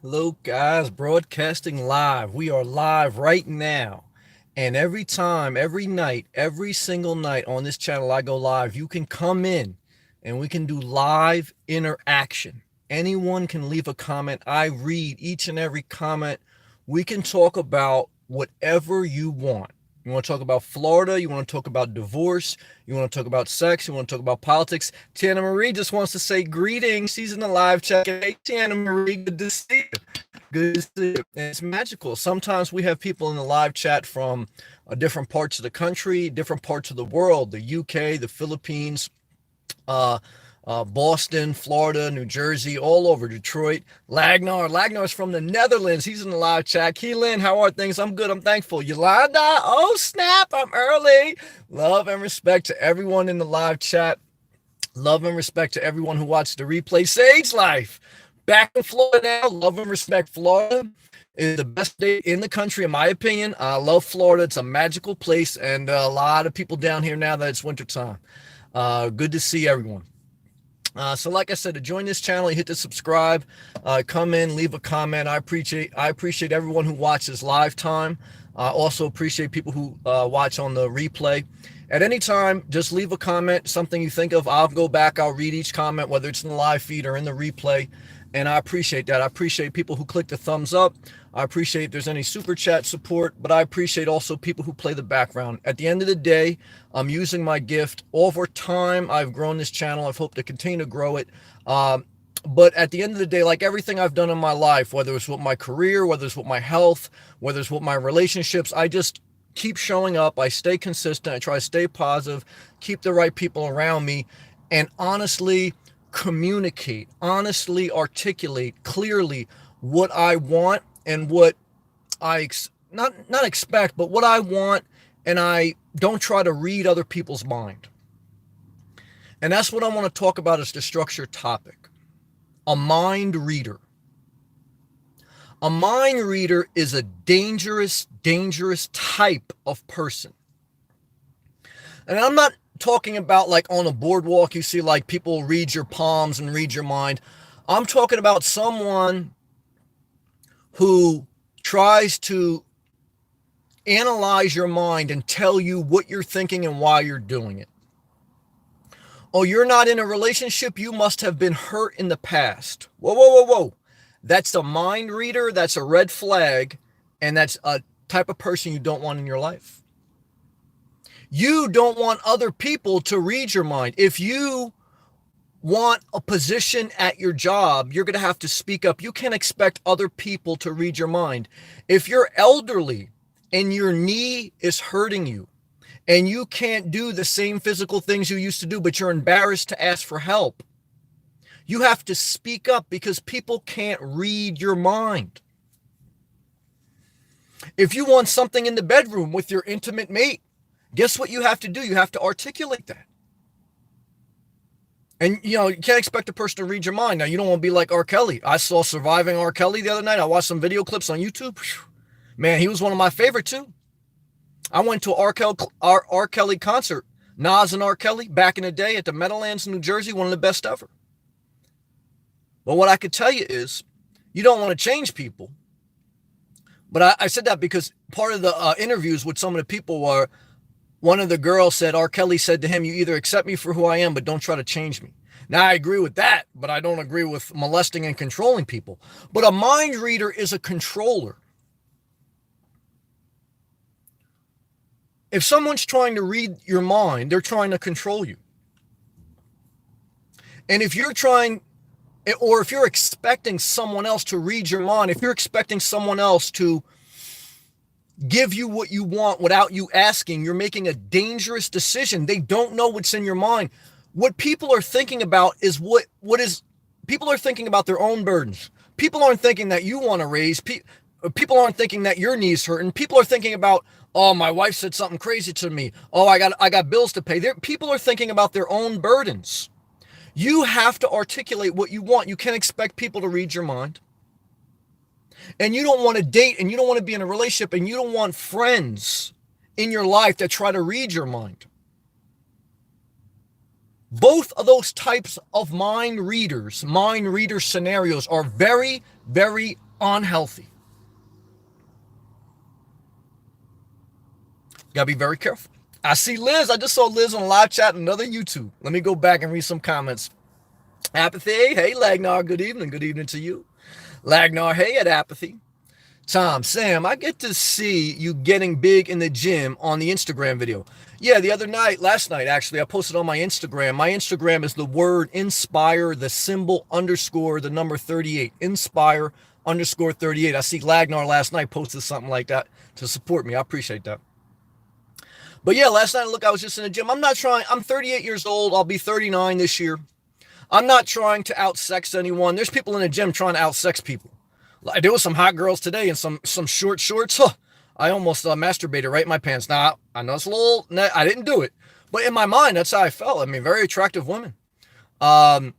Hello, guys, broadcasting live. We are live right now. And every time, every night, every single night on this channel, I go live. You can come in and we can do live interaction. Anyone can leave a comment. I read each and every comment. We can talk about whatever you want. You want to talk about Florida? You want to talk about divorce? You want to talk about sex? You want to talk about politics? Tiana Marie just wants to say greetings. She's in the live chat. Hey, Tiana Marie, good to see you. Good to see you. And it's magical. Sometimes we have people in the live chat from different parts of the country, different parts of the world, the UK, the Philippines, uh, Boston, Florida, New Jersey, all over Detroit. Lagnar's from the Netherlands. He's in the live chat. Keelan, how are things? I'm good. I'm thankful. Yolanda, oh snap, I'm early. Love and respect to everyone in the live chat. Love and respect to everyone who watched the replay. Sage Life, back in Florida now. Love and respect. Florida is the best state in the country, in my opinion. I love Florida. It's a magical place, and a lot of people down here now that it's wintertime. Good to see everyone. So like I said, to join this channel, you hit the subscribe, come in, leave a comment. I appreciate everyone who watches live time. I also appreciate people who watch on the replay. At any time, just leave a comment, something you think of. I'll go back, I'll read each comment, whether it's in the live feed or in the replay. And I appreciate that. I appreciate people who click the thumbs up. I appreciate if there's any super chat support, but I appreciate also people who play the background. At the end of the day, I'm using my gift. Over time, I've grown this channel. I've hoped to continue to grow it. But at the end of the day, like everything I've done in my life, whether it's with my career, whether it's with my health, whether it's with my relationships, I just keep showing up. I stay consistent. I try to stay positive, keep the right people around me, and honestly communicate, honestly articulate clearly what I want and what I not expect, but what I want, and I don't try to read other people's mind. And that's what I want to talk about as the structured topic. A mind reader. A mind reader is a dangerous type of person. And I'm not talking about like on a boardwalk, you see like people read your palms and read your mind. I'm talking about someone who tries to analyze your mind and tell you what you're thinking and why you're doing it. Oh, you're not in a relationship? You must have been hurt in the past. Whoa. That's a mind reader. That's a red flag. And that's a type of person you don't want in your life. You don't want other people to read your mind. If you want a position at your job, you're going to have to speak up. You can't expect other people to read your mind. If you're elderly and your knee is hurting you and you can't do the same physical things you used to do, but you're embarrassed to ask for help, you have to speak up because people can't read your mind. If you want something in the bedroom with your intimate mate, guess what you have to do? You have to articulate that. And, you can't expect a person to read your mind. Now, you don't want to be like R. Kelly. I saw Surviving R. Kelly the other night. I watched some video clips on YouTube. Man, he was one of my favorite, too. I went to an R. Kelly concert, Nas and R. Kelly, back in the day at the Meadowlands, New Jersey, one of the best ever. But what I could tell you is, you don't want to change people. But I said that because part of the interviews with some of the people were, one of the girls said, R. Kelly said to him, you either accept me for who I am, but don't try to change me. Now, I agree with that, but I don't agree with molesting and controlling people. But a mind reader is a controller. If someone's trying to read your mind, they're trying to control you. And if you're trying, or if you're expecting someone else to read your mind, if you're expecting someone else to give you what you want without you asking, you're making a dangerous decision. They don't know what's in your mind. What people are thinking about is people are thinking about their own burdens. People aren't thinking that you want to raise. People aren't thinking that your knee's hurting. People are thinking about, oh, my wife said something crazy to me. Oh, I got bills to pay. People are thinking about their own burdens. You have to articulate what you want. You can't expect people to read your mind. And you don't want to date, and you don't want to be in a relationship, and you don't want friends in your life that try to read your mind. Both of those types of mind reader scenarios are very, very unhealthy. Gotta be very careful. I see Liz. I just saw Liz on a live chat on another YouTube. Let me go back and read some comments. Apathy. Hey, Lagnar. Good evening. Good evening to you. Lagnar. Hey, at Apathy. Tom, Sam, I get to see you getting big in the gym on the Instagram video. Yeah, last night, actually, I posted on my Instagram. My Instagram is the word inspire, the symbol underscore, the number 38. Inspire underscore 38. I see Lagnar last night posted something like that to support me. I appreciate that. But yeah, last night, look, I was just in the gym. I'm 38 years old. I'll be 39 this year. I'm not trying to outsex anyone. There's people in the gym trying to outsex people. There was some hot girls today in some short shorts. Huh, I almost masturbated right in my pants. Now, I know it's a little, I didn't do it. But in my mind, that's how I felt. I mean, very attractive women. But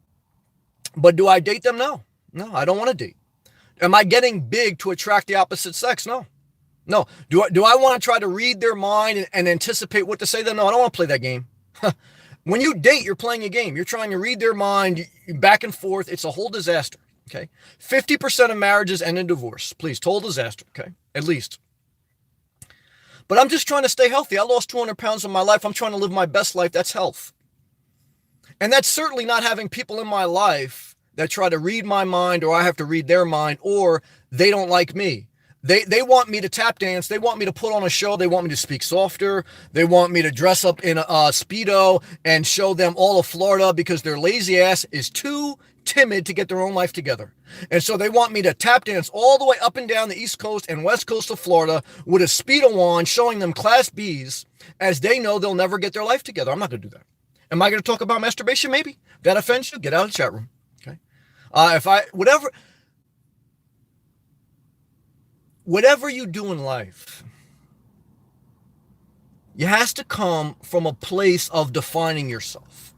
do I date them? No. No, I don't want to date. Am I getting big to attract the opposite sex? No. No. Do I want to try to read their mind and anticipate what to say to them? No, I don't want to play that game. When you date, you're playing a game. You're trying to read their mind back and forth. It's a whole disaster. Okay. 50% of marriages end in divorce. Please, total disaster. Okay. At least. But I'm just trying to stay healthy. I lost 200 pounds in my life. I'm trying to live my best life. That's health. And that's certainly not having people in my life that try to read my mind, or I have to read their mind, or they don't like me. They want me to tap dance. They want me to put on a show. They want me to speak softer. They want me to dress up in a Speedo and show them all of Florida because their lazy ass is too timid to get their own life together. And so they want me to tap dance all the way up and down the East Coast and West Coast of Florida with a Speedo on, showing them Class Bs, as they know they'll never get their life together. I'm not going to do that. Am I going to talk about masturbation? Maybe. If that offends you, get out of the chat room. Okay. Whatever you do in life, it has to come from a place of defining yourself.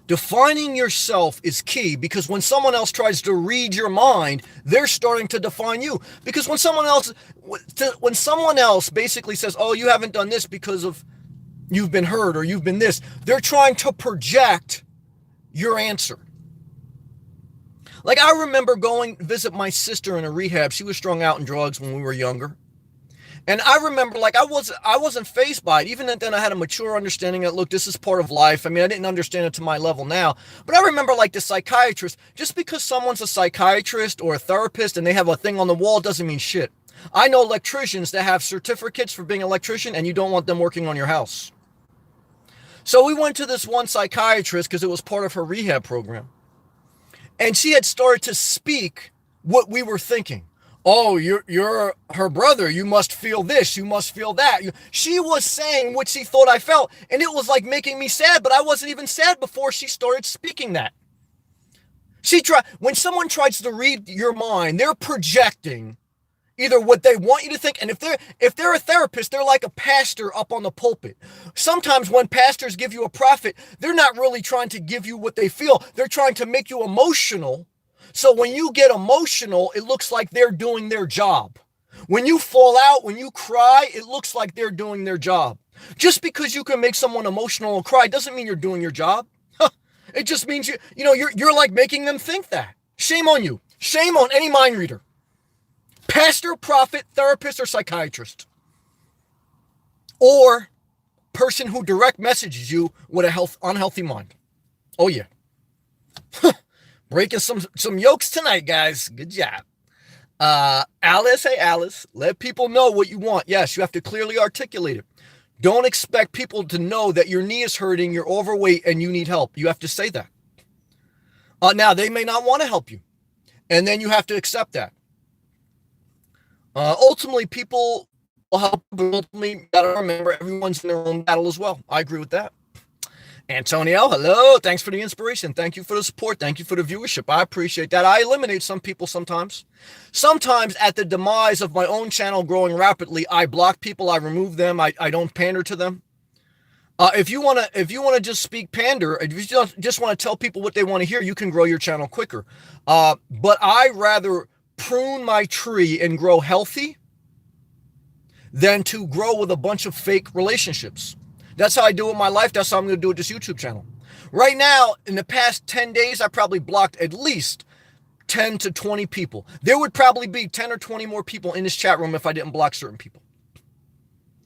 Defining yourself is key, because when someone else tries to read your mind, they're starting to define you. Because when someone else basically says, oh, you haven't done this because of you've been hurt or you've been this, they're trying to project your answer. Like, I remember going to visit my sister in a rehab. She was strung out in drugs when we were younger. And I remember, like, I wasn't fazed by it. Even then, I had a mature understanding that, look, this is part of life. I mean, I didn't understand it to my level now. But I remember, like, the psychiatrist, just because someone's a psychiatrist or a therapist and they have a thing on the wall doesn't mean shit. I know electricians that have certificates for being an electrician, and you don't want them working on your house. So we went to this one psychiatrist because it was part of her rehab program. And she had started to speak what we were thinking. Oh, you're her brother. You must feel this. You must feel that. She was saying what she thought I felt. And it was like making me sad, but I wasn't even sad before she started speaking that. When someone tries to read your mind, they're projecting either what they want you to think. And if they're a therapist, they're like a pastor up on the pulpit. Sometimes when pastors give you a prophet, they're not really trying to give you what they feel. They're trying to make you emotional. So when you get emotional, it looks like they're doing their job. When you fall out, when you cry, it looks like they're doing their job. Just because you can make someone emotional and cry doesn't mean you're doing your job. It just means you're like making them think that. Shame on you. Shame on any mind reader. Pastor, prophet, therapist, or psychiatrist. Or person who direct messages you with a unhealthy mind. Oh, yeah. Breaking some yokes tonight, guys. Good job. Alice, hey, Alice. Let people know what you want. Yes, you have to clearly articulate it. Don't expect people to know that your knee is hurting, you're overweight, and you need help. You have to say that. Now, they may not want to help you. And then you have to accept that. Ultimately, people will help, but ultimately, you gotta remember everyone's in their own battle as well. I agree with that. Antonio, hello. Thanks for the inspiration. Thank you for the support. Thank you for the viewership. I appreciate that. I eliminate some people sometimes. Sometimes at the demise of my own channel growing rapidly, I block people. I remove them. I don't pander to them. If you want to just speak pander, if you just want to tell people what they want to hear, you can grow your channel quicker. But I rather prune my tree and grow healthy than to grow with a bunch of fake relationships. That's how I do it in my life. That's how I'm going to do it with this YouTube channel. Right now, in the past 10 days, I probably blocked at least 10 to 20 people. There would probably be 10 or 20 more people in this chat room if I didn't block certain people.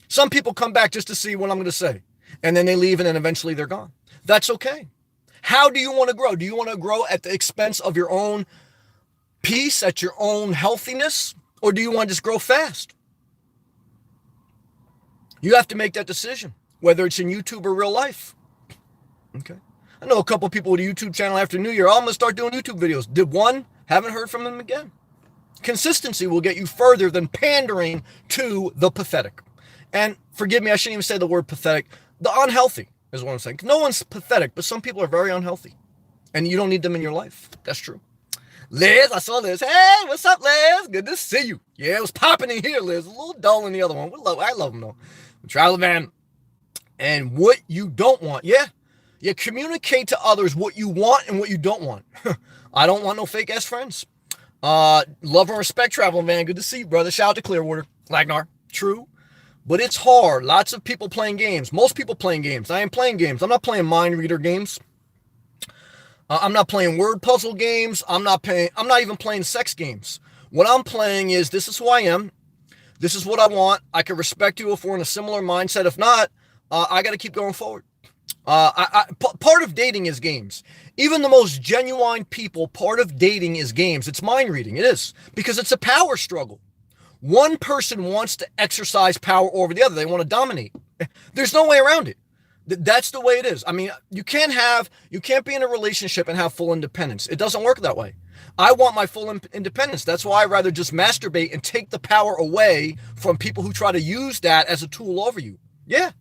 Some people come back just to see what I'm going to say, and then they leave, and then eventually they're gone. That's okay. How do you want to grow? Do you want to grow at the expense of your own peace, at your own healthiness, or do you want to just grow fast? You have to make that decision, whether it's in YouTube or real life. Okay. I know a couple people with a YouTube channel after New Year. Oh, I'm going to start doing YouTube videos. Did one, haven't heard from them again. Consistency will get you further than pandering to the pathetic. And forgive me, I shouldn't even say the word pathetic. The unhealthy is what I'm saying. No one's pathetic, but some people are very unhealthy. And you don't need them in your life. That's true. Liz, I saw Liz. Hey, what's up, Liz? Good to see you. Yeah, it was popping in here, Liz. A little dull in the other one. I love them, though. Travel van. And what you don't want. Yeah. You communicate to others what you want and what you don't want. I don't want no fake-ass friends. Love and respect, Travel Van. Good to see you, brother. Shout out to Clearwater. Lagnar. True. But it's hard. Lots of people playing games. Most people playing games. I ain't playing games. I'm not playing mind reader games. I'm not playing word puzzle games. I'm not even playing sex games. What I'm playing is, this is who I am. This is what I want. I can respect you if we're in a similar mindset. If not, I got to keep going forward. Part of dating is games. Even the most genuine people, part of dating is games. It's mind reading. It is. Because it's a power struggle. One person wants to exercise power over the other. They want to dominate. There's no way around it. That's the way it is. I mean, you can't be in a relationship and have full independence. It doesn't work that way. I want my full independence. That's why I'd rather just masturbate and take the power away from people who try to use that as a tool over you. Yeah.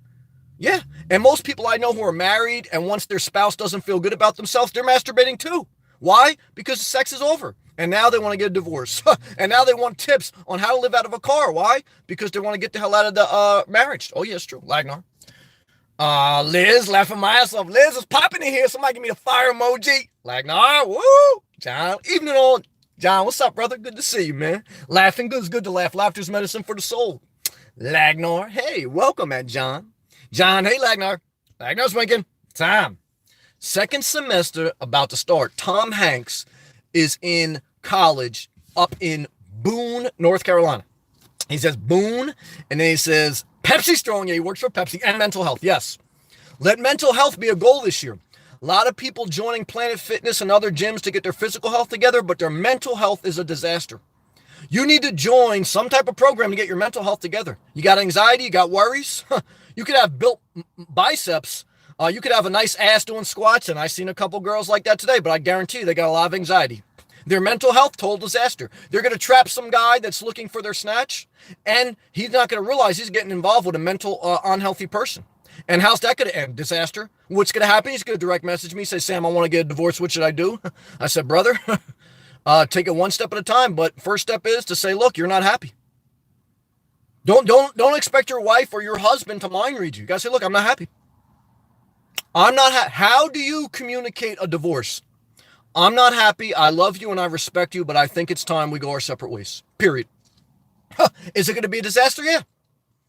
Yeah. And most people I know who are married, and once their spouse doesn't feel good about themselves, they're masturbating too. Why? Because sex is over. And now they want to get a divorce. And now they want tips on how to live out of a car. Why? Because they want to get the hell out of the marriage. Oh, yeah, it's true. Lagnar. Liz, laughing my ass off. Liz is popping in here. Somebody give me the fire emoji. Lagnar, woo! John, evening on. John, what's up, brother? Good to see you, man. Laughing good is good to laugh. Laughter's medicine for the soul. Lagnar, hey, welcome, at John. John, hey, Lagnar. Lagnar's winking. Time. Second semester about to start. Tom Hanks is in college up in Boone, North Carolina. He says Boone, and then he says Pepsi Strong. Yeah, he works for Pepsi. And mental health. Yes. Let mental health be a goal this year. A lot of people joining Planet Fitness and other gyms to get their physical health together, but their mental health is a disaster. You need to join some type of program to get your mental health together. You got anxiety, you got worries. You could have built biceps. You could have a nice ass doing squats, and I've seen a couple girls like that today, but I guarantee you they got a lot of anxiety. Their mental health, total disaster. They're going to trap some guy that's looking for their snatch, and he's not going to realize he's getting involved with a mental unhealthy person. And how's that going to end? Disaster. What's going to happen? He's going to direct message me, say, Sam, I want to get a divorce. What should I do? I said, brother, take it one step at a time. But first step is to say, look, you're not happy. Don't expect your wife or your husband to mind read you. You got to say, look, I'm not happy. I'm not happy. How do you communicate a divorce? I'm not happy. I love you and I respect you, but I think it's time we go our separate ways. Period. Is it going to be a disaster? Yeah.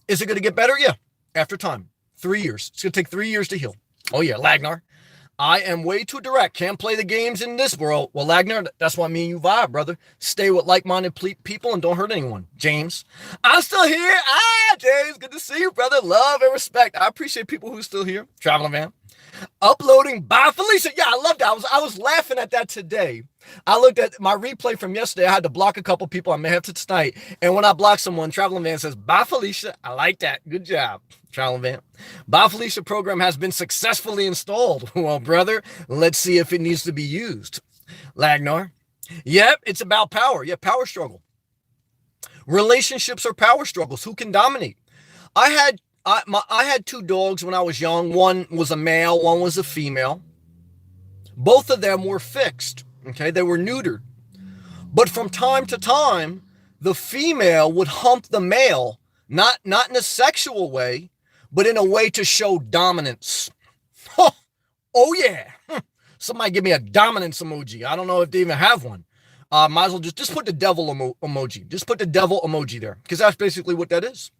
Is it going to get better? Yeah. After time. 3 years. It's going to take 3 years to heal. Oh, yeah, Lagnar. I am way too direct. Can't play the games in this world. Well, Lagnar, that's why me and you vibe, brother. Stay with like-minded people and don't hurt anyone. James. I'm still here. James, good to see you, brother. Love and respect. I appreciate people who's still here. Traveling van. Uploading. Bye, Felicia. Yeah, I love that. I was laughing at that today. I looked at my replay from yesterday. I had to block a couple people. I may have to tonight. And when I block someone, Traveling Van says, bye, Felicia. I like that. Good job, Traveling Van. Bye, Felicia program has been successfully installed. Well, brother, let's see if it needs to be used. Lagnar. Yep, it's about power. Yeah, power struggle. Relationships are power struggles. Who can dominate? I had two dogs when I was young. One was a male, one was a female. Both of them were fixed. Okay, they were neutered. But from time to time, the female would hump the male, not in a sexual way, but in a way to show dominance. Oh yeah. Somebody give me a dominance emoji. I don't know if they even have one. Might as well just put the devil emoji. Just put the devil emoji there, because that's basically what that is.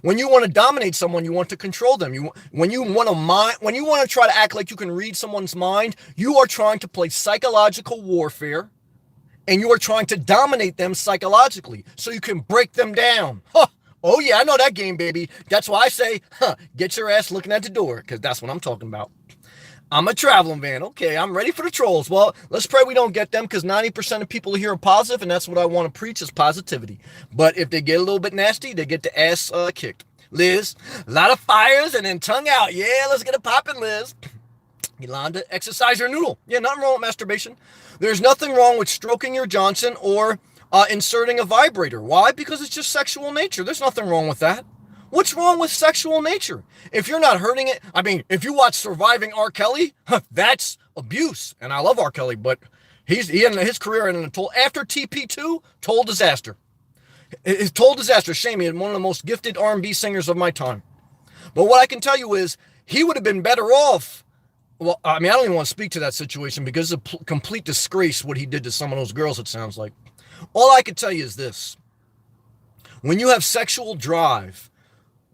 When you want to dominate someone, you want to control them. When you want to try to act like you can read someone's mind, you are trying to play psychological warfare and you are trying to dominate them psychologically so you can break them down. Huh. Oh yeah, I know that game, baby. That's why I say, get your ass looking at the door, because that's what I'm talking about. I'm a traveling man. Okay, I'm ready for the trolls. Well, let's pray we don't get them, because 90% of people here are positive, and that's what I want to preach is positivity. But if they get a little bit nasty, they get the ass kicked. Liz, a lot of fires and then tongue out. Yeah, let's get it popping, Liz. Yolanda, exercise your noodle. Yeah, nothing wrong with masturbation. There's nothing wrong with stroking your Johnson or inserting a vibrator. Why? Because it's just sexual nature. There's nothing wrong with that. What's wrong with sexual nature? If you're not hurting it, I mean, if you watch Surviving R. Kelly, that's abuse. And I love R. Kelly, but he ended his career in a total, after TP2, total disaster. It's total disaster. Shame, he had one of the most gifted R&B singers of my time. But what I can tell you is he would have been better off. Well, I mean, I don't even want to speak to that situation because it's a complete disgrace what he did to some of those girls, it sounds like. All I can tell you is this. When you have sexual drive,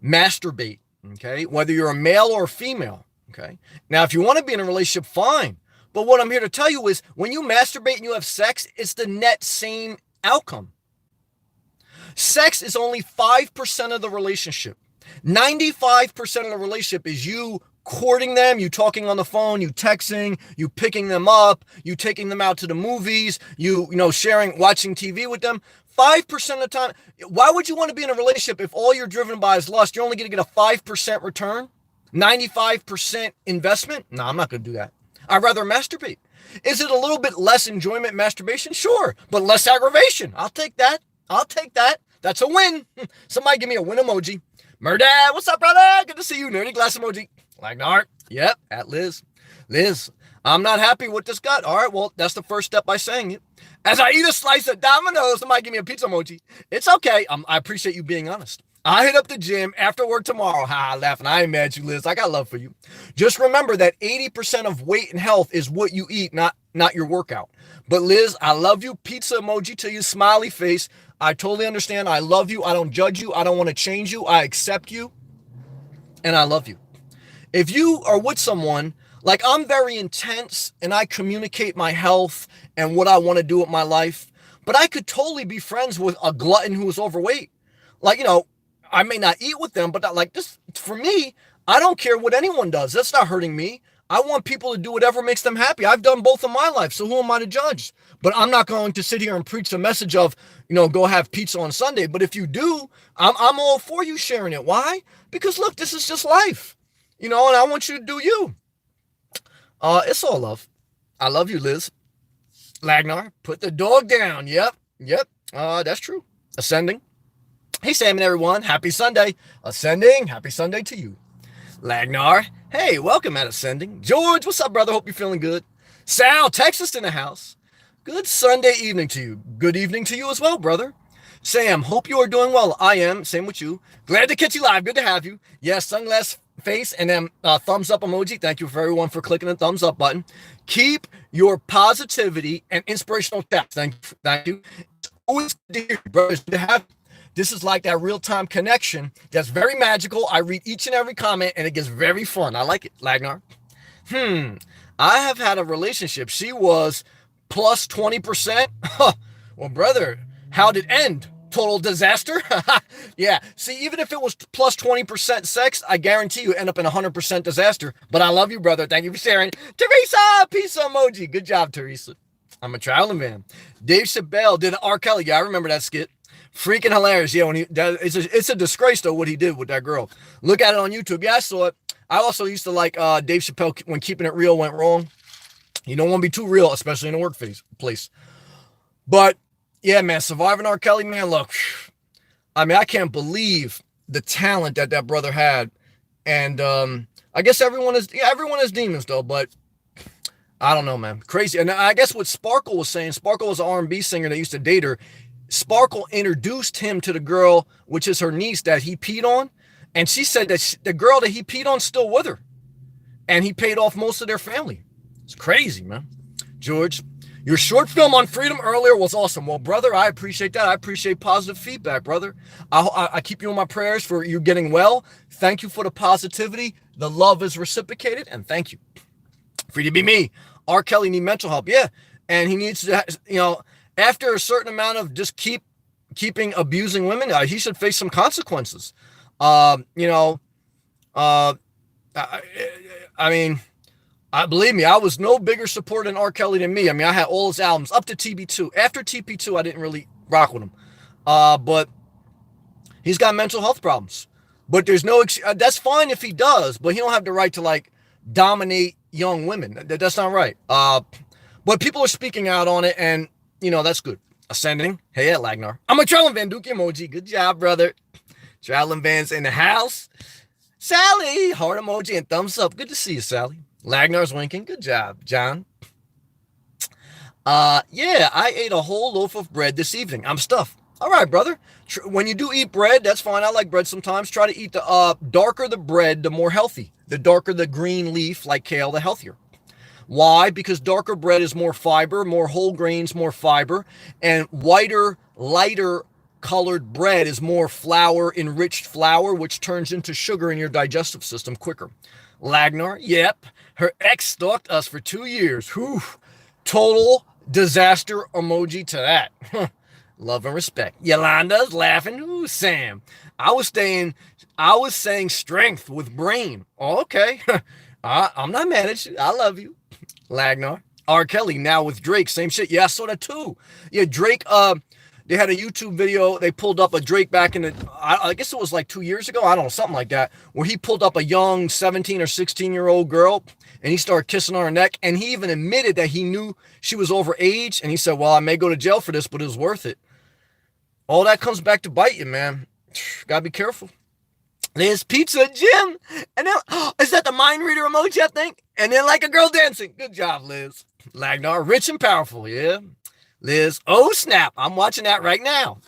masturbate, okay? Whether you're a male or a female, okay? Now, if you want to be in a relationship, fine. But what I'm here to tell you is when you masturbate and you have sex, it's the net same outcome. Sex is only 5% of the relationship. 95% of the relationship is you courting them, you talking on the phone, you texting, you picking them up, you taking them out to the movies, you sharing, watching TV with them. 5% of the time, why would you want to be in a relationship if all you're driven by is lust? You're only going to get a 5% return, 95% investment? No, I'm not going to do that. I'd rather masturbate. Is it a little bit less enjoyment masturbation? Sure, but less aggravation. I'll take that. That's a win. Somebody give me a win emoji. Murdad, what's up, brother? Good to see you. Nerdy glass emoji. Lagnart. Yep, at Liz. Liz, I'm not happy with this gut. All right, well, that's the first step by saying it. As I eat a slice of Domino's, somebody give me a pizza emoji. It's okay. I appreciate you being honest. I hit up the gym after work tomorrow. Ha, laughing. I ain't mad at you, Liz. I got love for you. Just remember that 80% of weight and health is what you eat, not your workout. But Liz, I love you. Pizza emoji to your smiley face. I totally understand. I love you. I don't judge you. I don't want to change you. I accept you. And I love you. If you are with someone, like I'm very intense and I communicate my health and what I want to do with my life, but I could totally be friends with a glutton who is overweight. Like, I may not eat with them, but like this, for me, I don't care what anyone does. That's not hurting me. I want people to do whatever makes them happy. I've done both in my life, so who am I to judge? But I'm not going to sit here and preach a message of, go have pizza on Sunday. But if you do, I'm all for you sharing it. Why? Because look, this is just life, and I want you to do you. It's all love. I love you, Liz. Lagnar, put the dog down. Yep. That's true. Ascending. Hey, Sam and everyone. Happy Sunday. Ascending. Happy Sunday to you. Lagnar. Hey, welcome at Ascending. George, what's up, brother? Hope you're feeling good. Sal, Texas in the house. Good Sunday evening to you. Good evening to you as well, brother. Sam, hope you are doing well. I am. Same with you. Glad to catch you live. Good to have you. Yes, sunglass face and then thumbs up emoji. Thank you for everyone for clicking the thumbs up button. Keep your positivity and inspirational steps. Thank you. It's always good to hear you, brothers. Good to have you. This is like that real-time connection that's very magical. I read each and every comment, and it gets very fun. I like it, Lagnar. I have had a relationship. She was plus 20%. Well, brother, how'd it end? Total disaster? Yeah. See, even if it was plus 20% sex, I guarantee you end up in 100% disaster. But I love you, brother. Thank you for sharing. Teresa, peace emoji. Good job, Teresa. I'm a traveling man. Dave Chappelle did R. Kelly. Yeah, I remember that skit. Freaking hilarious. Yeah, it's a disgrace, though, what he did with that girl. Look at it on YouTube. Yeah, I saw it. I also used to like Dave Chappelle when Keeping It Real went wrong. You don't want to be too real, especially in a workplace. But, yeah, man, Surviving R. Kelly, man, look. I mean, I can't believe the talent that brother had. And I guess everyone is demons, though, but I don't know, man. Crazy. And I guess what Sparkle was saying, Sparkle was an R&B singer that used to date her. Sparkle introduced him to the girl, which is her niece, that he peed on. And she said that the girl that he peed on is still with her. And he paid off most of their family. It's crazy, man. George, your short film on freedom earlier was awesome. Well, brother, I appreciate that. I appreciate positive feedback, brother. I keep you in my prayers for you getting well. Thank you for the positivity. The love is reciprocated. And thank you. Free to be me. R. Kelly need mental help. Yeah. And he needs to, After a certain amount of just keeping abusing women, he should face some consequences. You know, uh, I, I mean, I believe me, I was no bigger supporter than R. Kelly than me. I mean, I had all his albums up to TB2. After TP2, I didn't really rock with him. But he's got mental health problems. But there's no, that's fine if he does, but he don't have the right to like dominate young women. That's not right. But people are speaking out on it, and that's good. Ascending. Hey, Lagnar. I'm a Traveling Van Duke emoji. Good job, brother. Traveling Van's in the house. Sally, heart emoji and thumbs up. Good to see you, Sally. Lagnar's winking. Good job, John. Yeah, I ate a whole loaf of bread this evening. I'm stuffed. All right, brother. When you do eat bread, that's fine. I like bread sometimes. Try to eat the darker the bread, the more healthy. The darker the green leaf, like kale, the healthier. Why? Because darker bread is more fiber, more whole grains, more fiber, and whiter, lighter colored bread is more flour, enriched flour, which turns into sugar in your digestive system quicker. Lagnar, yep. Her ex stalked us for 2 years. Whew. Total disaster emoji to that. Love and respect. Yolanda's laughing. Ooh, Sam. I was saying strength with brain. Oh, okay. I'm not mad at you. I love you. Lagnar. R. Kelly now with Drake. Same shit. Yeah, I saw that too. Yeah, Drake, they had a YouTube video. They pulled up a Drake back in I guess it was like 2 years ago. I don't know, something like that, where he pulled up a young 17 or 16-year-old girl and he started kissing on her neck. And he even admitted that he knew she was over age. And he said, well, I may go to jail for this, but it was worth it. All that comes back to bite you, man. Gotta be careful. There's pizza, Jim. And then, is that the mind reader emoji, I think? And then like a girl dancing. Good job, Liz. Lagnar, rich and powerful, yeah. Liz, oh snap, I'm watching that right now.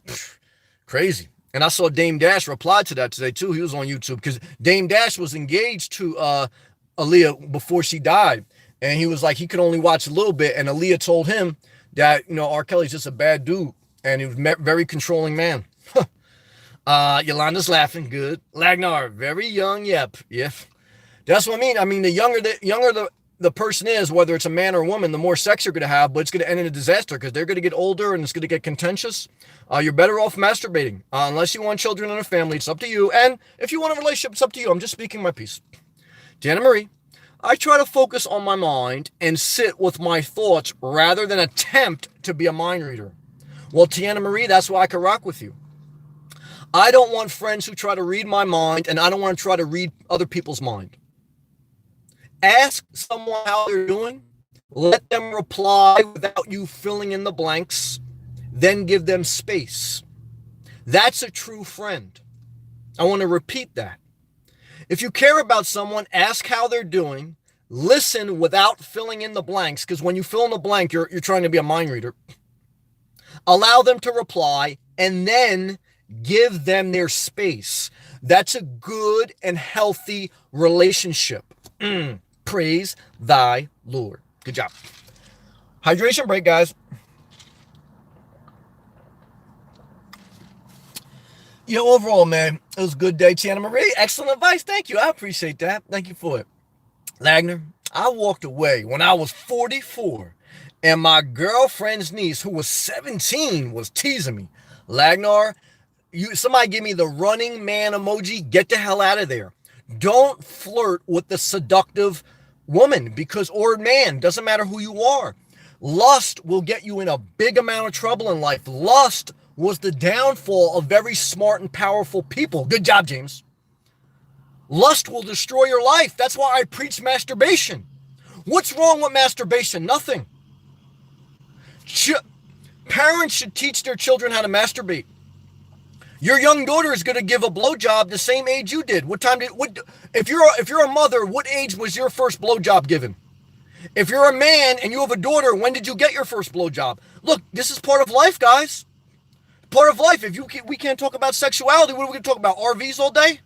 Crazy. And I saw Dame Dash reply to that today too. He was on YouTube because Dame Dash was engaged to Aaliyah before she died. And he was like, he could only watch a little bit. And Aaliyah told him that, R. Kelly's just a bad dude. And he was a very controlling man. Yolanda's laughing. Good. Lagnar, very young. Yep. That's what I mean. I mean, the younger the person is, whether it's a man or a woman, the more sex you're going to have, but it's going to end in a disaster because they're going to get older and it's going to get contentious. You're better off masturbating. Unless you want children and a family, it's up to you. And if you want a relationship, it's up to you. I'm just speaking my piece. Deanna Marie, I try to focus on my mind and sit with my thoughts rather than attempt to be a mind reader. Well, Tiana Marie, that's why I can rock with you. I don't want friends who try to read my mind, and I don't want to try to read other people's mind. Ask someone how they're doing. Let them reply without you filling in the blanks. Then give them space. That's a true friend. I want to repeat that. If you care about someone, ask how they're doing. Listen without filling in the blanks, because when you fill in the blank, you're trying to be a mind reader. Allow them to reply, and then give them their space. That's a good and healthy relationship. Praise thy Lord. Good job. Hydration break, guys. Overall, man, it was a good day, Tiana Marie. Excellent advice. Thank you. I appreciate that. Thank you for it. Lagnar, I walked away when I was 44. And my girlfriend's niece, who was 17, was teasing me. Lagnar, somebody give me the running man emoji. Get the hell out of there. Don't flirt with the seductive woman or man. Doesn't matter who you are. Lust will get you in a big amount of trouble in life. Lust was the downfall of very smart and powerful people. Good job, James. Lust will destroy your life. That's why I preach masturbation. What's wrong with masturbation? Nothing. Parents should teach their children how to masturbate. Your young daughter is going to give a blowjob the same age you did. If you're a mother, what age was your first blowjob given? If you're a man and you have a daughter, when did you get your first blowjob? Look, this is part of life, guys. Part of life. We can't talk about sexuality, what are we going to talk about? RVs all day?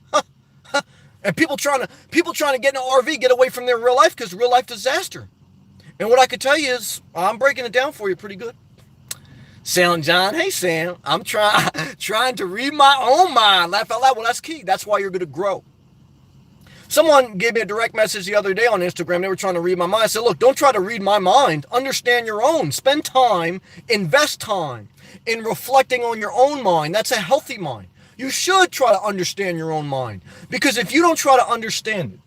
And people trying to get in an RV, get away from their real life because real life disaster. And what I could tell you is, I'm breaking it down for you pretty good. Sam John, hey Sam, I'm trying to read my own mind. Laugh out loud. Well, that's key. That's why you're going to grow. Someone gave me a direct message the other day on Instagram. They were trying to read my mind. I said, look, don't try to read my mind. Understand your own. Spend time, invest time in reflecting on your own mind. That's a healthy mind. You should try to understand your own mind. Because if you don't try to understand it,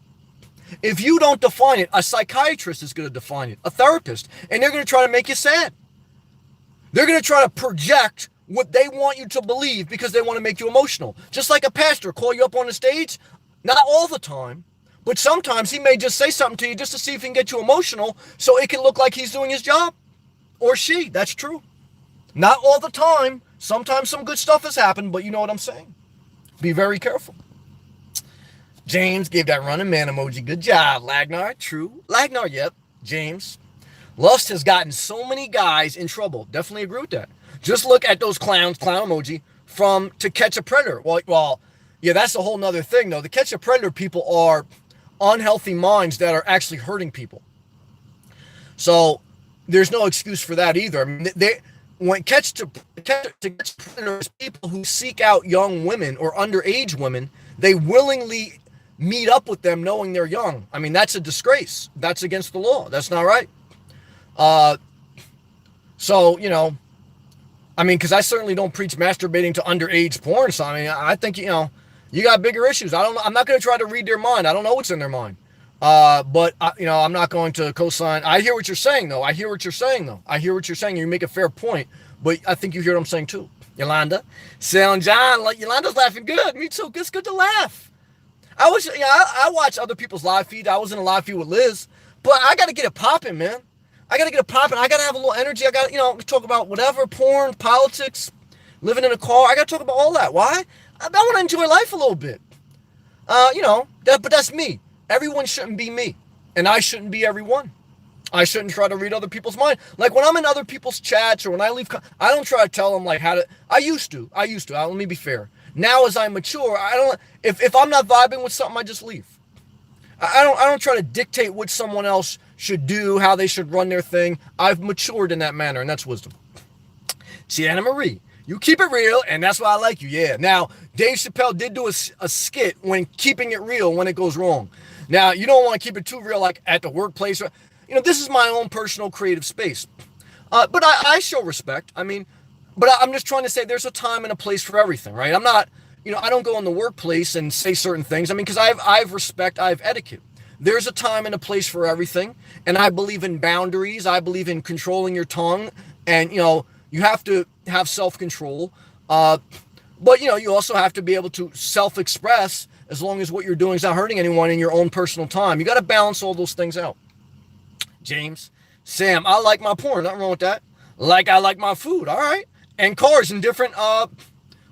if you don't define it, a psychiatrist is going to define it, a therapist, and they're going to try to make you sad. They're going to try to project what they want you to believe because they want to make you emotional. Just like a pastor call you up on the stage, not all the time, but sometimes he may just say something to you just to see if he can get you emotional so it can look like he's doing his job. Or she, that's true. Not all the time. Sometimes some good stuff has happened, but you know what I'm saying. Be very careful. James gave that running man emoji. Good job, Lagnar. True. Lagnar, yep. James. Lust has gotten so many guys in trouble. Definitely agree with that. Just look at those clowns, clown emoji, from To Catch a Predator. Well, yeah, that's a whole nother thing, though. The Catch a Predator people are unhealthy minds that are actually hurting people. So there's no excuse for that either. I mean, when catch predators, people who seek out young women or underage women, they willingly meet up with them knowing they're young. I mean, that's a disgrace. That's against the law. That's not right. So, you know, I mean, because I certainly don't preach masturbating to underage porn. So, I mean, I think, you know, you got bigger issues. I'm not going to try to read their mind. I don't know what's in their mind. But, you know, I'm not going to co-sign. I hear what you're saying, though. I hear what you're saying. You make a fair point. But I think you hear what I'm saying, too. Yolanda. Sound John, like Yolanda's laughing good. Me too. It's good to laugh. I watch other people's live feed. I was in a live feed with Liz. But I got to get it popping, man. I got to have a little energy. I got to, you know, talk about whatever, porn, politics, living in a car. I got to talk about all that. Why? I want to enjoy life a little bit. You know, but that's me. Everyone shouldn't be me. And I shouldn't be everyone. I shouldn't try to read other people's mind. Like when I'm in other people's chats or when I leave, I don't try to tell them like how to, I used to. Let me be fair. Now as I mature, I don't, if I'm not vibing with something, I just leave. I don't try to dictate what someone else should do, how they should run their thing. I've matured in that manner, and that's wisdom. See, Anna Marie, you keep it real, and that's why I like you. Yeah. Now, Dave Chappelle did do a skit when keeping it real when it goes wrong. Now, you don't want to keep it too real, like at the workplace. You know, this is my own personal creative space. But I show respect. I mean, but I'm just trying to say there's a time and a place for everything, right? I'm not, you know, I don't go in the workplace and say certain things. I mean, because I have respect, I have etiquette. There's a time and a place for everything. And I believe in boundaries. I believe in controlling your tongue. And, you know, you have to have self-control. But, you know, you also have to be able to self-express as long as what you're doing is not hurting anyone in your own personal time. You got to balance all those things out. James, Sam, I like my porn. Nothing wrong with that. Like I like my food. All right. And cars and different, I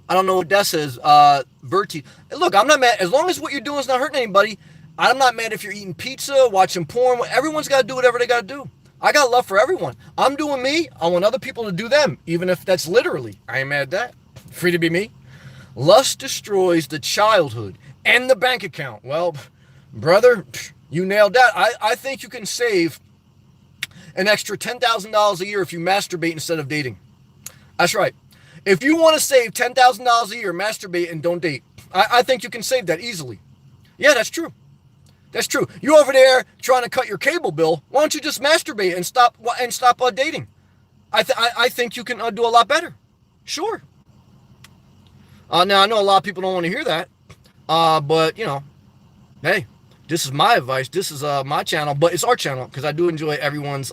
don't know what that says. Verti. Look, I'm not mad. As long as what you're doing is not hurting anybody, I'm not mad if you're eating pizza, watching porn. Everyone's got to do whatever they got to do. I got love for everyone. I'm doing me. I want other people to do them, even if that's literally. I ain't mad at that. Free to be me. Lust destroys the childhood and the bank account. Well, brother, you nailed that. I think you can save an extra $10,000 a year if you masturbate instead of dating. That's right. If you want to save $10,000 a year, masturbate and don't date. I think you can save that easily. Yeah, that's true. That's true. You over there trying to cut your cable bill. Why don't you just masturbate and stop dating? I think you can do a lot better. Sure. Now I know a lot of people don't want to hear that. But you know, hey, this is my advice. This is my channel, but it's our channel because I do enjoy everyone's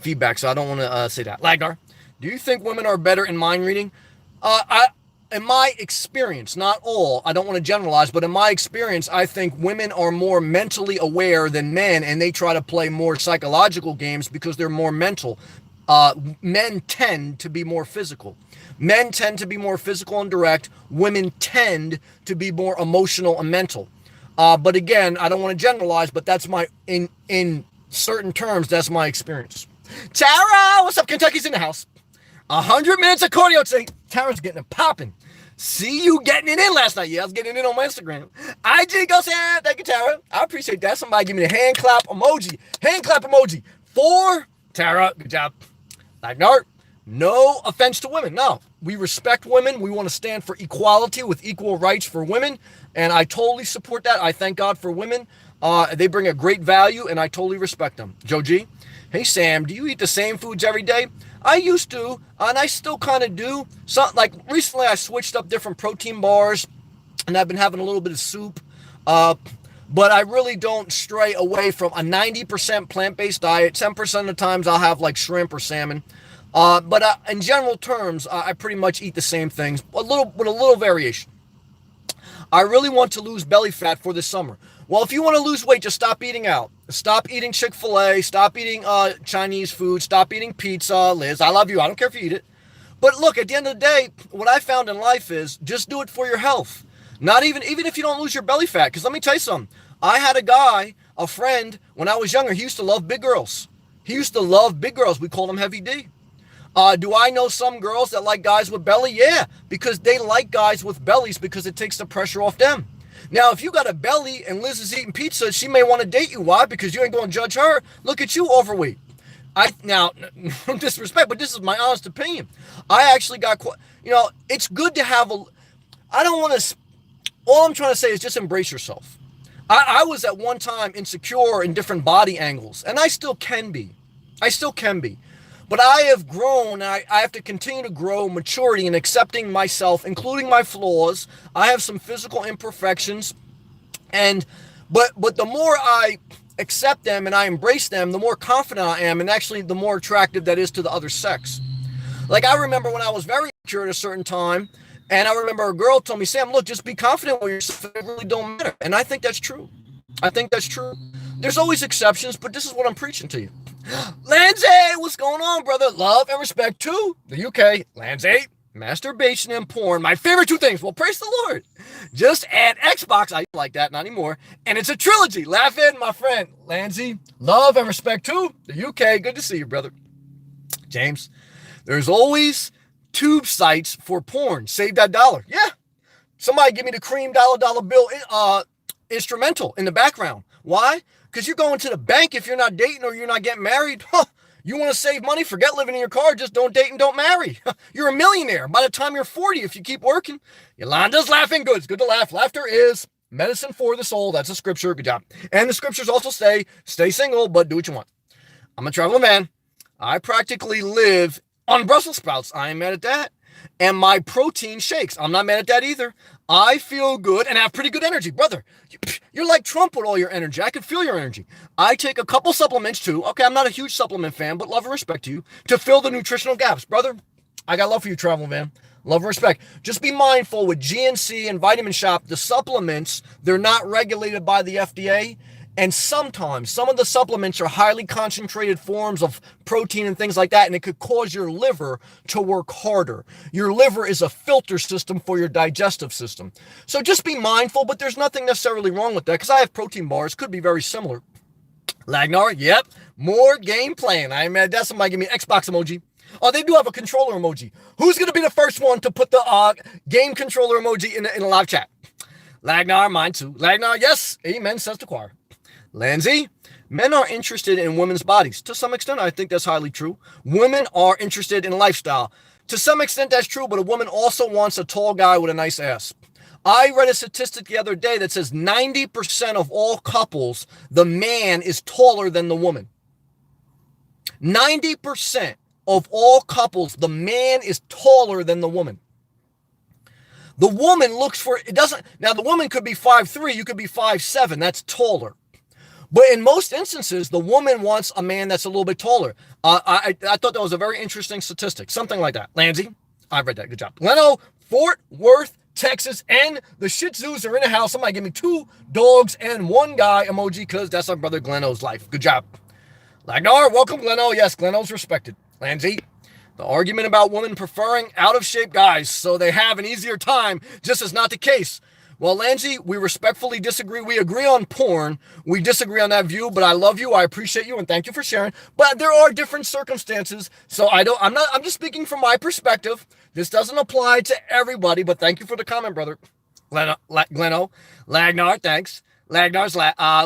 feedback. So I don't want to say that. Lagnar, do you think women are better in mind reading? In my experience, not all, I don't want to generalize, but in my experience, I think women are more mentally aware than men, and they try to play more psychological games because they're more mental. Men tend to be more physical. Men tend to be more physical and direct. Women tend to be more emotional and mental. But again, I don't want to generalize, but that's in certain terms, that's my experience. Tara, what's up? Kentucky's in the house. 100 minutes of cardio today. Tara's getting it popping. See you getting it in last night. Yeah, I was getting it in on my Instagram. IG goes in. Thank you, Tara. I appreciate that. Somebody give me a hand clap emoji. Hand clap emoji for Tara. Good job. Lagnar, No offense to women. No, we respect women. We want to stand for equality with equal rights for women. And I totally support that. I thank God for women. They bring a great value and I totally respect them. Joe G. Hey, Sam, do you eat the same foods every day? I used to, and I still kind of do. So, like recently, I switched up different protein bars and I've been having a little bit of soup. But I really don't stray away from a 90% plant-based diet. 10% of the times I'll have like shrimp or salmon. But in general terms, I pretty much eat the same things, with a little variation. I really want to lose belly fat for this summer. Well, if you want to lose weight, just stop eating out. Stop eating Chick-fil-A. Stop eating Chinese food. Stop eating pizza. Liz, I love you. I don't care if you eat it. But look, at the end of the day, what I found in life is just do it for your health. Not even if you don't lose your belly fat. Because let me tell you something. I had a friend, when I was younger, he used to love big girls. He used to love big girls. We called him Heavy D. Do I know some girls that like guys with belly? Yeah, because they like guys with bellies because it takes the pressure off them. Now, if you got a belly and Liz is eating pizza, she may want to date you. Why? Because you ain't going to judge her. Look at you, overweight. Now, no disrespect, but this is my honest opinion. I actually got, it's good to have I don't want to, all I'm trying to say is just embrace yourself. I was at one time insecure in different body angles, and I still can be. But I have grown, and I have to continue to grow maturity in accepting myself, including my flaws. I have some physical imperfections, but the more I accept them and I embrace them, the more confident I am, and actually the more attractive that is to the other sex. Like I remember when I was very insecure at a certain time, and I remember a girl told me, Sam, look, just be confident with yourself. It really don't matter. And I think that's true. There's always exceptions, but this is what I'm preaching to you. Lindsay, what's going on, brother? Love and respect to the UK. Lindsay, masturbation and porn. My favorite two things. Well, praise the Lord. Just add Xbox. I like that, not anymore. And it's a trilogy. Laugh in, my friend. Lindsay, love and respect to the UK. Good to see you, brother. James, there's always tube sites for porn. Save that dollar. Yeah. Somebody give me the cream dollar bill instrumental in the background. Why? Because you're going to the bank if you're not dating or you're not getting married. You want to save money? Forget living in your car. Just don't date and don't marry. You're a millionaire by the time you're 40 if you keep working. Yolanda's laughing good. It's good to laugh. Laughter is medicine for the soul. That's a scripture. Good job. And the scriptures also say, stay single, but do what you want. I'm a traveling man. I practically live on Brussels sprouts. I ain't mad at that. And my protein shakes. I'm not mad at that either. I feel good and have pretty good energy. Brother, you're like Trump with all your energy. I can feel your energy. I take a couple supplements too. Okay, I'm not a huge supplement fan, but love and respect to you to fill the nutritional gaps. Brother, I got love for you, travel man. Love and respect. Just be mindful with GNC and Vitamin Shop, the supplements, they're not regulated by the FDA. And sometimes some of the supplements are highly concentrated forms of protein and things like that, and it could cause your liver to work harder. Your liver is a filter system for your digestive system. So just be mindful, but there's nothing necessarily wrong with that because I have protein bars, could be very similar. Lagnar, yep, more game playing. I mad. That's somebody give me an Xbox emoji. Oh, they do have a controller emoji. Who's going to be the first one to put the game controller emoji in a live chat? Lagnar, mine too. Lagnar, yes, amen, says the choir. Lindsay, men are interested in women's bodies. To some extent, I think that's highly true. Women are interested in lifestyle. To some extent, that's true, but a woman also wants a tall guy with a nice ass. I read a statistic the other day that says 90% of all couples, the man is taller than the woman. 90% of all couples, the man is taller than the woman. The woman looks for, it doesn't, now the woman could be 5'3", you could be 5'7", that's taller. But in most instances, the woman wants a man that's a little bit taller. I thought that was a very interesting statistic. Something like that. Lindsay, I read that. Good job. Leno, Fort Worth, Texas, and the Shih Tzus are in the house. Somebody give me 2 dogs and 1 guy emoji because that's our brother Gleno's life. Good job. Lagnar, welcome, Gleno. Yes, Gleno's respected. Lindsay, the argument about women preferring out-of-shape guys so they have an easier time just is not the case. Well, Lindsay, we respectfully disagree. We agree on porn. We disagree on that view, but I love you. I appreciate you, and thank you for sharing. But there are different circumstances, so I'm just speaking from my perspective. This doesn't apply to everybody, but thank you for the comment, brother. Gleno, Lagnar, thanks. Lagnar's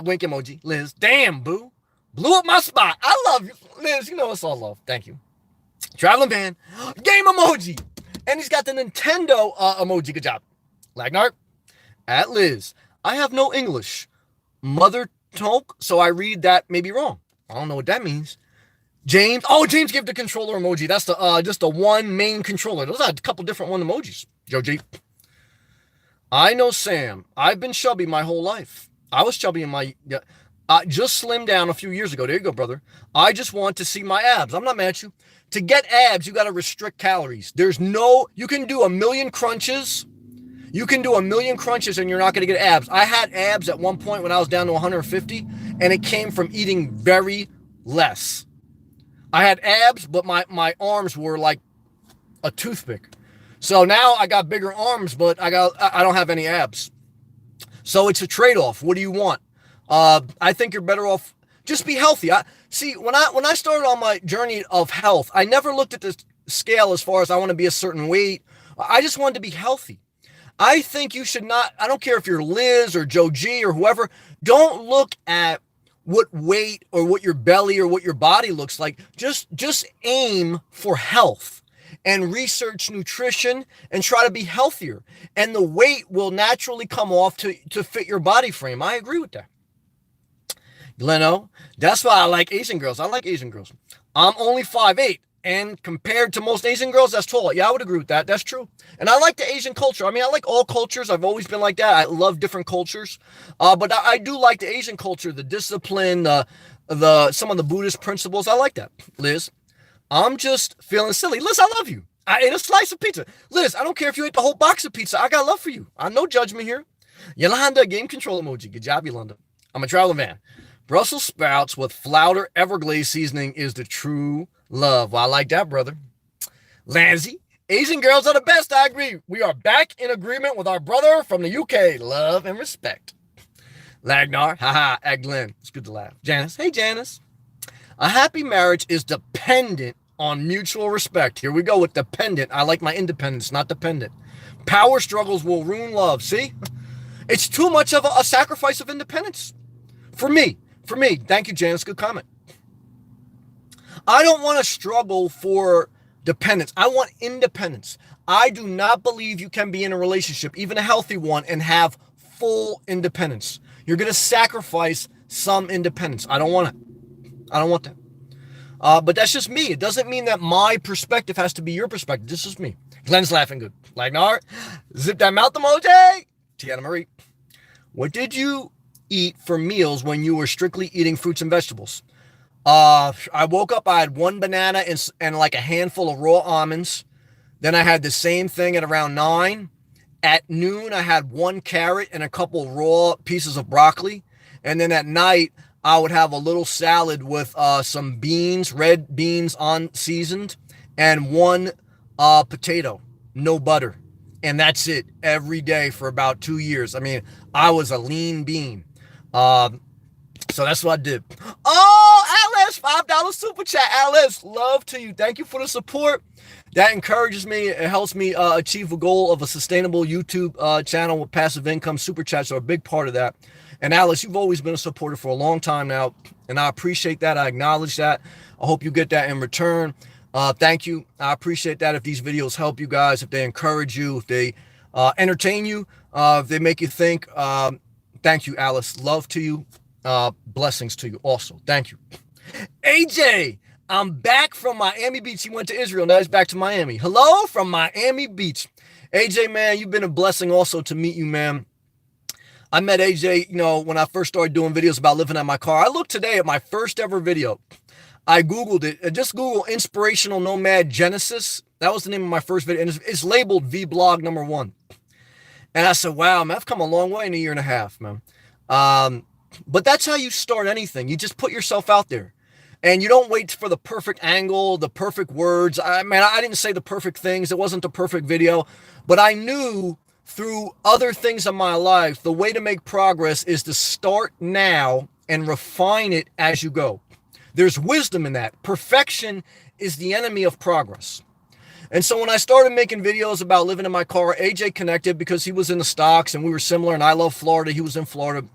wink emoji. Liz, damn, boo. Blew up my spot. I love you. Liz, you know it's all love. Thank you. Traveling man. Game emoji. And he's got the Nintendo emoji. Good job. Lagnar. At Liz. I have no English. Mother tongue, so I read that maybe wrong. I don't know what that means. James. Oh, James gave the controller emoji. That's the just the one main controller. Those are a couple different one emojis. Joe G. I know Sam. I've been chubby my whole life. I was chubby in my... just slimmed down a few years ago. There you go, brother. I just want to see my abs. I'm not mad at you. To get abs, you got to restrict calories. There's no... You can do 1,000,000 crunches. You can do 1,000,000 crunches and you're not going to get abs. I had abs at one point when I was down to 150, and it came from eating very less. I had abs, but my arms were like a toothpick. So now I got bigger arms, but I don't have any abs. So it's a trade-off. What do you want? I think you're better off just be healthy. See, when I started on my journey of health, I never looked at the scale as far as I want to be a certain weight. I just wanted to be healthy. I think you should not, I don't care if you're Liz or Joe G or whoever, don't look at what weight or what your belly or what your body looks like. Just aim for health and research nutrition and try to be healthier. And the weight will naturally come off to fit your body frame. I agree with that. Gleno, that's why I like Asian girls. I like Asian girls. I'm only 5'8", and compared to most Asian girls, that's tall. Yeah, I would agree with that. That's true. And I like the Asian culture. I mean, I like all cultures. I've always been like that. I love different cultures. But I do like the Asian culture, the discipline, some of the Buddhist principles. I like that. Liz, I'm just feeling silly. Liz, I love you. I ate a slice of pizza. Liz, I don't care if you ate the whole box of pizza. I got love for you. No judgment here. Yolanda, game control emoji. Good job, Yolanda. I'm a traveler man. Brussels sprouts with Flounder Everglazed seasoning is the true love. Well, I like that, brother. Lanzy, Asian girls are the best. I agree. We are back in agreement with our brother from the UK. Love and respect. Lagnar, haha, at Glenn. It's good to laugh. Janice, hey, Janice. A happy marriage is dependent on mutual respect. Here we go with dependent. I like my independence, not dependent. Power struggles will ruin love. See? It's too much of a sacrifice of independence. For me, thank you, Janice. Good comment. I don't want to struggle for dependence. I want independence. I do not believe you can be in a relationship, even a healthy one, and have full independence. You're going to sacrifice some independence. I don't want it. I don't want that. But that's just me. It doesn't mean that my perspective has to be your perspective. This is me. Glenn's laughing good. Lagnar, zip that mouth emoji. Tiana Marie, what did you eat for meals when you were strictly eating fruits and vegetables? I woke up, I had one banana and like a handful of raw almonds. Then I had the same thing at around 9. At noon, I had 1 carrot and a couple raw pieces of broccoli. And then at night, I would have a little salad with some beans, red beans unseasoned, and 1 potato, no butter. And that's it every day for about 2 years. I mean, I was a lean bean. So that's what I did. Oh, Alice, $5 super chat. Alice, love to you. Thank you for the support. That encourages me. It helps me achieve a goal of a sustainable YouTube channel with passive income. Super chats are a big part of that. And Alice, you've always been a supporter for a long time now, and I appreciate that. I acknowledge that. I hope you get that in return. Thank you. I appreciate that. If these videos help you guys, if they encourage you, if they entertain you, if they make you think, thank you, Alice. Love to you. Blessings to you also. Thank you. AJ, I'm back from Miami Beach. He went to Israel. Now he's back to Miami. Hello from Miami Beach. AJ, man, you've been a blessing also to meet you, man. I met AJ, when I first started doing videos about living in my car. I looked today at my first ever video. I Googled it. Just Google Inspirational Nomad Genesis. That was the name of my first video. And it's labeled Vlog number 1. And I said, wow, man, I've come a long way in a year and a half, man. But that's how you start anything. You just put yourself out there. And you don't wait for the perfect angle, the perfect words. I didn't say the perfect things. It wasn't the perfect video. But I knew through other things in my life, the way to make progress is to start now and refine it as you go. There's wisdom in that. Perfection is the enemy of progress. And so when I started making videos about living in my car, AJ connected because he was in the stocks and we were similar, and I love Florida. He was in Florida.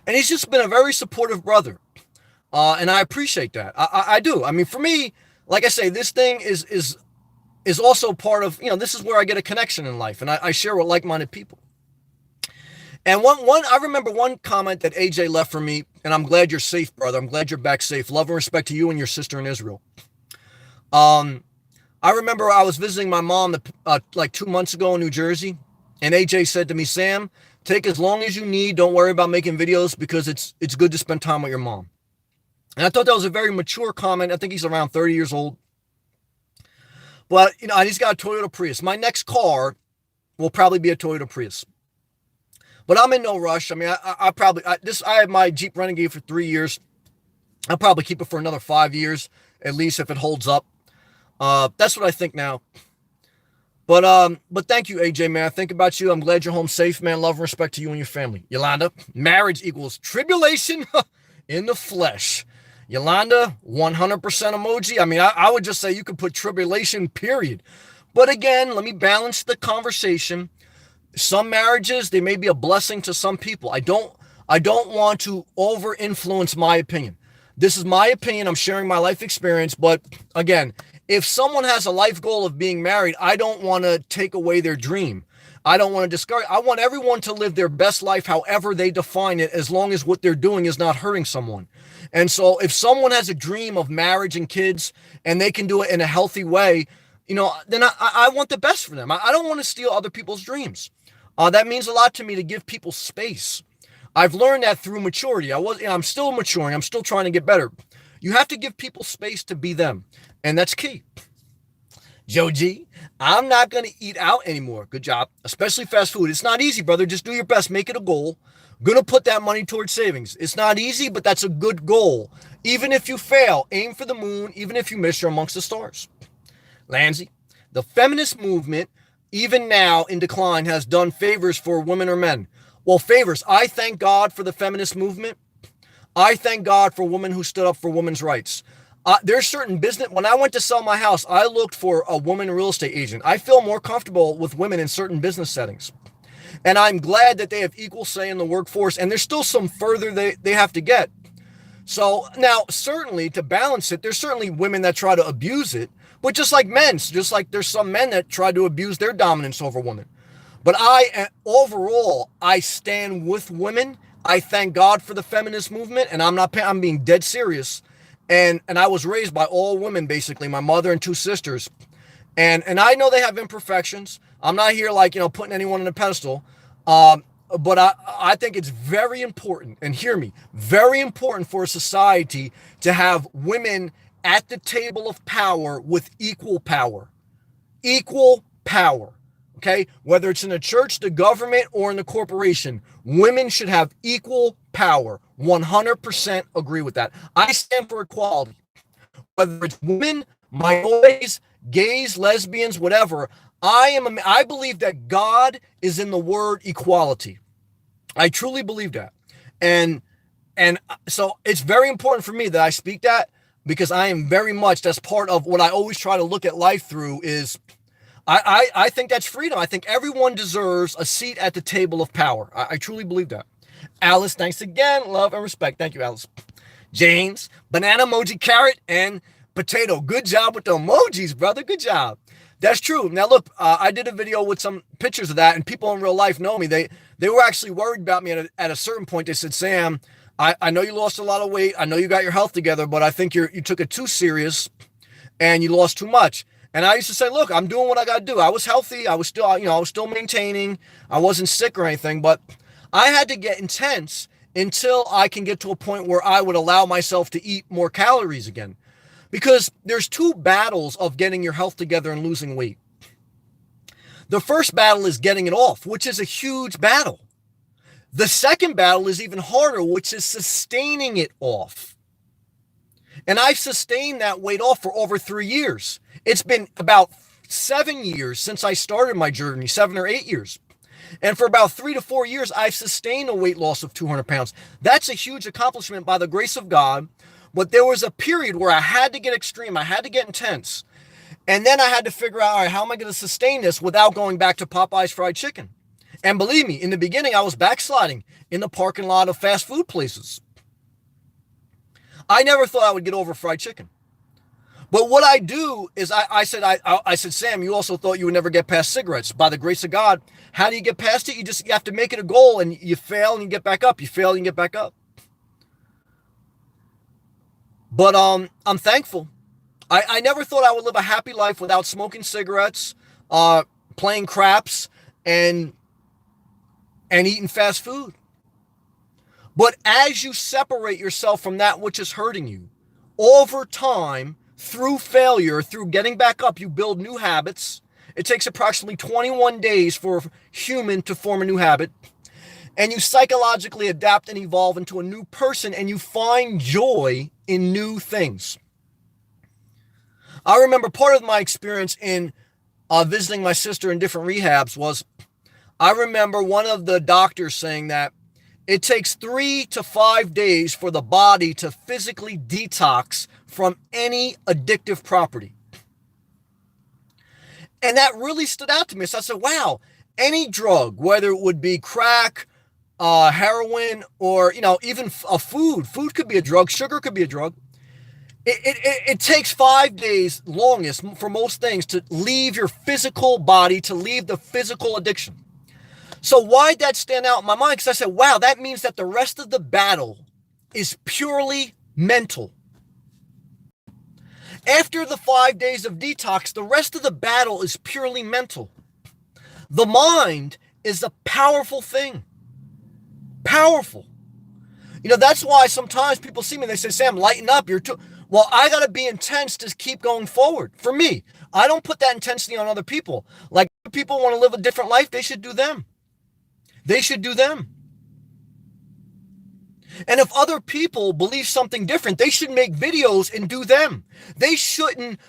And he's just been a very supportive brother. And I appreciate that. I do. I mean, for me, like I say, this thing is also part of, this is where I get a connection in life, and I share with like-minded people. And I remember one comment that AJ left for me, and I'm glad you're safe, brother. I'm glad you're back safe. Love and respect to you and your sister in Israel. Um, I remember I was visiting my mom like 2 months ago in New Jersey, and AJ said to me, Sam, take as long as you need. Don't worry about making videos because it's good to spend time with your mom. And I thought that was a very mature comment. I think he's around 30 years old. But, he's got a Toyota Prius. My next car will probably be a Toyota Prius. But I'm in no rush. I mean, I had my Jeep Renegade for 3 years. I'll probably keep it for another 5 years, at least if it holds up. That's what I think now. But thank you, AJ, man. I think about you. I'm glad you're home safe, man. Love and respect to you and your family. Yolanda, marriage equals tribulation in the flesh. Yolanda, 100% emoji. I mean, I would just say you could put tribulation, period. But again, let me balance the conversation. Some marriages, they may be a blessing to some people. I don't want to over influence my opinion. This is my opinion. I'm sharing my life experience. But again, if someone has a life goal of being married, I don't want to take away their dream. I don't want to discourage. I want everyone to live their best life however they define it, as long as what they're doing is not hurting someone. And so if someone has a dream of marriage and kids and they can do it in a healthy way, then I want the best for them. I don't want to steal other people's dreams. That means a lot to me to give people space. I've learned that through maturity. I'm still maturing. I'm still trying to get better. You have to give people space to be them. And that's key. Joe G, I'm not going to eat out anymore. Good job. Especially fast food. It's not easy, brother. Just do your best. Make it a goal. Going to put that money towards savings. It's not easy, but that's a good goal. Even if you fail, aim for the moon. Even if you miss, you're amongst the stars. Lanzi, the feminist movement, even now in decline, has done favors for women or men. Well, favors. I thank God for the feminist movement. I thank God for women who stood up for women's rights. There's certain business. When I went to sell my house, I looked for a woman real estate agent. I feel more comfortable with women in certain business settings. And I'm glad that they have equal say in the workforce. And there's still some further they have to get. So now, certainly to balance it, there's certainly women that try to abuse it. But just like men, just like there's some men that try to abuse their dominance over women. But overall, I stand with women. I thank God for the feminist movement. And I'm being dead serious. And I was raised by all women, basically, my mother and two sisters. And I know they have imperfections. I'm not here putting anyone on a pedestal. But I think it's very important, and hear me, very important for a society to have women at the table of power with equal power. Equal power. Okay? Whether it's in the church, the government, or in the corporation, women should have equal power. 100% agree with that. I stand for equality. Whether it's women, minorities, gays, lesbians, whatever, I believe that God is in the word equality. I truly believe that. And so it's very important for me that I speak that, because I am very much, that's part of what I always try to look at life through is I think that's freedom. I think everyone deserves a seat at the table of power. I truly believe that. Alice, thanks again. Love and respect. Thank you, Alice. James, banana emoji, carrot, and potato. Good job with the emojis, brother. Good job. That's true. Now, look, I did a video with some pictures of that, and people in real life know me. They were actually worried about me at a certain point. They said, Sam, I know you lost a lot of weight. I know you got your health together, but I think you took it too serious and you lost too much. And I used to say, look, I'm doing what I got to do. I was healthy. I was still maintaining. I wasn't sick or anything, but I had to get intense until I can get to a point where I would allow myself to eat more calories again. Because there's two battles of getting your health together and losing weight. The first battle is getting it off, which is a huge battle. The second battle is even harder, which is sustaining it off. And I've sustained that weight off for over 3 years. It's been about 7 years since I started my journey, 7 or 8 years. And for about 3 to 4 years, I've sustained a weight loss of 200 pounds. That's a huge accomplishment by the grace of God. But there was a period where I had to get extreme. I had to get intense. And then I had to figure out, all right, how am I going to sustain this without going back to Popeye's fried chicken? And believe me, in the beginning, I was backsliding in the parking lot of fast food places. I never thought I would get over fried chicken. But what I do is I said, Sam, you also thought you would never get past cigarettes. By the grace of God, how do you get past it? You have to make it a goal, and you fail and you get back up. You fail and you get back up. But I'm thankful. I never thought I would live a happy life without smoking cigarettes, playing craps, and eating fast food. But as you separate yourself from that which is hurting you, over time, through failure, through getting back up, you build new habits. It takes approximately 21 days for a human to form a new habit. And you psychologically adapt and evolve into a new person, and you find joy in new things. I remember part of my experience in visiting my sister in different rehabs was, I remember one of the doctors saying that it takes 3 to 5 days for the body to physically detox from any addictive property. And that really stood out to me. So I said, wow, any drug, whether it would be crack, heroin, or, even a food could be a drug, sugar could be a drug. It takes 5 days longest for most things to leave your physical body, to leave the physical addiction. So why'd that stand out in my mind? Because I said, wow, that means that the rest of the battle is purely mental. After the 5 days of detox, the rest of the battle is purely mental. The mind is a powerful thing. Powerful. That's why sometimes people see me and they say, Sam, lighten up. Well, I got to be intense to keep going forward. For me, I don't put that intensity on other people. Like, if people want to live a different life, they should do them. They should do them. And if other people believe something different, they should make videos and do them. They shouldn't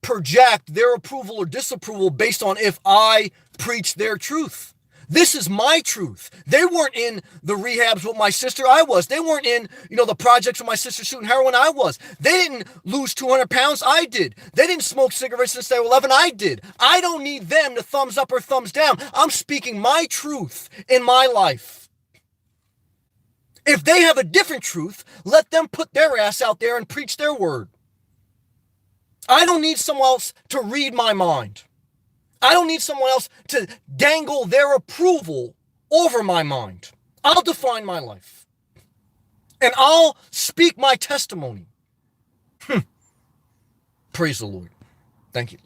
project their approval or disapproval based on if I preach their truth. This is my truth. They weren't in the rehabs with my sister. I was. They weren't in, the projects with my sister shooting heroin. I was. They didn't lose 200 pounds. I did. They didn't smoke cigarettes since they were 11. I did. I don't need them to thumbs up or thumbs down. I'm speaking my truth in my life. If they have a different truth, let them put their ass out there and preach their word. I don't need someone else to read my mind. I don't need someone else to dangle their approval over my mind. I'll define my life. And I'll speak my testimony. Praise the Lord. Thank you.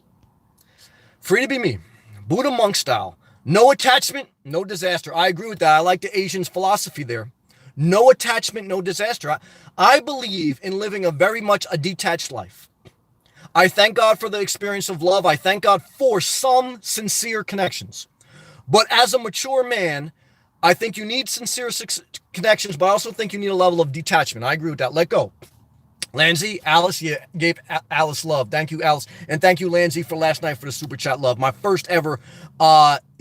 Free to be me. Buddha monk style. No attachment, no disaster. I agree with that. I like the Asians' philosophy there. No attachment, no disaster. I believe in living a very much a detached life. I thank God for the experience of love. I thank God for some sincere connections. But as a mature man, I think you need sincere connections, but I also think you need a level of detachment. I agree with that. Let go. Lanzi, Alice, you gave Alice love. Thank you, Alice. And thank you, Lanzi, for last night for the super chat love. My first ever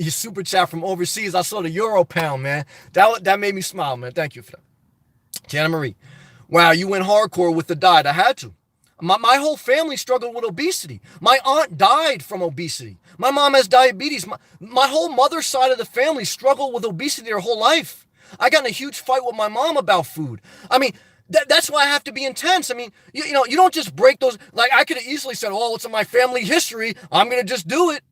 super chat from overseas. I saw the Euro pound, man. That made me smile, man. Thank you for that. Jana Marie. Wow, you went hardcore with the diet. I had to. My whole family struggled with obesity. My aunt died from obesity. My mom has diabetes. My whole mother's side of the family struggled with obesity their whole life. I got in a huge fight with my mom about food. I mean, that's why I have to be intense. I mean, you don't just break those. Like, I could have easily said, oh, it's in my family history. I'm going to just do it.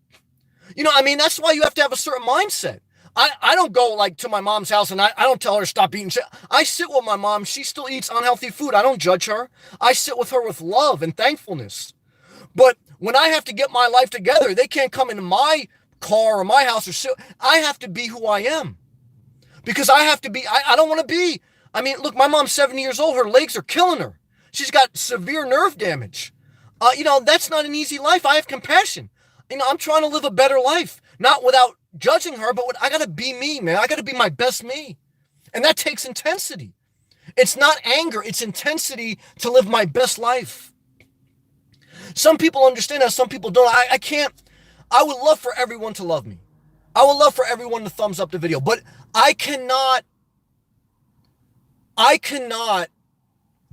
That's why you have to have a certain mindset. I don't go like to my mom's house and I don't tell her to stop eating shit. I sit with my mom. She still eats unhealthy food. I don't judge her. I sit with her with love and thankfulness. But when I have to get my life together, they can't come into my car or my house or sit. I have to be who I am because I have to be. I don't want to be. I mean, look, my mom's 70 years old. Her legs are killing her. She's got severe nerve damage. That's not an easy life. I have compassion. I'm trying to live a better life, not without judging her, but I got to be me, man. I got to be my best me. And that takes intensity. It's not anger. It's intensity to live my best life. Some people understand that. Some people don't. I can't. I would love for everyone to love me. I would love for everyone to thumbs up the video, but I cannot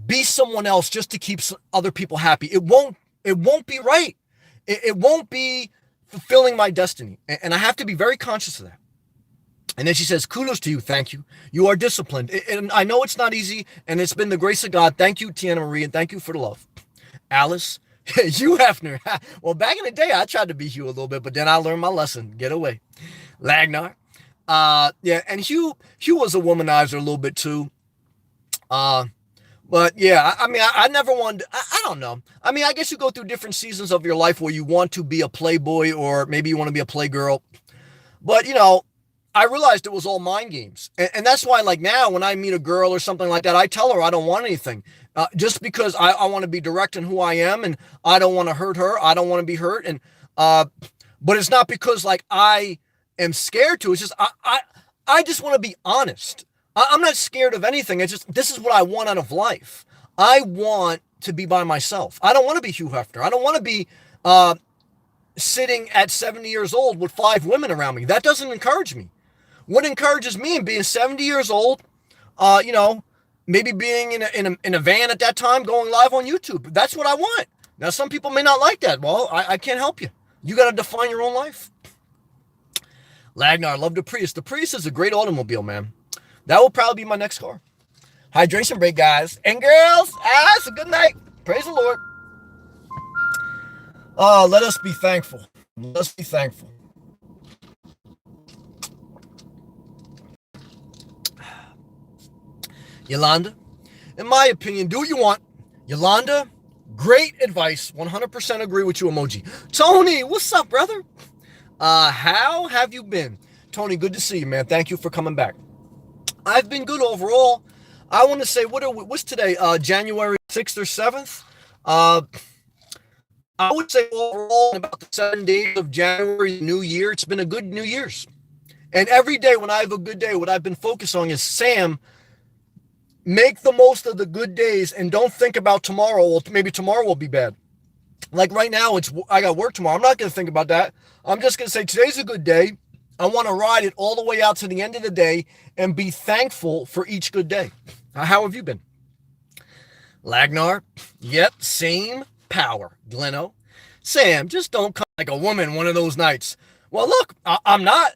be someone else just to keep other people happy. It won't be right. It won't be fulfilling my destiny. And I have to be very conscious of that. And then she says, kudos to you. Thank you. You are disciplined. And I know it's not easy, and it's been the grace of God. Thank you, Tiana Marie, and thank you for the love. Alice, Hugh Hefner. Well, back in the day, I tried to be Hugh a little bit, but then I learned my lesson. Get away. Lagnar. Yeah, and Hugh was a womanizer a little bit too. Uh, but yeah, I mean, I never wanted. I don't know. I mean, I guess you go through different seasons of your life where you want to be a playboy or maybe you want to be a playgirl. But I realized it was all mind games, and that's why, like now, when I meet a girl or something like that, I tell her I don't want anything, just because I want to be direct in who I am, and I don't want to hurt her. I don't want to be hurt, and but it's not because like I am scared to. It's just I just want to be honest. I'm not scared of anything. It's just this is what I want out of life. I want to be by myself. I don't want to be Hugh Hefner. I don't want to be sitting at 70 years old with 5 women around me. That doesn't encourage me. What encourages me in being 70 years old, maybe being in a van at that time, going live on YouTube. That's what I want. Now, some people may not like that. Well, I can't help you. You got to define your own life. Lagnar, love the Prius. The Prius is a great automobile, man. That will probably be my next car. Hydration break, guys and girls. It's a good night. Praise the Lord. Let us be thankful. Let us be thankful. Yolanda, in my opinion, do what you want. Yolanda, great advice. 100% agree with you, emoji. Tony, what's up, brother? How have you been? Tony, good to see you, man. Thank you for coming back. I've been good overall. I want to say, what's today? January 6th or 7th? I would say overall, in about the 7 days of January, New Year, it's been a good New Year's. And every day when I have a good day, what I've been focused on is, Sam, make the most of the good days and don't think about tomorrow. Well, maybe tomorrow will be bad. Like right now, I got work tomorrow. I'm not going to think about that. I'm just going to say today's a good day. I want to ride it all the way out to the end of the day and be thankful for each good day. How have you been? Lagnar, yep, same power. Gleno, Sam, just don't come like a woman one of those nights. Well, look, I'm not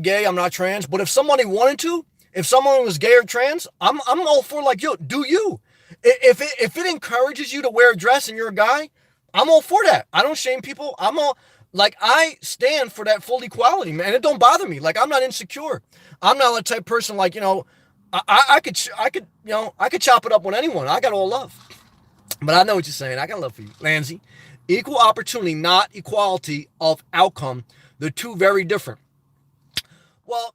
gay, I'm not trans, but if somebody wanted to, if someone was gay or trans, I'm all for like, yo, do you. If it encourages you to wear a dress and you're a guy, I'm all for that. I don't shame people. I stand for that full equality, man. It don't bother me. Like, I'm not insecure. I'm not the type of person like, I could chop it up with anyone. I got all love. But I know what you're saying. I got love for you. Lanzy, equal opportunity, not equality of outcome. They're two very different. Well,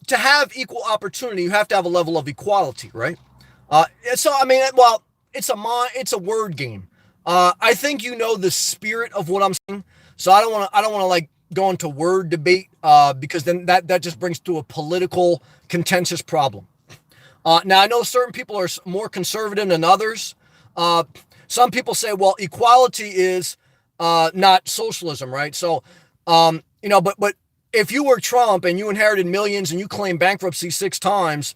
to have equal opportunity, you have to have a level of equality, right? It's a word game. I think you know the spirit of what I'm saying. So I don't want to like go into word debate because then that just brings to a political contentious problem. Now I know certain people are more conservative than others. Some people say, well, equality is not socialism, right? So but if you were Trump and you inherited millions and you claimed bankruptcy 6 times,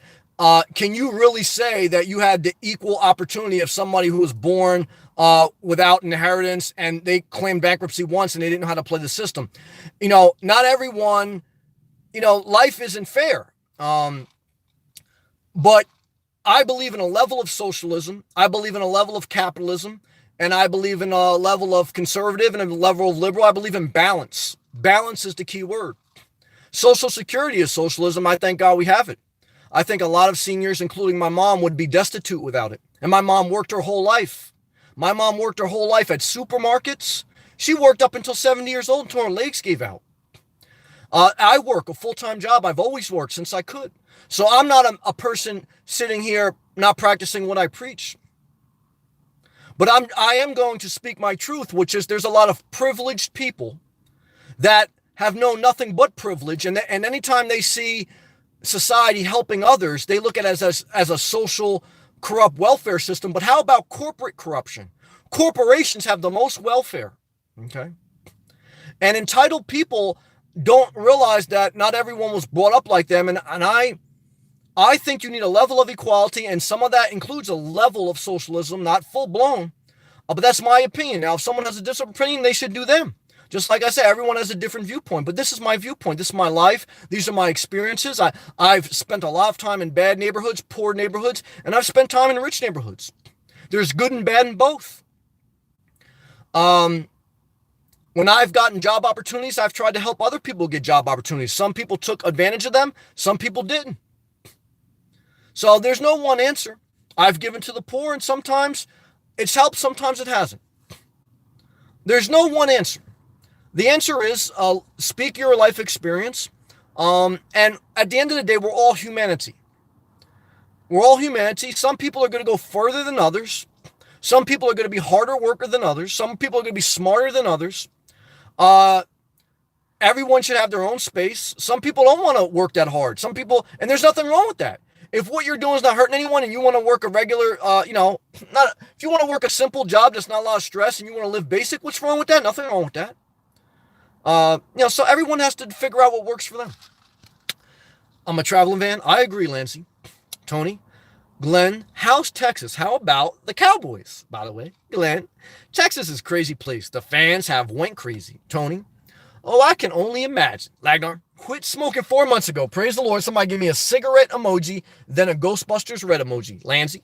can you really say that you had the equal opportunity of somebody who was born without inheritance and they claimed bankruptcy once and they didn't know how to play the system? Not everyone, life isn't fair. But I believe in a level of socialism. I believe in a level of capitalism. And I believe in a level of conservative and a level of liberal. I believe in balance. Balance is the key word. Social Security is socialism. I thank God we have it. I think a lot of seniors, including my mom, would be destitute without it. And my mom worked her whole life. My mom worked her whole life at supermarkets. She worked up until 70 years old until her legs gave out. I work a full-time job. I've always worked since I could. So I'm not a person sitting here not practicing what I preach. But I am going to speak my truth, which is there's a lot of privileged people that have known nothing but privilege. And anytime they see society helping others, they look at it as a social corrupt welfare system. But how about corporate corruption? Corporations have the most welfare. Okay. And entitled people don't realize that not everyone was brought up like them. And I think you need a level of equality, and some of that includes a level of socialism, not full blown. But that's my opinion. Now, if someone has a different opinion, they should do them. Just like I said, everyone has a different viewpoint, but this is my viewpoint. This is my life. These are my experiences. I've spent a lot of time in bad neighborhoods, poor neighborhoods, and I've spent time in rich neighborhoods. There's good and bad in both. When I've gotten job opportunities, I've tried to help other people get job opportunities. Some people took advantage of them, some people didn't. So there's no one answer. I've given to the poor, and sometimes it's helped, sometimes it hasn't. There's no one answer. The answer is speak your life experience. And at the end of the day, we're all humanity. We're all humanity. Some people are going to go further than others. Some people are going to be harder worker than others. Some people are going to be smarter than others. Everyone should have their own space. Some people don't want to work that hard. Some people, and there's nothing wrong with that. If what you're doing is not hurting anyone and you want to work a regular, if you want to work a simple job that's not a lot of stress and you want to live basic, what's wrong with that? Nothing wrong with that. So everyone has to figure out what works for them. I'm a traveling van. I agree, Lancey. Tony. Glenn, how's Texas? How about the Cowboys, by the way? Glenn, Texas is a crazy place. The fans have went crazy. Tony, oh, I can only imagine. Lagnar, quit smoking 4 months ago. Praise the Lord. Somebody give me a cigarette emoji, then a Ghostbusters red emoji. Lancey,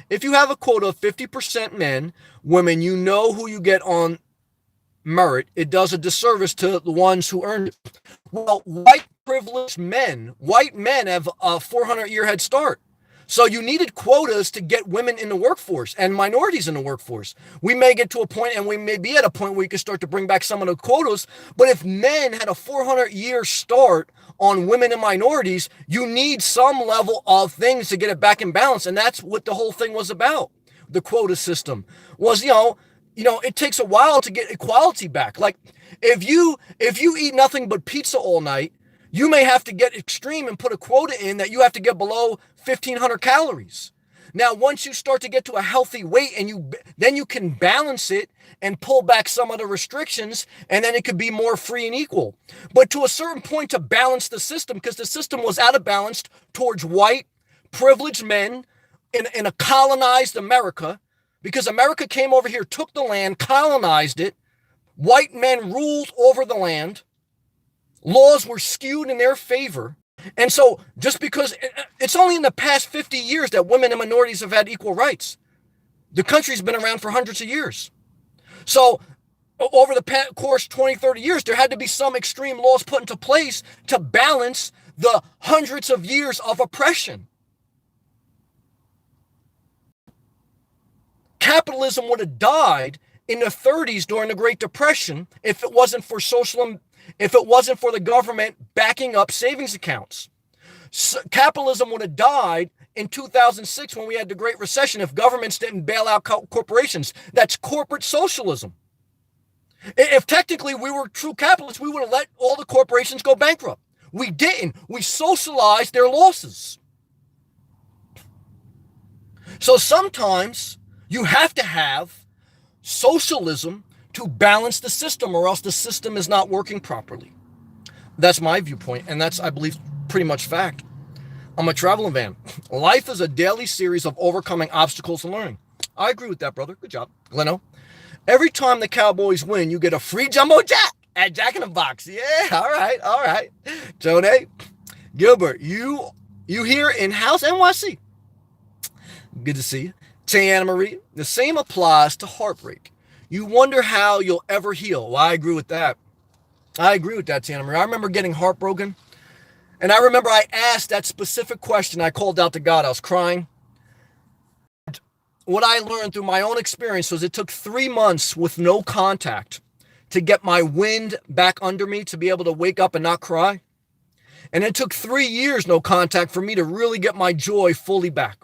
if you have a quota of 50% men, women, you know who you get on merit. It does a disservice to the ones who earned it. Well, white men have a 400-year head start. So you needed quotas to get women in the workforce and minorities in the workforce. We may get to a point, and we may be at a point where you can start to bring back some of the quotas. But if men had a 400-year start on women and minorities, you need some level of things to get it back in balance. And that's what the whole thing was about. The quota system was, it takes a while to get equality back. Like if you eat nothing but pizza all night, you may have to get extreme and put a quota in that you have to get below 1,500 calories. Now, once you start to get to a healthy weight and then you can balance it and pull back some of the restrictions, and then it could be more free and equal. But to a certain point, to balance the system, because the system was out of balance towards white, privileged men in a colonized America, because America came over here, took the land, colonized it. White men ruled over the land. Laws were skewed in their favor. And so just because it's only in the past 50 years that women and minorities have had equal rights. The country's been around for hundreds of years. So over the course 20, 30 years, there had to be some extreme laws put into place to balance the hundreds of years of oppression. Capitalism would have died in the 30s during the Great Depression if it wasn't for the government backing up savings accounts. Capitalism would have died in 2006 when we had the Great Recession if governments didn't bail out corporations. That's corporate socialism. If technically we were true capitalists, we would have let all the corporations go bankrupt. We didn't. We socialized their losses. So sometimes you have to have socialism to balance the system, or else the system is not working properly. That's my viewpoint, and that's, I believe, pretty much fact. I'm a traveling van. Life is a daily series of overcoming obstacles and learning. I agree with that, brother. Good job. Gleno. Every time the Cowboys win, you get a free jumbo jack at Jack in the Box. Yeah, all right. Tony, Gilbert, you here in House NYC. Good to see you. Tiana Marie, the same applies to heartbreak. You wonder how you'll ever heal. Well, I agree with that. Tiana Marie. I remember getting heartbroken. And I remember I asked that specific question. I called out to God. I was crying. What I learned through my own experience was it took 3 months with no contact to get my wind back under me to be able to wake up and not cry. And it took 3 years, no contact, for me to really get my joy fully back.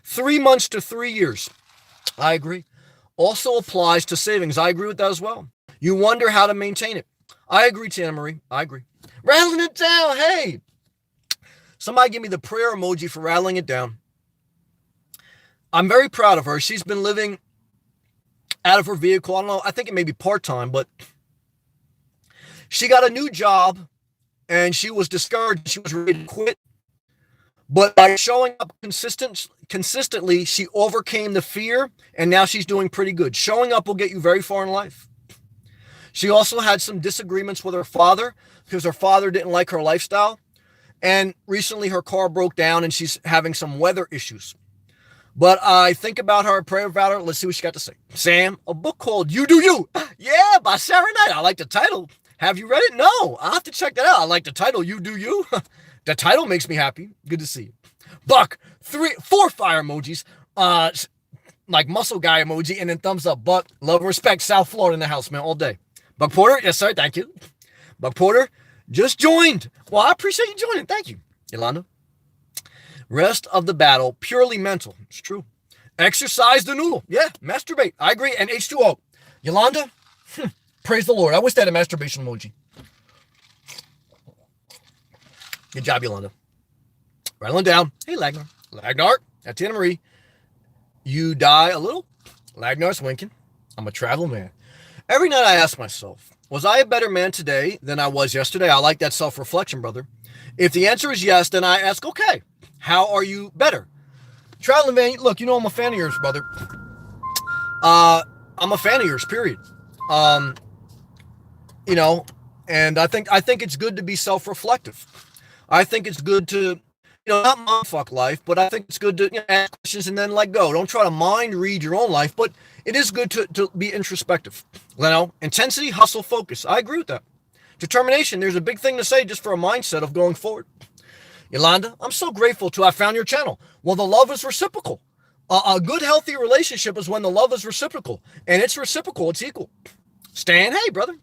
3 months to 3 years. I agree. Also applies to savings. I agree with that as well. You wonder how to maintain it. I agree, Tiana Marie. I agree. Rattling it down. Hey, somebody give me the prayer emoji for rattling it down. I'm very proud of her. She's been living out of her vehicle. I don't know. I think it may be part-time, but she got a new job and she was discouraged. She was ready to quit. But by showing up consistently, she overcame the fear, and now she's doing pretty good. Showing up will get you very far in life. She also had some disagreements with her father because her father didn't like her lifestyle. And recently her car broke down and she's having some weather issues. But I think about her, pray about her. Let's see what she got to say. Sam, a book called You Do You. Yeah, by Sarah Knight. I like the title. Have you read it? No. I'll have to check that out. I like the title, You Do You. The title makes me happy. Good to see you. Buck, 4 fire emojis. Like muscle guy emoji, and then thumbs up. Buck, love and respect. South Florida in the house, man, all day. Buck Porter, yes, sir. Thank you. Buck Porter just joined. Well, I appreciate you joining. Thank you. Yolanda. Rest of the battle, purely mental. It's true. Exercise the noodle. Yeah, masturbate. I agree. And H2O. Yolanda, praise the Lord. I wish they had a masturbation emoji. Good job, Yolanda. Rattling down. Hey, Lagnar. Lagnar, that's Anna Marie. You die a little? Lagnar's winking. I'm a travel man. Every night I ask myself, was I a better man today than I was yesterday? I like that self-reflection, brother. If the answer is yes, then I ask, okay, how are you better? Traveling man, look, you know I'm a fan of yours, brother. I'm a fan of yours, period. You know, and I think it's good to be self-reflective. I think it's good to, not mindfuck life, but I think it's good to ask questions and then let go. Don't try to mind read your own life, but it is good to be introspective. Intensity, hustle, focus. I agree with that. Determination, there's a big thing to say just for a mindset of going forward. Yolanda, I'm so grateful to have found your channel. Well, the love is reciprocal. A good, healthy relationship is when the love is reciprocal. And it's reciprocal. It's equal. Stan, hey, brother.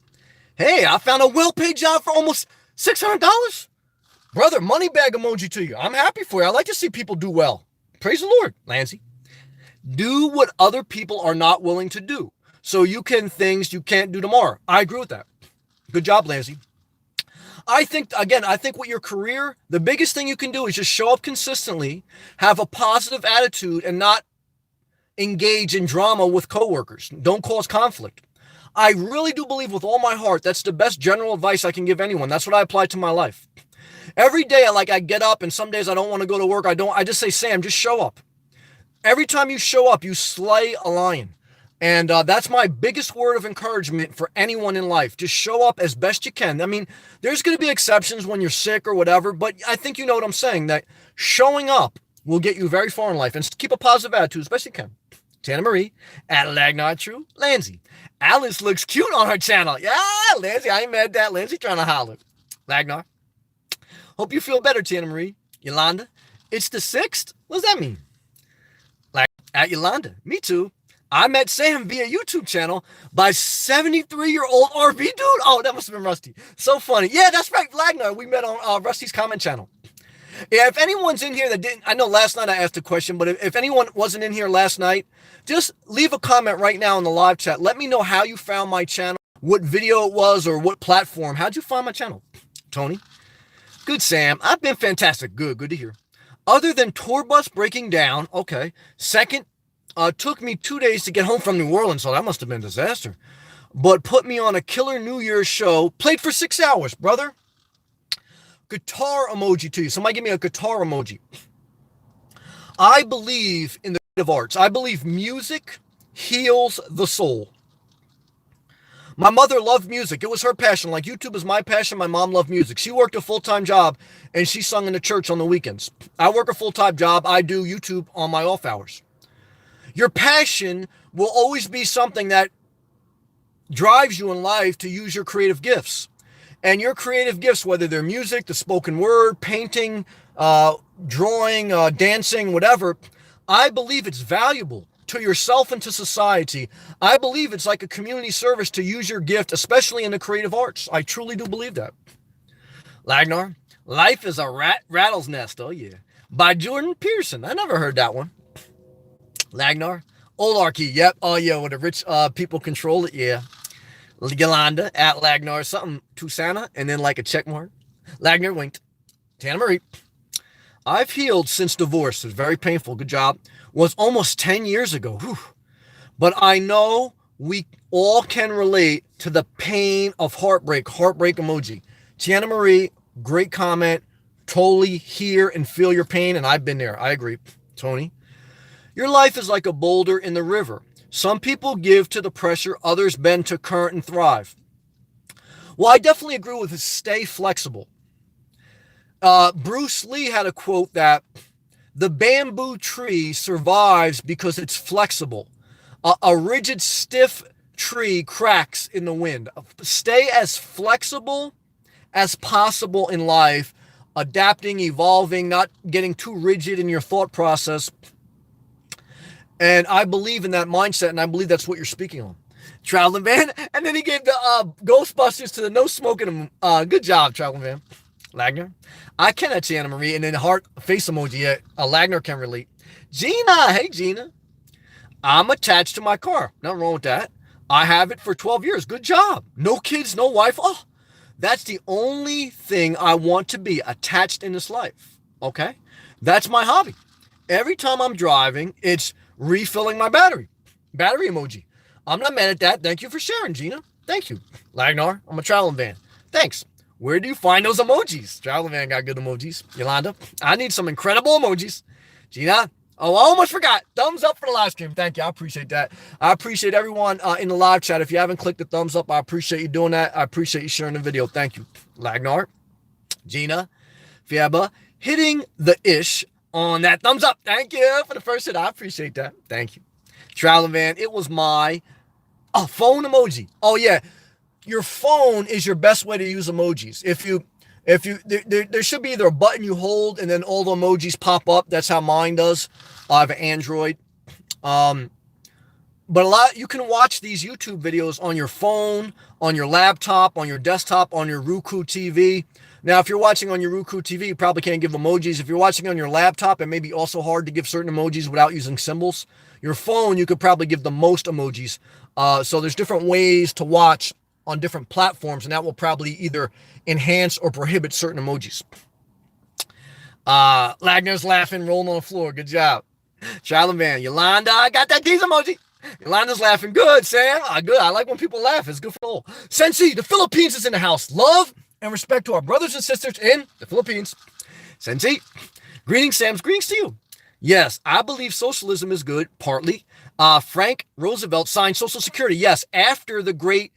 Hey, I found a well-paid job for almost $600. Brother, money bag emoji to you. I'm happy for you. I like to see people do well. Praise the Lord, Lansy. Do what other people are not willing to do. So you can things you can't do tomorrow. I agree with that. Good job, Lansy. I think with your career, the biggest thing you can do is just show up consistently, have a positive attitude, and not engage in drama with coworkers. Don't cause conflict. I really do believe with all my heart that's the best general advice I can give anyone. That's what I apply to my life. Every day I get up, and some days I don't want to go to work. I just say, Sam, just show up. Every time you show up, you slay a lion. And that's my biggest word of encouragement for anyone in life. Just show up as best you can. I mean, there's going to be exceptions when you're sick or whatever, but I think you know what I'm saying, that showing up will get you very far in life. And keep a positive attitude as best you can. Tana Marie, at Lagnar True, Lansy. Alice looks cute on her channel. Yeah, Lansy, I ain't mad at that. Lansy trying to holler. Lagnar. Hope you feel better, Tana Marie. Yolanda, it's the 6th? What does that mean? Like, at Yolanda, me too. I met Sam via YouTube channel by 73-year-old RV dude. Oh, that must have been Rusty. So funny. Yeah, that's right, Lagnar. We met on Rusty's comment channel. Yeah, if anyone's in here that didn't, I know last night I asked a question, but if anyone wasn't in here last night, just leave a comment right now in the live chat. Let me know how you found my channel, what video it was, or what platform. How'd you find my channel? Tony? Good, Sam. I've been fantastic. Good to hear. Other than tour bus breaking down, okay. Second, took me 2 days to get home from New Orleans, so that must have been a disaster. But put me on a killer New Year's show. Played for 6 hours, brother. Guitar emoji to you. Somebody give me a guitar emoji. I believe in the creative arts. I believe music heals the soul. My mother loved music. It was her passion. Like YouTube is my passion. My mom loved music. She worked a full-time job, and she sung in the church on the weekends. I work a full-time job. I do YouTube on my off hours. Your passion will always be something that drives you in life to use your creative gifts. And your creative gifts, whether they're music, the spoken word, painting, drawing, dancing, whatever, I believe it's valuable to yourself and to society. I believe it's like a community service to use your gift, especially in the creative arts. I truly do believe that. Lagnar, Life is a Rattle's Nest. Oh, yeah. By Jordan Pearson. I never heard that one. Lagnar, Olarchy. Yep. Oh, yeah. Where the rich people control it. Yeah. Yolanda, at Lagnar, something to Santa, and then like a check mark. Lagnar winked. Tana Marie. I've healed since divorce. It's very painful. Good job. Was almost 10 years ago. Whew. But I know we all can relate to the pain of heartbreak. Heartbreak emoji. Tiana Marie, great comment. Totally hear and feel your pain, and I've been there. I agree. Tony. Your life is like a boulder in the river. Some people give to the pressure, others bend to current and thrive. Well, I definitely agree with stay flexible. Bruce Lee had a quote that the bamboo tree survives because it's flexible. A rigid, stiff tree cracks in the wind. Stay as flexible as possible in life, adapting, evolving, not getting too rigid in your thought process. And I believe in that mindset, and I believe that's what you're speaking on. Traveling Van, and then he gave the Ghostbusters to the no smoking. Good job, Traveling Van. Lagner. I cannot see Anna Marie, and then heart face emoji. Yeah, Lagner can relate. Gina, hey Gina. I'm attached to my car. Nothing wrong with that. I have it for 12 years. Good job. No kids, no wife. Oh, that's the only thing I want to be, attached in this life. Okay? That's my hobby. Every time I'm driving, it's refilling my battery. Battery emoji. I'm not mad at that. Thank you for sharing, Gina. Thank you. Lagnar, I'm a traveling van. Thanks. Where do you find those emojis? Traveling van got good emojis. Yolanda, I need some incredible emojis. Gina, oh, I almost forgot. Thumbs up for the live stream. Thank you. I appreciate that. I appreciate everyone in the live chat. If you haven't clicked the thumbs up, I appreciate you doing that. I appreciate you sharing the video. Thank you. Lagnar, Gina, Fiaba, hitting the ish on that thumbs up. Thank you for the first hit. I appreciate that. Thank you. Traveling van, it was my phone emoji. Oh, yeah. Your phone is your best way to use emojis. There should be either a button you hold and then all the emojis pop up. That's how mine does. I have an Android. But you can watch these YouTube videos on your phone, on your laptop, on your desktop, on your Roku TV. Now, if you're watching on your Roku TV, you probably can't give emojis. If you're watching on your laptop, it may be also hard to give certain emojis without using symbols. Your phone, you could probably give the most emojis. So there's different ways to watch on different platforms, and that will probably either enhance or prohibit certain emojis. Lagner's laughing, rolling on the floor. Good job. Charlene Van, Yolanda, I got that D's emoji. Yolanda's laughing. Good, Sam. Good. I like when people laugh. It's good for all. Sensi, the Philippines is in the house. Love and respect to our brothers and sisters in the Philippines. Sensi, greetings, Sam's greetings to you. Yes, I believe socialism is good, partly. Frank Roosevelt signed Social Security. Yes, after the Great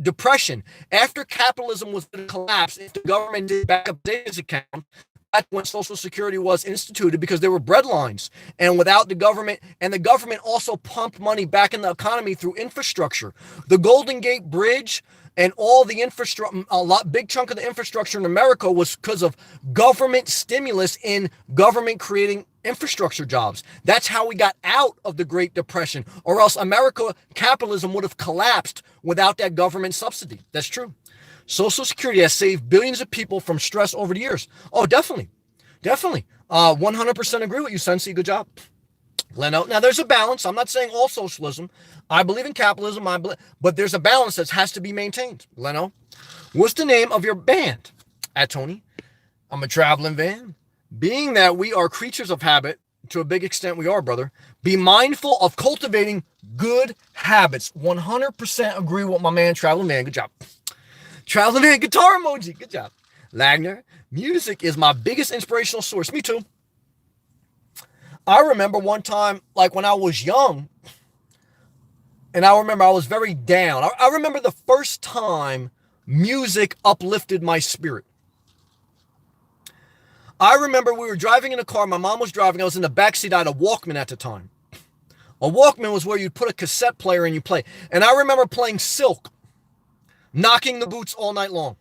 Depression, after capitalism was going to collapse, if the government did back up savings account, that's when Social Security was instituted, because there were breadlines, and without the government, and the government also pumped money back in the economy through infrastructure. The Golden Gate Bridge and all the infrastructure, big chunk of the infrastructure in America was because of government stimulus in government creating infrastructure jobs. That's how we got out of the Great Depression, or else capitalism would have collapsed without that government subsidy. That's true. Social Security has saved billions of people from stress over the years. Oh, definitely. 100% agree with you, Sensi. Good job. Leno. Now, there's a balance. I'm not saying all socialism. I believe in capitalism, but there's a balance that has to be maintained. Leno. What's the name of your band? At Tony. I'm a traveling van. Being that we are creatures of habit, to a big extent we are, brother, be mindful of cultivating good habits. 100% agree with my man, Traveling Man. Good job. Traveling Man, guitar emoji. Good job. Lagner, music is my biggest inspirational source. Me too. I remember one time, like when I was young, and I remember I was very down. I remember the first time music uplifted my spirit. I remember we were driving in a car. My mom was driving. I was in the backseat. I had a Walkman at the time. A Walkman was where you'd put a cassette player and you play. And I remember playing Silk, Knocking the Boots All Night Long.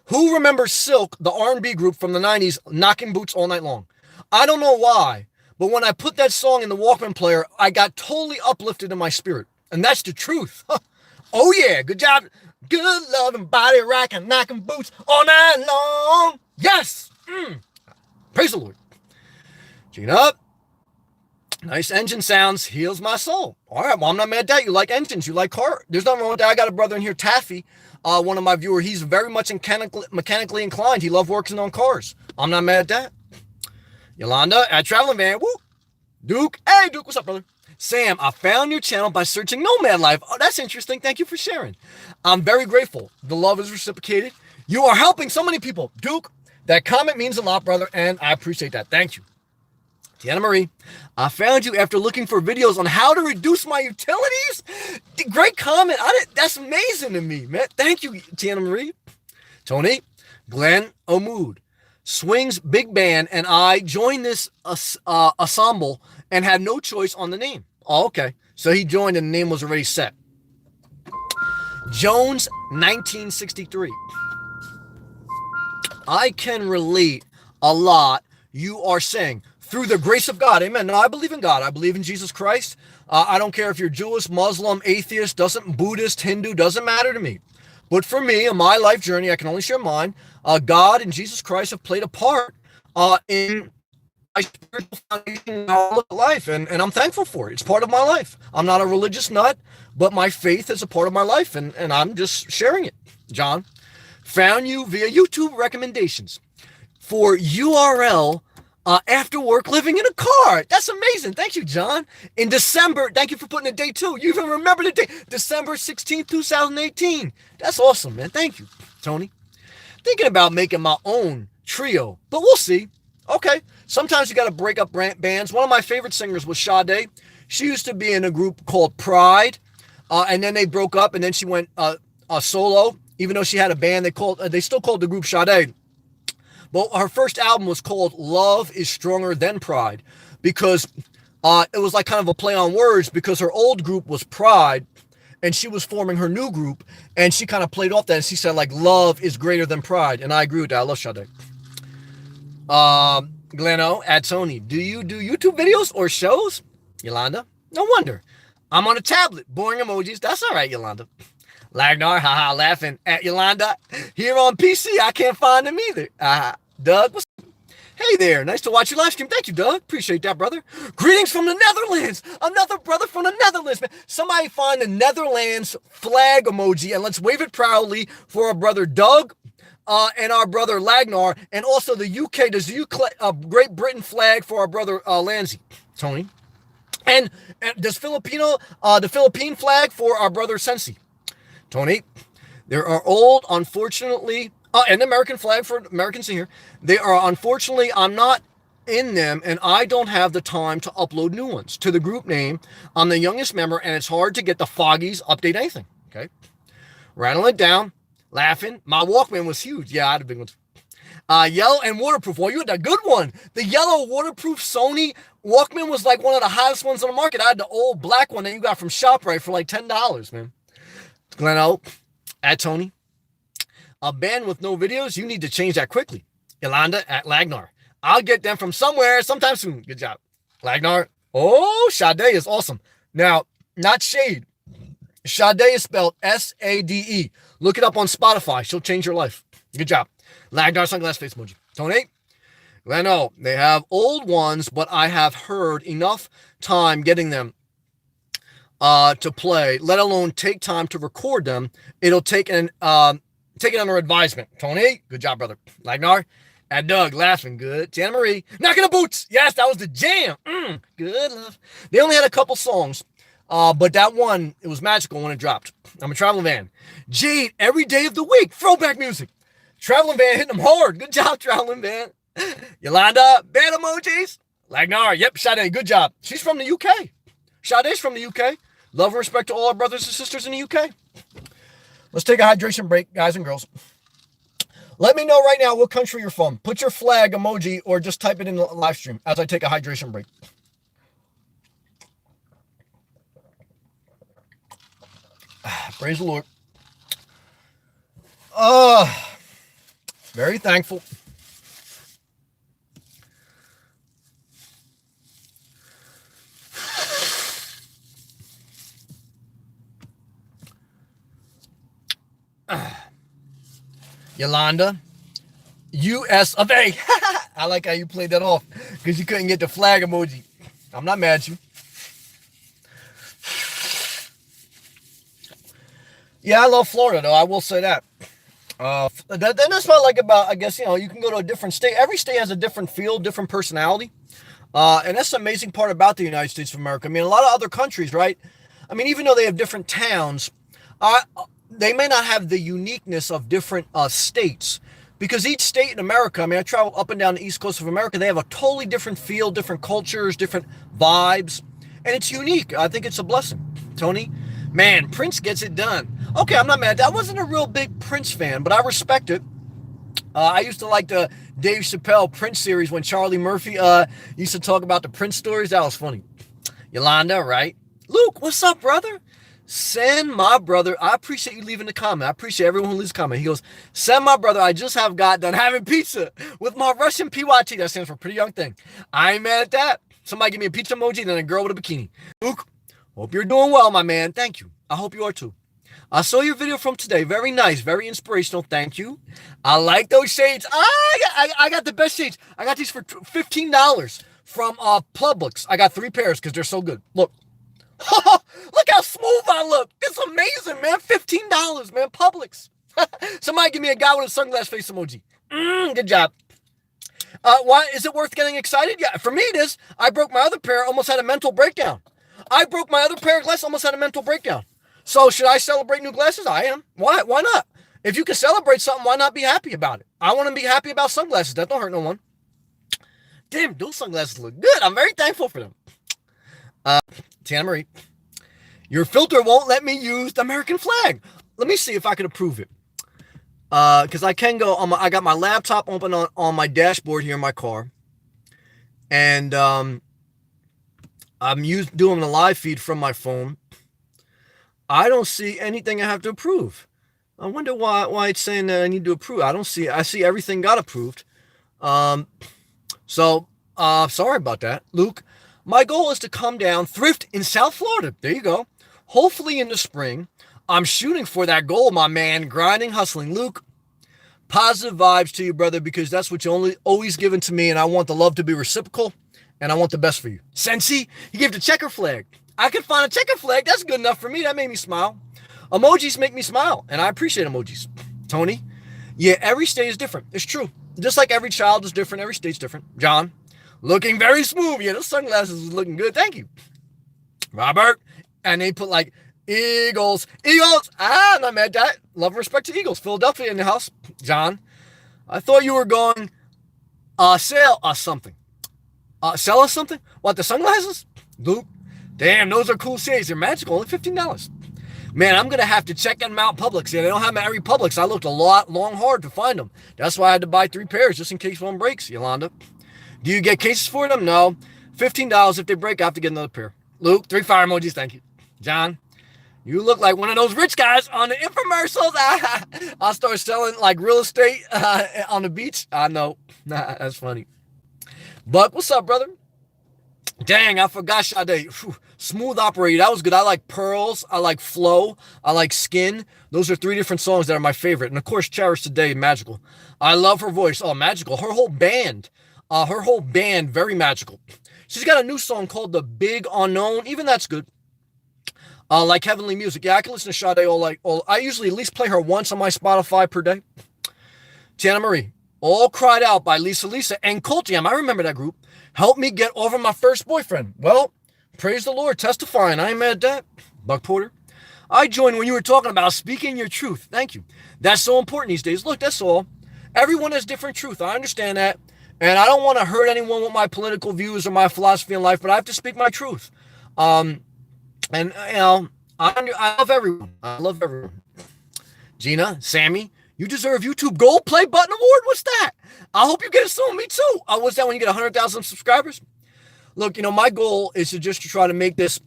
Who remembers Silk, the R&B group from the 90s, Knocking Boots All Night Long? I don't know why, but when I put that song in the Walkman player, I got totally uplifted in my spirit. And that's the truth. Oh, yeah. Good job. Good loving, body rocking, knocking boots all night long. Yes. Praise the Lord. Gene up. Nice engine sounds. Heals my soul. All right. Well, I'm not mad at that. You like engines. You like car. There's nothing wrong with that. I got a brother in here, Taffy, one of my viewers. He's very much mechanically inclined. He loves working on cars. I'm not mad at that. Yolanda at Traveling Van. Woo. Duke. Hey, Duke. What's up, brother? Sam, I found your channel by searching Nomad Life. Oh, that's interesting. Thank you for sharing. I'm very grateful. The love is reciprocated. You are helping so many people. Duke, that comment means a lot, brother, and I appreciate that. Thank you. Tiana Marie, I found you after looking for videos on how to reduce my utilities. Great comment. That's amazing to me, man. Thank you, Tiana Marie. Tony, Glenn O'Mood, Swings Big Band, and I joined this ensemble and had no choice on the name. Oh, okay. So he joined and the name was already set. Jones, 1963. I can relate a lot. You are saying, through the grace of God, amen. No, I believe in God. I believe in Jesus Christ. I don't care if you're Jewish, Muslim, atheist, Buddhist, Hindu, doesn't matter to me. But for me, in my life journey, I can only share mine. God and Jesus Christ have played a part in my spiritual foundation of life, and I'm thankful for it. It's part of my life. I'm not a religious nut, but my faith is a part of my life, and I'm just sharing it. John, found you via YouTube recommendations for URL after work living in a car. That's amazing. Thank you, John. In December, thank you for putting the date too. You even remember the date, December 16th, 2018. That's awesome, man. Thank you, Tony. Thinking about making my own trio, but we'll see. Okay. Sometimes you got to break up bands. One of my favorite singers was Sade. She used to be in a group called Pride, and then they broke up, and then she went solo. Even though she had a band, they still called the group Sade. But her first album was called Love is Stronger Than Pride, because it was like kind of a play on words, because her old group was Pride and she was forming her new group, and she kind of played off that, and she said like love is greater than pride, and I agree with that. I love Sade. Gleno at Tony, do you do YouTube videos or shows? Yolanda, no wonder. I'm on a tablet. Boring emojis. That's all right, Yolanda. Lagnar, haha, laughing at Yolanda. Here on PC, I can't find them either. Doug, what's up? Hey there, nice to watch your live stream. Thank you, Doug. Appreciate that, brother. Greetings from the Netherlands. Another brother from the Netherlands, man. Somebody find the Netherlands flag emoji and let's wave it proudly for our brother Doug and our brother Lagnar, and also the UK. Does the Great Britain flag for our brother Lanzi, Tony, and does the Philippine flag for our brother Sensi, Tony. There are old, unfortunately. And the American flag for Americans here. They are, unfortunately, I'm not in them, and I don't have the time to upload new ones to the group name. I'm the youngest member, and it's hard to get the Foggies update anything. Okay. Rattling it down, laughing. My Walkman was huge. Yeah, I had a big one. Yellow and waterproof. Well, you had a good one. The yellow waterproof Sony Walkman was like one of the hottest ones on the market. I had the old black one that you got from ShopRite for like $10, man. Gleno at Tony. A band with no videos, you need to change that quickly. Yolanda at Lagnar. I'll get them from somewhere sometime soon. Good job. Lagnar. Oh, Sade is awesome. Now, not shade. Sade is spelled S-A-D-E. Look it up on Spotify. She'll change your life. Good job. Lagnar sunglass face emoji. Tony. Leno. They have old ones, but I have heard enough time getting them to play, let alone take time to record them. It'll take take it under advisement. Tony, good job, brother. Lagnar, at Doug, laughing, good. Jana Marie, knocking the boots. Yes, that was the jam. Good love. They only had a couple songs, but that one, it was magical when it dropped. I'm a traveling van. Jade, every day of the week, throwback music. Traveling van hitting them hard. Good job, traveling van. Yolanda, bad emojis. Lagnar, yep, Sade, good job. She's from the UK. Sade's from the UK. Love and respect to all our brothers and sisters in the UK. Let's take a hydration break, guys and girls. Let me know right now what country you're from. Put your flag emoji or just type it in the live stream as I take a hydration break. Praise the Lord. Very thankful. Yolanda, US of A. I like how you played that off because you couldn't get the flag emoji. I'm not mad at you. Yeah, I love Florida, though. I will say that. That's what I like about, I guess, you can go to a different state. Every state has a different feel, different personality. And that's the amazing part about the United States of America. I mean, a lot of other countries, right? I mean, even though they have different towns, they may not have the uniqueness of different states, because each state in America, I mean, I travel up and down the East Coast of America, they have a totally different feel, different cultures, different vibes, and it's unique. I think it's a blessing. Tony, man, Prince gets it done. Okay, I'm not mad. I wasn't a real big Prince fan, but I respect it. I used to like the Dave Chappelle Prince series when Charlie Murphy used to talk about the Prince stories. That was funny. Yolanda, right? Luke, what's up, brother? Send my brother. I appreciate you leaving the comment. I appreciate everyone who leaves a comment. He goes, send my brother. I just have got done having pizza with my Russian PYT. That stands for pretty young thing. I ain't mad at that. Somebody give me a pizza emoji, then a girl with a bikini. Luke, hope you're doing well, my man. Thank you. I hope you are too. I saw your video from today. Very nice. Very inspirational. Thank you. I like those shades. I got the best shades. I got these for $15 from Publix. I got 3 pairs because they're so good. Look. Look how smooth I look. It's amazing, man. $15, man. Publix. Somebody give me a guy with a sunglass face emoji. Good job. Why is it worth getting excited? Yeah, for me it is. I broke my other pair, almost had a mental breakdown. I broke my other pair of glasses, almost had a mental breakdown. So should I celebrate new glasses? I am. Why? Why not? If you can celebrate something, why not be happy about it? I want to be happy about sunglasses. That don't hurt no one. Damn, those sunglasses look good. I'm very thankful for them. Tiana Marie, your filter won't let me use the American flag. Let me see if I can approve it. Because I can go on I got my laptop open on my dashboard here in my car. And I'm doing the live feed from my phone. I don't see anything I have to approve. I wonder why it's saying that I need to approve. I see everything got approved. Sorry about that. Luke, my goal is to come down, thrift in South Florida. There you go. Hopefully in the spring. I'm shooting for that goal, my man. Grinding, hustling. Luke, positive vibes to you, brother, because that's what you always given to me, and I want the love to be reciprocal, and I want the best for you. Sensi, he gave the checker flag. I could find a checker flag. That's good enough for me. That made me smile. Emojis make me smile, and I appreciate emojis. Tony, yeah, every state is different. It's true. Just like every child is different, every state's different. John, looking very smooth. Yeah, those sunglasses is looking good. Thank you. Robert, and they put like Eagles. I'm not mad at that. Love and respect to Eagles. Philadelphia in the house. John, I thought you were going sell us something. Sell us something? What, the sunglasses? Luke, damn, those are cool shades. They're magical. Only $15. Man, I'm going to have to check them out Publix. Yeah, they don't have them at every Publix. I looked long, hard to find them. That's why I had to buy 3 pairs just in case one breaks, Yolanda. Do you get cases for them? No. $15. If they break, I have to get another pair. Luke, 3 fire emojis. Thank you. John, you look like one of those rich guys on the infomercials. I'll start selling like real estate on the beach. I know. That's funny. Buck, what's up, brother? Dang, I forgot Sade. Smooth Operator. That was good. I like Pearls. I like Flow. I like Skin. Those are 3 different songs that are my favorite. And of course, Cherish Today, Magical. I love her voice. Oh, magical. Her whole band, very magical. She's got a new song called The Big Unknown. Even that's good. Like Heavenly Music. Yeah, I can listen to Sade all. I usually at least play her once on my Spotify per day. Tiana Marie. All Cried Out by Lisa and Coltiam. I remember that group. Helped me get over my first boyfriend. Well, praise the Lord, testifying. I ain't mad at that. Buck Porter. I joined when you were talking about speaking your truth. Thank you. That's so important these days. Look, that's all. Everyone has different truth. I understand that. And I don't want to hurt anyone with my political views or my philosophy in life, but I have to speak my truth. And, you know, I love everyone. I love everyone. Gina, Sammy, you deserve YouTube Gold Play Button Award. What's that? I hope you get it soon. Me too. What's that when you get 100,000 subscribers? Look, you know, my goal is to try to make this.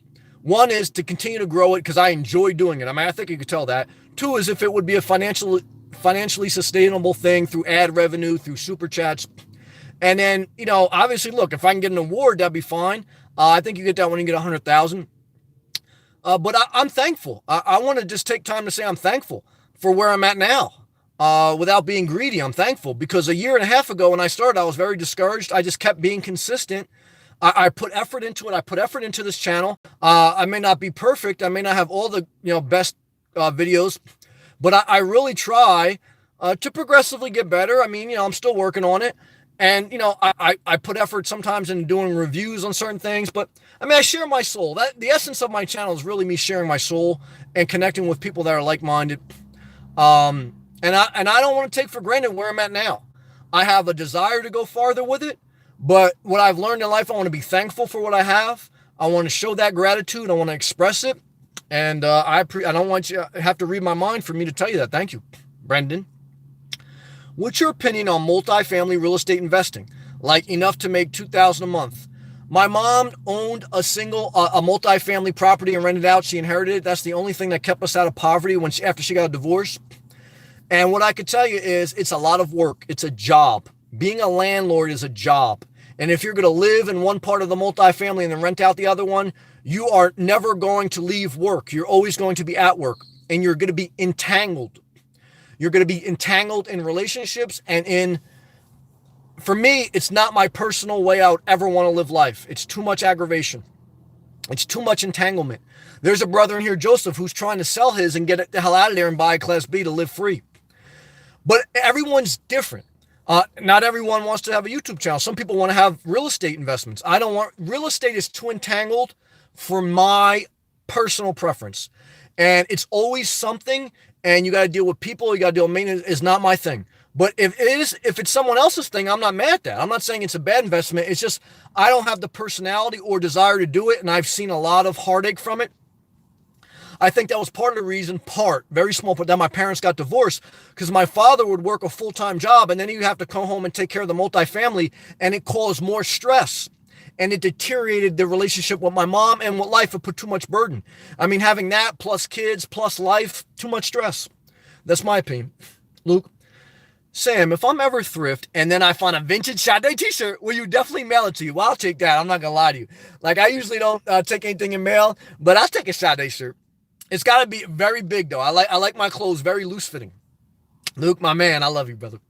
One is to continue to grow it because I enjoy doing it. I mean, I think you could tell that. 2 is if it would be a financially sustainable thing through ad revenue, through super chats. And then, you know, obviously, look, if I can get an award, that'd be fine. I think you get that when you get 100,000. But I'm thankful. I want to just take time to say I'm thankful for where I'm at now. Without being greedy, I'm thankful because a year and a half ago when I started, I was very discouraged. I just kept being consistent. I put effort into it. I put effort into this channel. I may not be perfect. I may not have all the best videos, but I really try to progressively get better. I mean, I'm still working on it. And, I put effort sometimes in doing reviews on certain things, but I mean, I share my soul. The essence of my channel is really me sharing my soul and connecting with people that are like-minded. And I don't want to take for granted where I'm at now. I have a desire to go farther with it, but what I've learned in life, I want to be thankful for what I have. I want to show that gratitude. I want to express it, and I don't want you to have to read my mind for me to tell you that. Thank you, Brendan. What's your opinion on multifamily real estate investing? Like enough to make $2,000 a month. My mom owned a multifamily property and rented out. She inherited it. That's the only thing that kept us out of poverty after she got a divorce. And what I could tell you is it's a lot of work. It's a job. Being a landlord is a job. And if you're going to live in one part of the multifamily and then rent out the other one, you are never going to leave work. You're always going to be at work, and you're going to be entangled. You're going to be entangled in relationships for me, it's not my personal way I would ever want to live life. It's too much aggravation. It's too much entanglement. There's a brother in here, Joseph, who's trying to sell his and get the hell out of there and buy a Class B to live free. But everyone's different. Not everyone wants to have a YouTube channel. Some people want to have real estate investments. Real estate is too entangled for my personal preference. And it's always something, and you got to deal with people, you got to deal with maintenance. It's not my thing. But if it's someone else's thing, I'm not mad at that. I'm not saying it's a bad investment. It's just I don't have the personality or desire to do it, and I've seen a lot of heartache from it. I think that was part of the reason, very small part, that my parents got divorced, because my father would work a full-time job, and then he'd have to come home and take care of the multifamily, and it caused more stress. And it deteriorated the relationship with my mom and with life. It put too much burden. I mean, having that plus kids plus life, too much stress. That's my opinion. Luke? Sam, if I'm ever thrift and then I find a vintage Sade t-shirt, will you definitely mail it to you? Well, I'll take that. I'm not going to lie to you. Like, I usually don't take anything in mail, but I'll take a Sade shirt. It's got to be very big, though. I like my clothes very loose-fitting. Luke, my man, I love you, brother.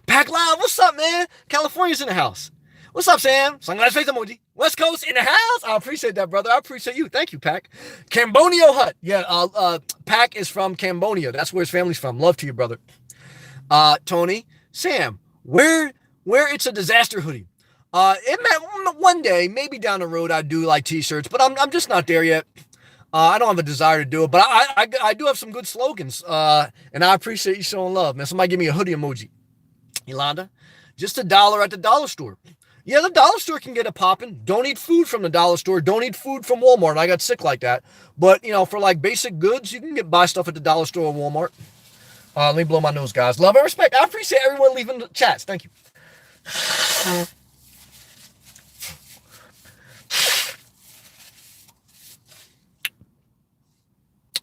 Pack Live, what's up, man? California's in the house. What's up, Sam? Sunglass face emoji. West Coast in the house. I appreciate that, brother. I appreciate you. Thank you, Pack. Cambodia Hut. Yeah, Pack is from Cambodia. That's where his family's from. Love to you, brother. Tony, Sam, where it's a disaster hoodie. It meant one day, maybe down the road, I'd do like t-shirts, but I'm just not there yet. I don't have a desire to do it, but I do have some good slogans. And I appreciate you showing love, man. Somebody give me a hoodie emoji. Yolanda, just $1 at the dollar store. Yeah, the dollar store can get it popping. Don't eat food from the dollar store. Don't eat food from Walmart. I got sick like that. But, for like basic goods, you can buy stuff at the dollar store or Walmart. Let me blow my nose, guys. Love and respect. I appreciate everyone leaving the chats. Thank you.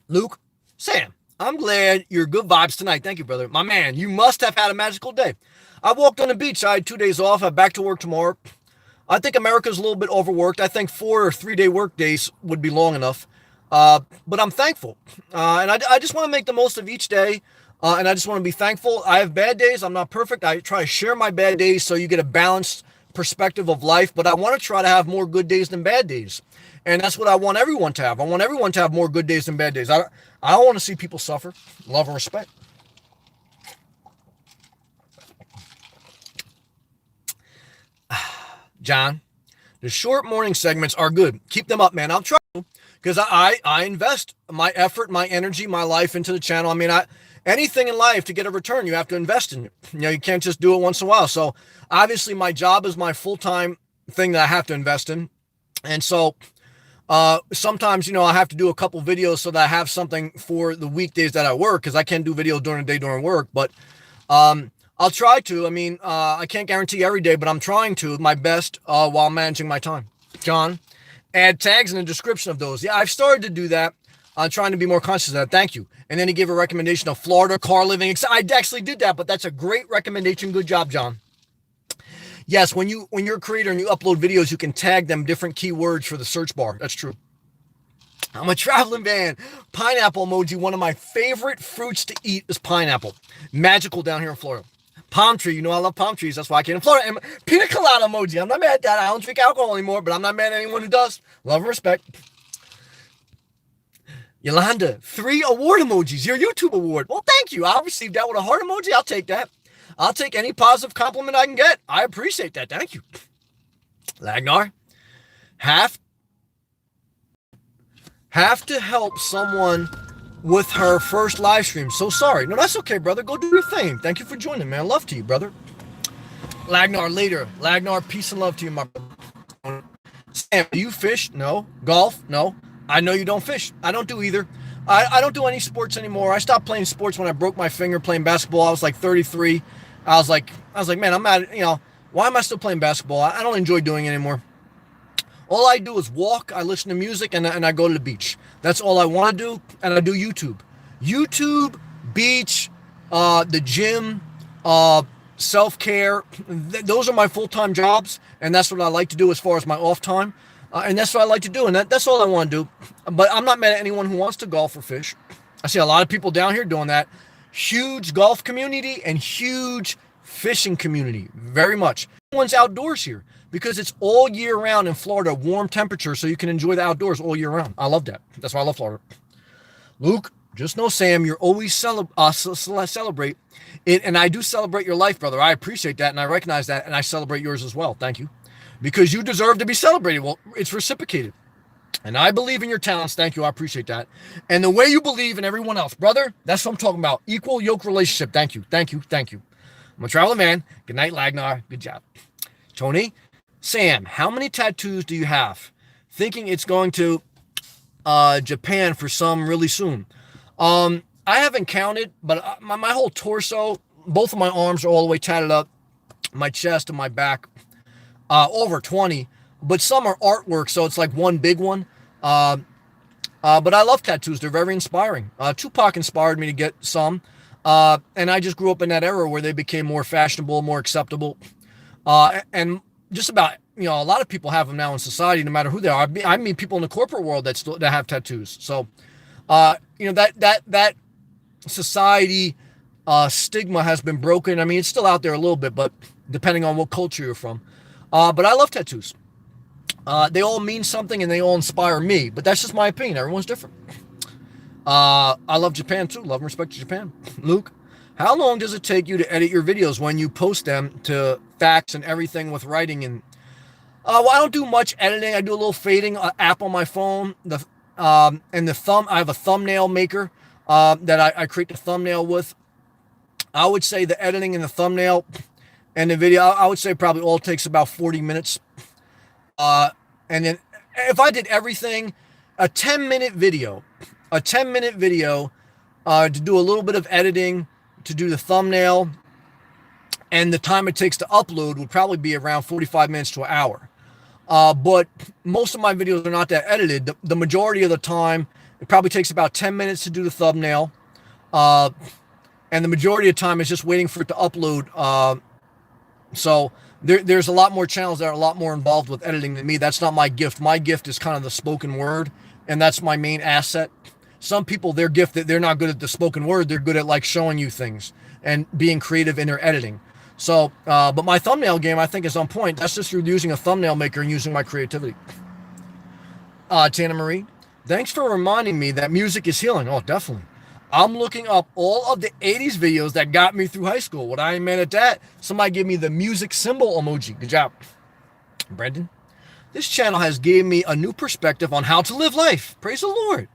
Luke, Sam, I'm glad you're good vibes tonight. Thank you, brother. My man, you must have had a magical day. I walked on the beach. I had 2 days off. I'm back to work tomorrow. I think America's a little bit overworked. I think 4 or 3 day work days would be long enough. But I'm thankful. And I just want to make the most of each day. And I just want to be thankful. I have bad days. I'm not perfect. I try to share my bad days so you get a balanced perspective of life. But I want to try to have more good days than bad days. And that's what I want everyone to have. I want everyone to have more good days than bad days. I don't want to see people suffer. Love and respect. John, the short morning segments are good. Keep them up, man. I'll try because I invest my effort, my energy, my life into the channel. I mean, anything in life to get a return, you have to invest in it. You can't just do it once in a while. So obviously my job is my full-time thing that I have to invest in. And so sometimes, I have to do a couple videos so that I have something for the weekdays that I work, because I can't do videos during the day during work. But I'll try to. I mean, I can't guarantee every day, but I'm trying to my best while managing my time. John, add tags in the description of those. Yeah, I've started to do that. I'm trying to be more conscious of that. Thank you. And then he gave a recommendation of Florida, car living. I actually did that, but that's a great recommendation. Good job, John. Yes, when you're a creator and you upload videos, you can tag them different keywords for the search bar. That's true. I'm a traveling man. Pineapple emoji. One of my favorite fruits to eat is pineapple. Magical down here in Florida. Palm tree. I love palm trees. That's why I came to Florida. And pina colada emoji. I'm not mad at that. I don't drink alcohol anymore, but I'm not mad at anyone who does. Love and respect. Yolanda, 3 award emojis. Your YouTube award. Well, thank you. I'll receive that with a heart emoji. I'll take that. I'll take any positive compliment I can get. I appreciate that. Thank you. Lagnar, have to help someone with her first live stream. So sorry. No, that's okay, brother. Go do your thing. Thank you for joining, man. Love to you, brother. Lagnar later. Lagnar, peace and love to you, my brother. Sam, do you fish? No. Golf? No. I know you don't fish. I don't do either. I don't do any sports anymore. I stopped playing sports when I broke my finger playing basketball. I was like 33. I was like, man, I'm mad. Why am I still playing basketball? I don't enjoy doing it anymore. All I do is walk, I listen to music, and I go to the beach. That's all I want to do, and I do YouTube. YouTube, beach, the gym, self-care. Those are my full-time jobs, and that's what I like to do as far as my off time. And that's what I like to do, and that's all I want to do. But I'm not mad at anyone who wants to golf or fish. I see a lot of people down here doing that. Huge golf community and huge fishing community, very much. Everyone's outdoors here because it's all year round in Florida, warm temperature, so you can enjoy the outdoors all year round. I love that. That's why I love Florida. Luke, just know, Sam, you're always celebrate it, and I do celebrate your life, brother. I appreciate that, and I recognize that, and I celebrate yours as well. Thank you. Because you deserve to be celebrated. Well, it's reciprocated. And I believe in your talents. Thank you. I appreciate that. And the way you believe in everyone else, brother, that's what I'm talking about. Equal yoke relationship. Thank you. Thank you. Thank you. I'm a traveling man. Good night, Lagnar. Good job. Tony, Sam, how many tattoos do you have? Thinking it's going to Japan for some really soon. I haven't counted, but my whole torso, both of my arms are all the way tatted up. My chest and my back. Over 20, but some are artwork, so it's like one big one. But I love tattoos. They're very inspiring. Tupac inspired me to get some. And I just grew up in that era where they became more fashionable, more acceptable. And just about, a lot of people have them now in society, no matter who they are. I meet people in the corporate world that have tattoos. So, that society stigma has been broken. I mean, it's still out there a little bit, but depending on what culture you're from. But I love tattoos. They all mean something and they all inspire me, but that's just my opinion. Everyone's different. I love Japan too. Love and respect to Japan. Luke, how long does it take you to edit your videos when you post them to fax and everything with writing? And well, I don't do much editing. I do a little fading app on my phone. I have a thumbnail maker that I create the thumbnail with. I would say the editing and the thumbnail and the video, I would say probably all takes about 40 minutes. And then if I did everything, a 10-minute video to do a little bit of editing, to do the thumbnail, and the time it takes to upload would probably be around 45 minutes to an hour. But most of my videos are not that edited. The majority of the time, it probably takes about 10 minutes to do the thumbnail. And the majority of the time is just waiting for it to upload. So there's a lot more channels that are a lot more involved with editing than me. That's not my gift. My gift is kind of the spoken word, and that's my main asset. Some people, their gift, they're not good at the spoken word. They're good at like showing you things and being creative in their editing. So, but my thumbnail game, I think, is on point. That's just through using a thumbnail maker and using my creativity. Tana Marie, thanks for reminding me that music is healing. Oh, definitely. I'm looking up all of the 80s videos that got me through high school. What I ain't mad at that. Somebody give me the music symbol emoji. Good job. Brendan, this channel has given me a new perspective on how to live life. Praise the Lord.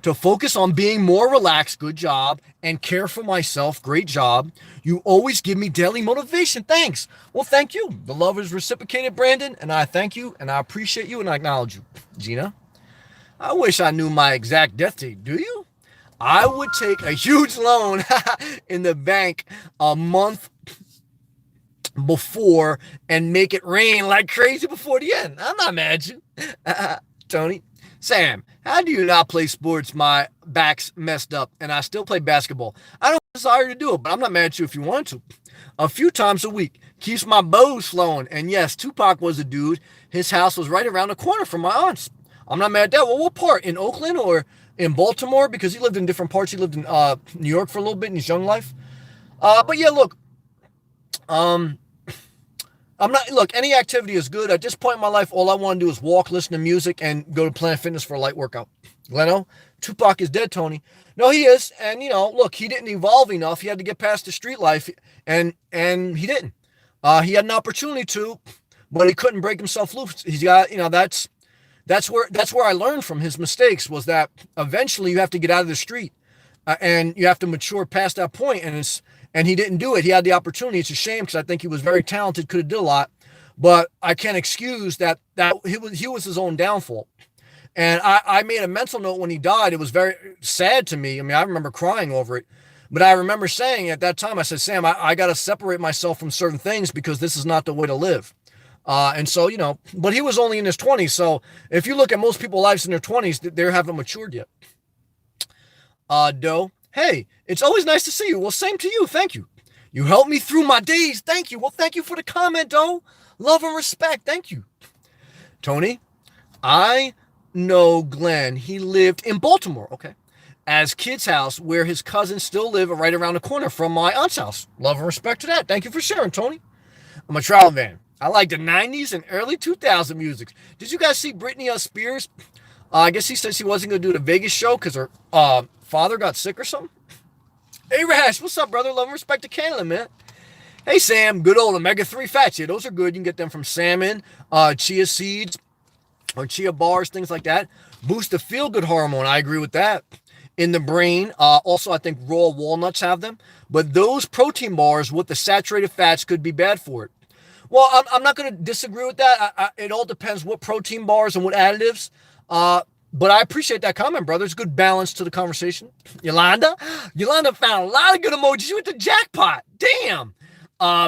To focus on being more relaxed. Good job. And care for myself. Great job. You always give me daily motivation. Thanks. Well, thank you. The love is reciprocated, Brandon. And I thank you. And I appreciate you. And I acknowledge you. Gina, I wish I knew my exact death date. Do you? I would take a huge loan in the bank a month before and make it rain like crazy before the end. I'm not mad at you. Tony, Sam, how do you not play sports? My back's messed up and I still play basketball. I don't desire to do it, but I'm not mad at you if you want to. A few times a week keeps my bows flowing. And yes, Tupac was a dude. His house was right around the corner from my aunt's. I'm not mad at that. Well, what part? In Oakland or in Baltimore? Because he lived in different parts. He lived in New York for a little bit in his young life. But yeah, look, any activity is good. At this point in my life, all I want to do is walk, listen to music, and go to Planet Fitness for a light workout. Gleno, Tupac is dead, Tony. No, he is. And, look, he didn't evolve enough. He had to get past the street life, and he didn't. He had an opportunity to, but he couldn't break himself loose. He's got, that's where I learned from his mistakes was that eventually you have to get out of the street. and you have to mature past that point, and he didn't do it. He had the opportunity. It's a shame because I think he was very talented, could have did a lot, but I can't excuse that he was his own downfall. And I made a mental note when he died. It was very sad to me. I mean, I remember crying over it. But I remember saying at that time, I said, Sam, I got to separate myself from certain things because this is not the way to live. And so, but he was only in his 20s. So if you look at most people's lives in their 20s, they haven't matured yet. Doe, hey, it's always nice to see you. Well, same to you. Thank you. You helped me through my days. Thank you. Well, thank you for the comment, Doe. Love and respect. Thank you. Tony, I know Glenn. He lived in Baltimore. Okay. As Kid's house, where his cousins still live right around the corner from my aunt's house. Love and respect to that. Thank you for sharing, Tony. I'm a travel fan. I like the 90s and early 2000 music. Did you guys see Britney Spears? I guess she said she wasn't going to do the Vegas show because her father got sick or something. Hey, Rash, what's up, brother? Love and respect to Canada, man. Hey, Sam, good old omega-3 fats. Yeah, those are good. You can get them from salmon, chia seeds, or chia bars, things like that. Boost the feel-good hormone. I agree with that. In the brain. Also, I think raw walnuts have them. But those protein bars with the saturated fats could be bad for it. Well, I'm not going to disagree with that. It all depends what protein bars and what additives. But I appreciate that comment, brother. It's good balance to the conversation. Yolanda found a lot of good emojis. You hit the jackpot. Damn.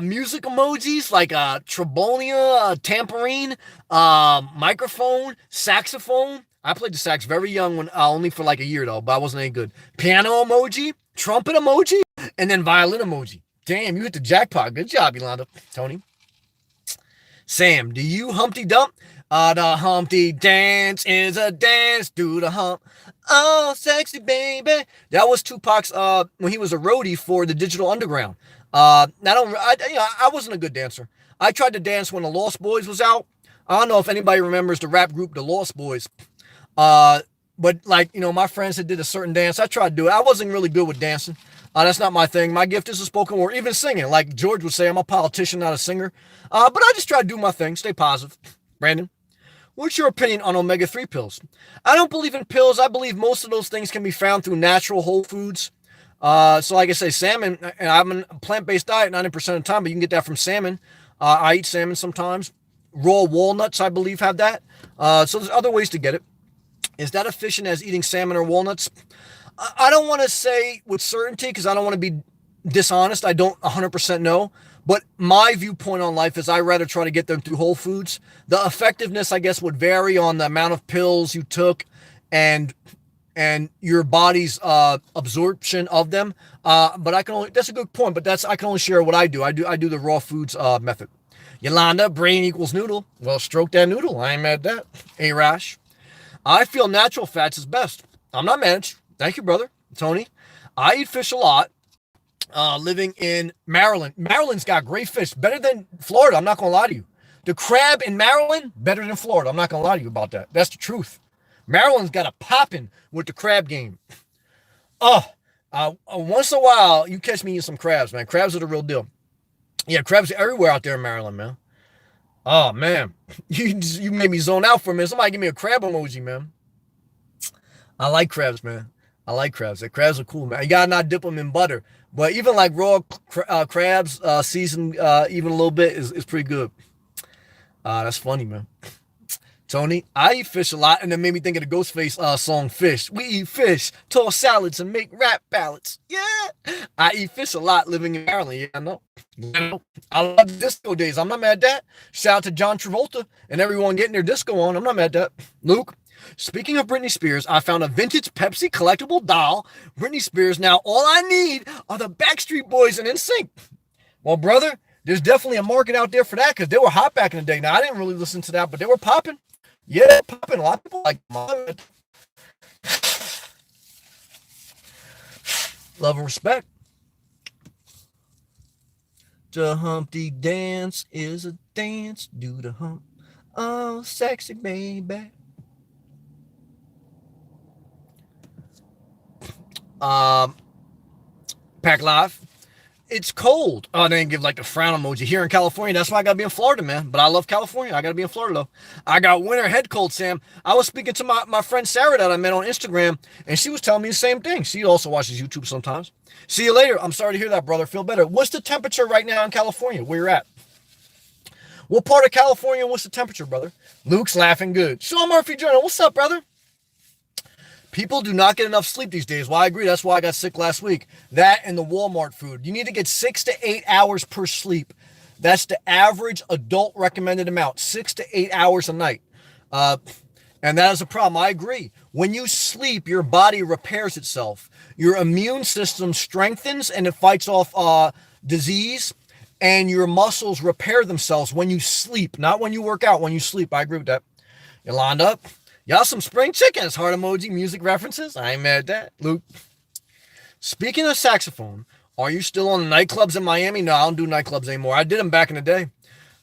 Music emojis like Trebonia, tambourine, microphone, saxophone. I played the sax very young when only for like a year though, but I wasn't any good. Piano emoji, trumpet emoji, and then violin emoji. Damn, you hit the jackpot. Good job, Yolanda. Tony. Sam, do you Humpty Dump? The Humpty dance is a dance, do the hump. Oh, sexy baby. That was Tupac's when he was a roadie for the Digital Underground. I wasn't a good dancer. I tried to dance when the Lost Boys was out. I don't know if anybody remembers the rap group The Lost Boys. But like, my friends that did a certain dance, I tried to do it. I wasn't really good with dancing. That's not my thing. My gift is a spoken word, even singing. Like George would say, I'm a politician, not a singer. But I just try to do my thing, stay positive. Brandon, what's your opinion on omega-3 pills? I don't believe in pills. I believe most of those things can be found through natural whole foods. So like I say, salmon, and I'm a plant-based diet 90% of the time, but you can get that from salmon. I eat salmon sometimes. Raw walnuts, I believe, have that. So there's other ways to get it. Is that efficient as eating salmon or walnuts? I don't want to say with certainty because I don't want to be dishonest. I don't 100% know. But my viewpoint on life is I rather try to get them through whole foods. The effectiveness, I guess, would vary on the amount of pills you took and your body's absorption of them. But that's a good point, but I can only share what I do. I do the raw foods method. Yolanda, brain equals noodle. Well, stroke that noodle. I ain't mad at that. Hey, Rash. I feel natural fats is best. I'm not mad. Thank you, brother. Tony. I eat fish a lot. Living in Maryland. Maryland's got great fish. Better than Florida. I'm not going to lie to you. The crab in Maryland, better than Florida. I'm not going to lie to you about that. That's the truth. Maryland's got a popping with the crab game. Once in a while, you catch me eating some crabs, man. Crabs are the real deal. Yeah, crabs are everywhere out there in Maryland, man. Oh, man. You made me zone out for a minute. Somebody give me a crab emoji, man. I like crabs, man. I like crabs. The crabs are cool, man. You gotta not dip them in butter. But even like raw crabs, seasoned even a little bit is pretty good. That's funny, man. Tony, I eat fish a lot, and it made me think of the Ghostface song "Fish." We eat fish, toss salads, and make rap ballads. Yeah, I eat fish a lot living in Maryland. Yeah, I know. I love the disco days. I'm not mad at that. Shout out to John Travolta and everyone getting their disco on. I'm not mad at that. Luke, speaking of Britney Spears, I found a vintage Pepsi collectible doll. Britney Spears. Now all I need are the Backstreet Boys and NSYNC. Well, brother, there's definitely a market out there for that because they were hot back in the day. Now I didn't really listen to that, but they were popping. Yeah, popping. A lot of people like love and respect. The Humpty dance is a dance. Do the hump. Oh, sexy baby. Pack Live. it's cold. Oh, they didn't give like the frown emoji here in California. That's why I gotta be in Florida, man. But I love California. I gotta be in Florida though. I got winter head cold, Sam. I was speaking to my friend Sarah that I met on Instagram, and she was telling me the same thing. She also watches YouTube sometimes. See you later. I'm sorry to hear that, brother. Feel better. What's the temperature right now in California? Where you're at? What part of California? What's the temperature, brother? Luke's laughing good. Sean Murphy Journal. What's up, brother? People do not get enough sleep these days. Well, I agree. That's why I got sick last week. That and the Walmart food. You need to get 6 to 8 hours per sleep. That's the average adult recommended amount, 6 to 8 hours a night. And that is a problem. I agree. When you sleep, your body repairs itself. Your immune system strengthens and it fights off disease. And your muscles repair themselves when you sleep, not when you work out, when you sleep. I agree with that. Yolanda, y'all some spring chickens. Heart emoji, music references. I ain't mad at that. Luke, speaking of saxophone, are you still on the nightclubs in Miami? No, I don't do nightclubs anymore. I did them back in the day.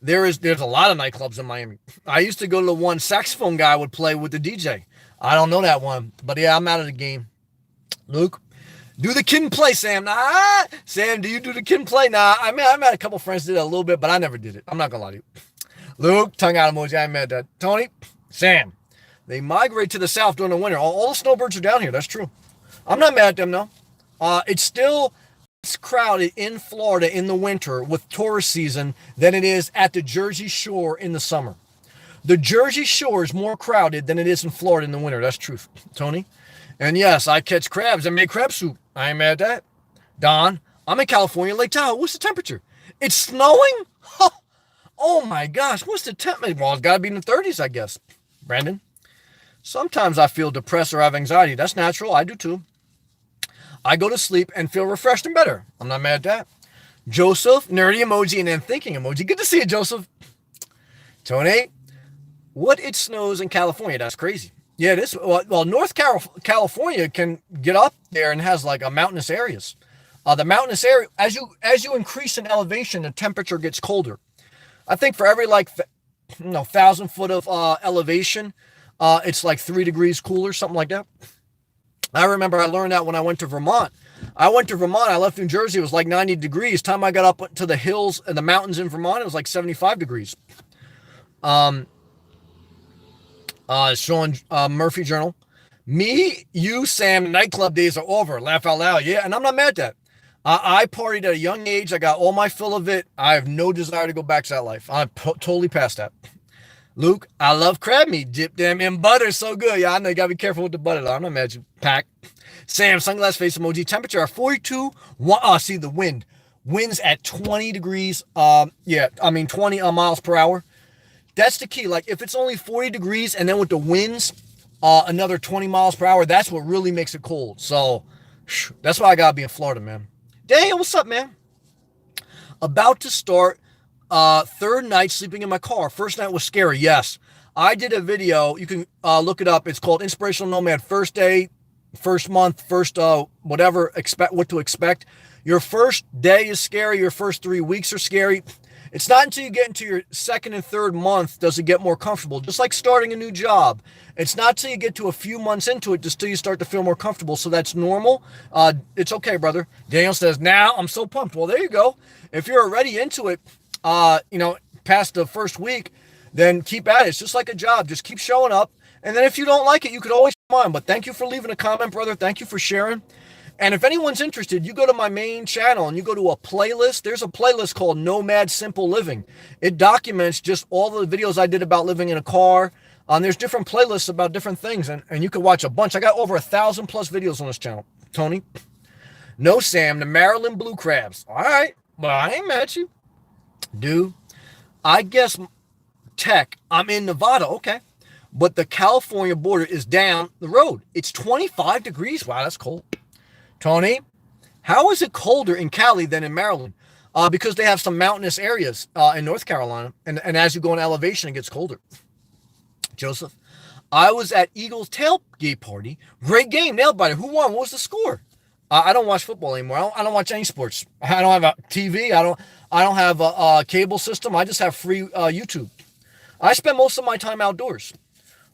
There's a lot of nightclubs in Miami. I used to go to the one saxophone guy would play with the DJ. I don't know that one, but yeah, I'm out of the game. Luke, do the kid and play, Sam. Nah, Sam, do you do the kid and play? Nah, I mean, I've had a couple friends did it a little bit, but I never did it. I'm not gonna lie to you. Luke, tongue out emoji. I ain't mad at that. Tony, Sam, they migrate to the south during the winter. All the snowbirds are down here. That's true. I'm not mad at them, though. It's still crowded in Florida in the winter with tourist season than it is at the Jersey Shore in the summer. The Jersey Shore is more crowded than it is in Florida in the winter. That's true, Tony. And yes, I catch crabs and make crab soup. I ain't mad at that. Don, I'm in California, Lake Tahoe. What's the temperature? It's snowing? Oh my gosh, what's the temperature? Well, it's got to be in the 30s, I guess. Brandon, sometimes I feel depressed or have anxiety. That's natural. I do too. I go to sleep and feel refreshed and better. I'm not mad at that. Joseph, nerdy emoji and then thinking emoji. Good to see you, Joseph. Tony, what it snows in California? That's crazy. Yeah, it is. Well, North California can get up there and has like a mountainous areas. The mountainous area, as you increase in elevation, the temperature gets colder. I think for every 1,000 foot of elevation, it's like 3 degrees cooler, something like that. I remember I learned that when I went to Vermont. I left New Jersey, it was like 90 degrees. Time I got up to the hills and the mountains in Vermont, it was like 75 degrees. Sean Murphy Journal. Me, you, Sam, nightclub days are over. Laugh out loud. Yeah, and I'm not mad at that. I partied at a young age. I got all my fill of it. I have no desire to go back to that life. I'm totally past that. Luke, I love crab meat. Dip them in butter. So good. Yeah, I know you got to be careful with the butter, though. I'm not mad at you. Pack. Sam, sunglass face emoji. Temperature at 42. See the wind. Winds at 20 degrees. 20 miles per hour. That's the key. Like, if it's only 40 degrees and then with the winds, another 20 miles per hour, that's what really makes it cold. So, that's why I got to be in Florida, man. Daniel, what's up, man? About to start third night sleeping in my car. First night was scary, yes. I did a video. You can look it up. It's called Inspirational Nomad. First day, first month, first whatever, what to expect. Your first day is scary. Your first 3 weeks are scary. It's not until you get into your second and third month does it get more comfortable. Just like starting a new job. It's not till you get to a few months into it just till you start to feel more comfortable. So that's normal. It's okay, brother. Daniel says, now I'm so pumped. Well, there you go. If you're already into it, past the first week, then keep at it. It's just like a job. Just keep showing up. And then if you don't like it, you could always come on. But thank you for leaving a comment, brother. Thank you for sharing. And if anyone's interested, you go to my main channel and you go to a playlist. There's a playlist called Nomad Simple Living. It documents just all the videos I did about living in a car. There's different playlists about different things, and you can watch a bunch. I got over 1,000 plus videos on this channel. Tony? No, Sam, the Maryland Blue Crabs. All right, but I ain't mad at you. Dude, I guess tech, I'm in Nevada, okay. But the California border is down the road. It's 25 degrees. Wow, that's cold. Tony, how is it colder in Cali than in Maryland? Because they have some mountainous areas in North Carolina. And as you go in elevation, it gets colder. Joseph, I was at Eagles tailgate party. Great game, nailed biter. Who won? What was the score? I don't watch football anymore. I don't watch any sports. I don't have a TV. I don't have a cable system. I just have free YouTube. I spend most of my time outdoors.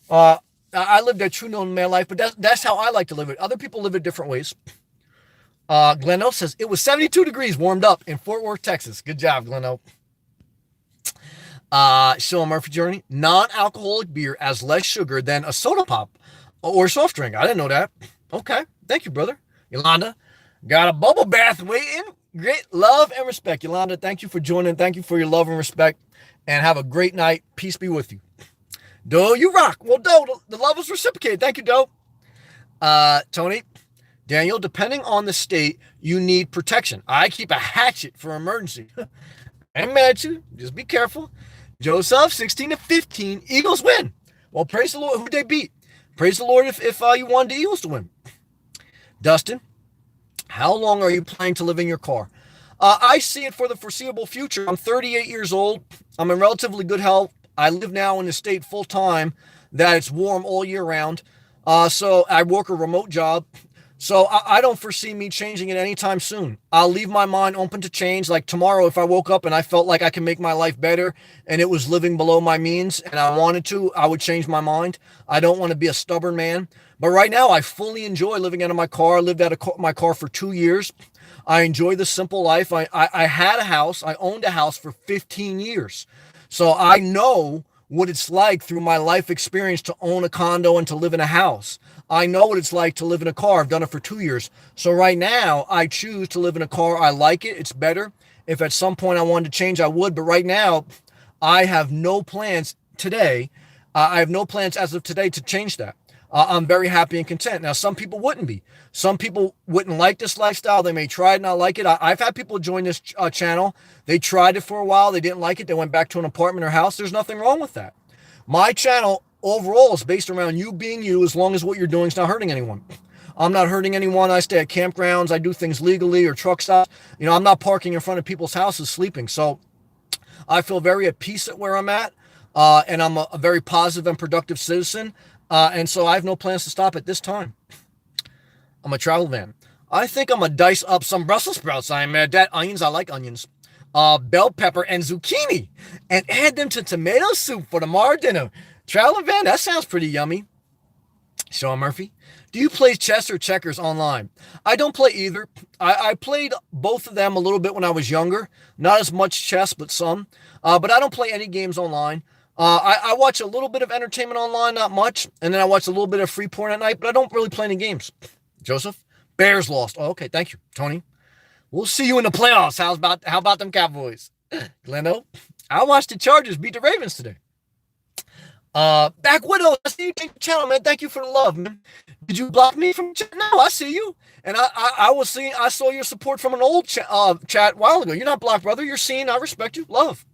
I lived a true nomad life, but that's how I like to live it. Other people live it different ways. Gleno says it was 72 degrees warmed up in Fort Worth, Texas. Good job, Gleno. Sean Murphy Journey, non-alcoholic beer has less sugar than a soda pop or soft drink. I didn't know that. Okay. Thank you, brother. Yolanda, got a bubble bath waiting. Great love and respect. Yolanda, thank you for joining. Thank you for your love and respect. And have a great night. Peace be with you. Doe, you rock. Well, Doe, the love is reciprocated. Thank you, Doe. Tony, Daniel, depending on the state, you need protection. I keep a hatchet for emergency. I'm mad at you. Just be careful. Joseph, 16-15. Eagles win. Well, praise the Lord. Who'd they beat? Praise the Lord if you wanted the Eagles to win. Dustin, how long are you planning to live in your car? I see it for the foreseeable future. I'm 38 years old. I'm in relatively good health. I live now in a state full time that it's warm all year round. So I work a remote job. So I don't foresee me changing it anytime soon. I'll leave my mind open to change. Like tomorrow, if I woke up and I felt like I can make my life better and it was living below my means and I wanted to, I would change my mind. I don't want to be a stubborn man. But right now, I fully enjoy living out of my car. I lived out of my car for 2 years. I enjoy the simple life. I had a house. I owned a house for 15 years. So I know what it's like through my life experience to own a condo and to live in a house. I know what it's like to live in a car. I've done it for 2 years. So right now, I choose to live in a car. I like it. It's better. If at some point I wanted to change, I would. But right now, I have no plans today. I have no plans as of today to change that. I'm very happy and content. Now, some people wouldn't be. Some people wouldn't like this lifestyle. They may try it and not like it. I've had people join this channel. They tried it for a while. They didn't like it. They went back to an apartment or house. There's nothing wrong with that. My channel overall is based around you being you as long as what you're doing is not hurting anyone. I'm not hurting anyone. I stay at campgrounds. I do things legally or truck stops. I'm not parking in front of people's houses sleeping. So I feel very at peace at where I'm at. And I'm a very positive and productive citizen. And so I have no plans to stop at this time. I'm a travel van. I think I'm going to dice up some Brussels sprouts. I am mad at onions. I like onions. Bell pepper and zucchini. And add them to tomato soup for tomorrow dinner. Travel van, that sounds pretty yummy. Sean Murphy. Do you play chess or checkers online? I don't play either. I played both of them a little bit when I was younger. Not as much chess, but some. But I don't play any games online. I watch a little bit of entertainment online, not much. And then I watch a little bit of free porn at night, but I don't really play any games. Joseph, Bears lost. Oh, okay, thank you. Tony, we'll see you in the playoffs. How about them Cowboys? Gleno, I watched the Chargers beat the Ravens today. Back Widow, I see you take the channel, man. Thank you for the love, man. Did you block me from the chat? No, I see you. And I saw your support from an old chat a while ago. You're not blocked, brother. You're seen. I respect you. Love.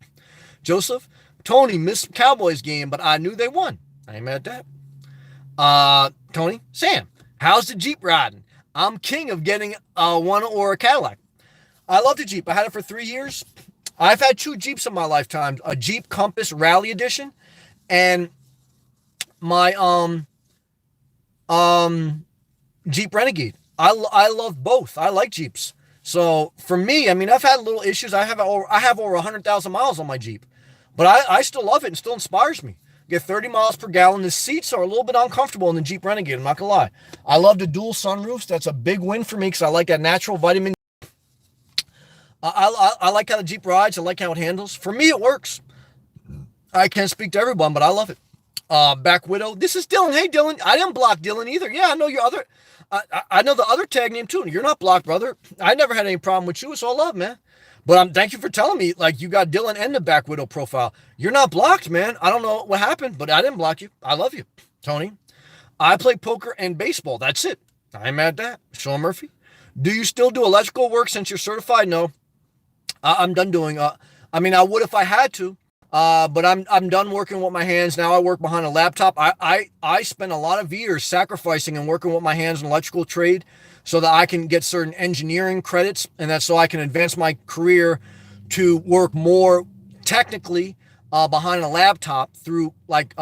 Joseph, Tony missed Cowboys game, but I knew they won. I ain't mad at that. Tony, Sam, how's the Jeep riding? I'm king of getting one or a Cadillac. I love the Jeep. I had it for 3 years. I've had 2 Jeeps in my lifetime, a Jeep Compass Rally Edition and my Jeep Renegade. I love both. I like Jeeps. So for me, I mean, I've had little issues. I have over 100,000 miles on my Jeep, but I still love it and still inspires me. Get 30 miles per gallon. The seats are a little bit uncomfortable in the Jeep Renegade. I'm not gonna lie. I love the dual sunroofs. That's a big win for me because I like that natural vitamin. I like how the Jeep rides. I like how it handles. For me, it works. I can't speak to everyone, but I love it. Back Widow. This is Dylan. Hey, Dylan. I didn't block Dylan either. Yeah, I know your other. I know the other tag name too. You're not blocked, brother. I never had any problem with you. It's all love, man. But thank you for telling me, like, you got Dylan and the Back Widow profile. You're not blocked, man. I don't know what happened, but I didn't block you. I love you, Tony. I play poker and baseball. That's it. I'm mad at that. Sean Murphy. Do you still do electrical work since you're certified? No. I'm done doing. I mean, I would if I had to. But I'm done working with my hands. Now I work behind a laptop. I spend a lot of years sacrificing and working with my hands in electrical trade so that I can get certain engineering credits, and that's so I can advance my career to work more technically behind a laptop through like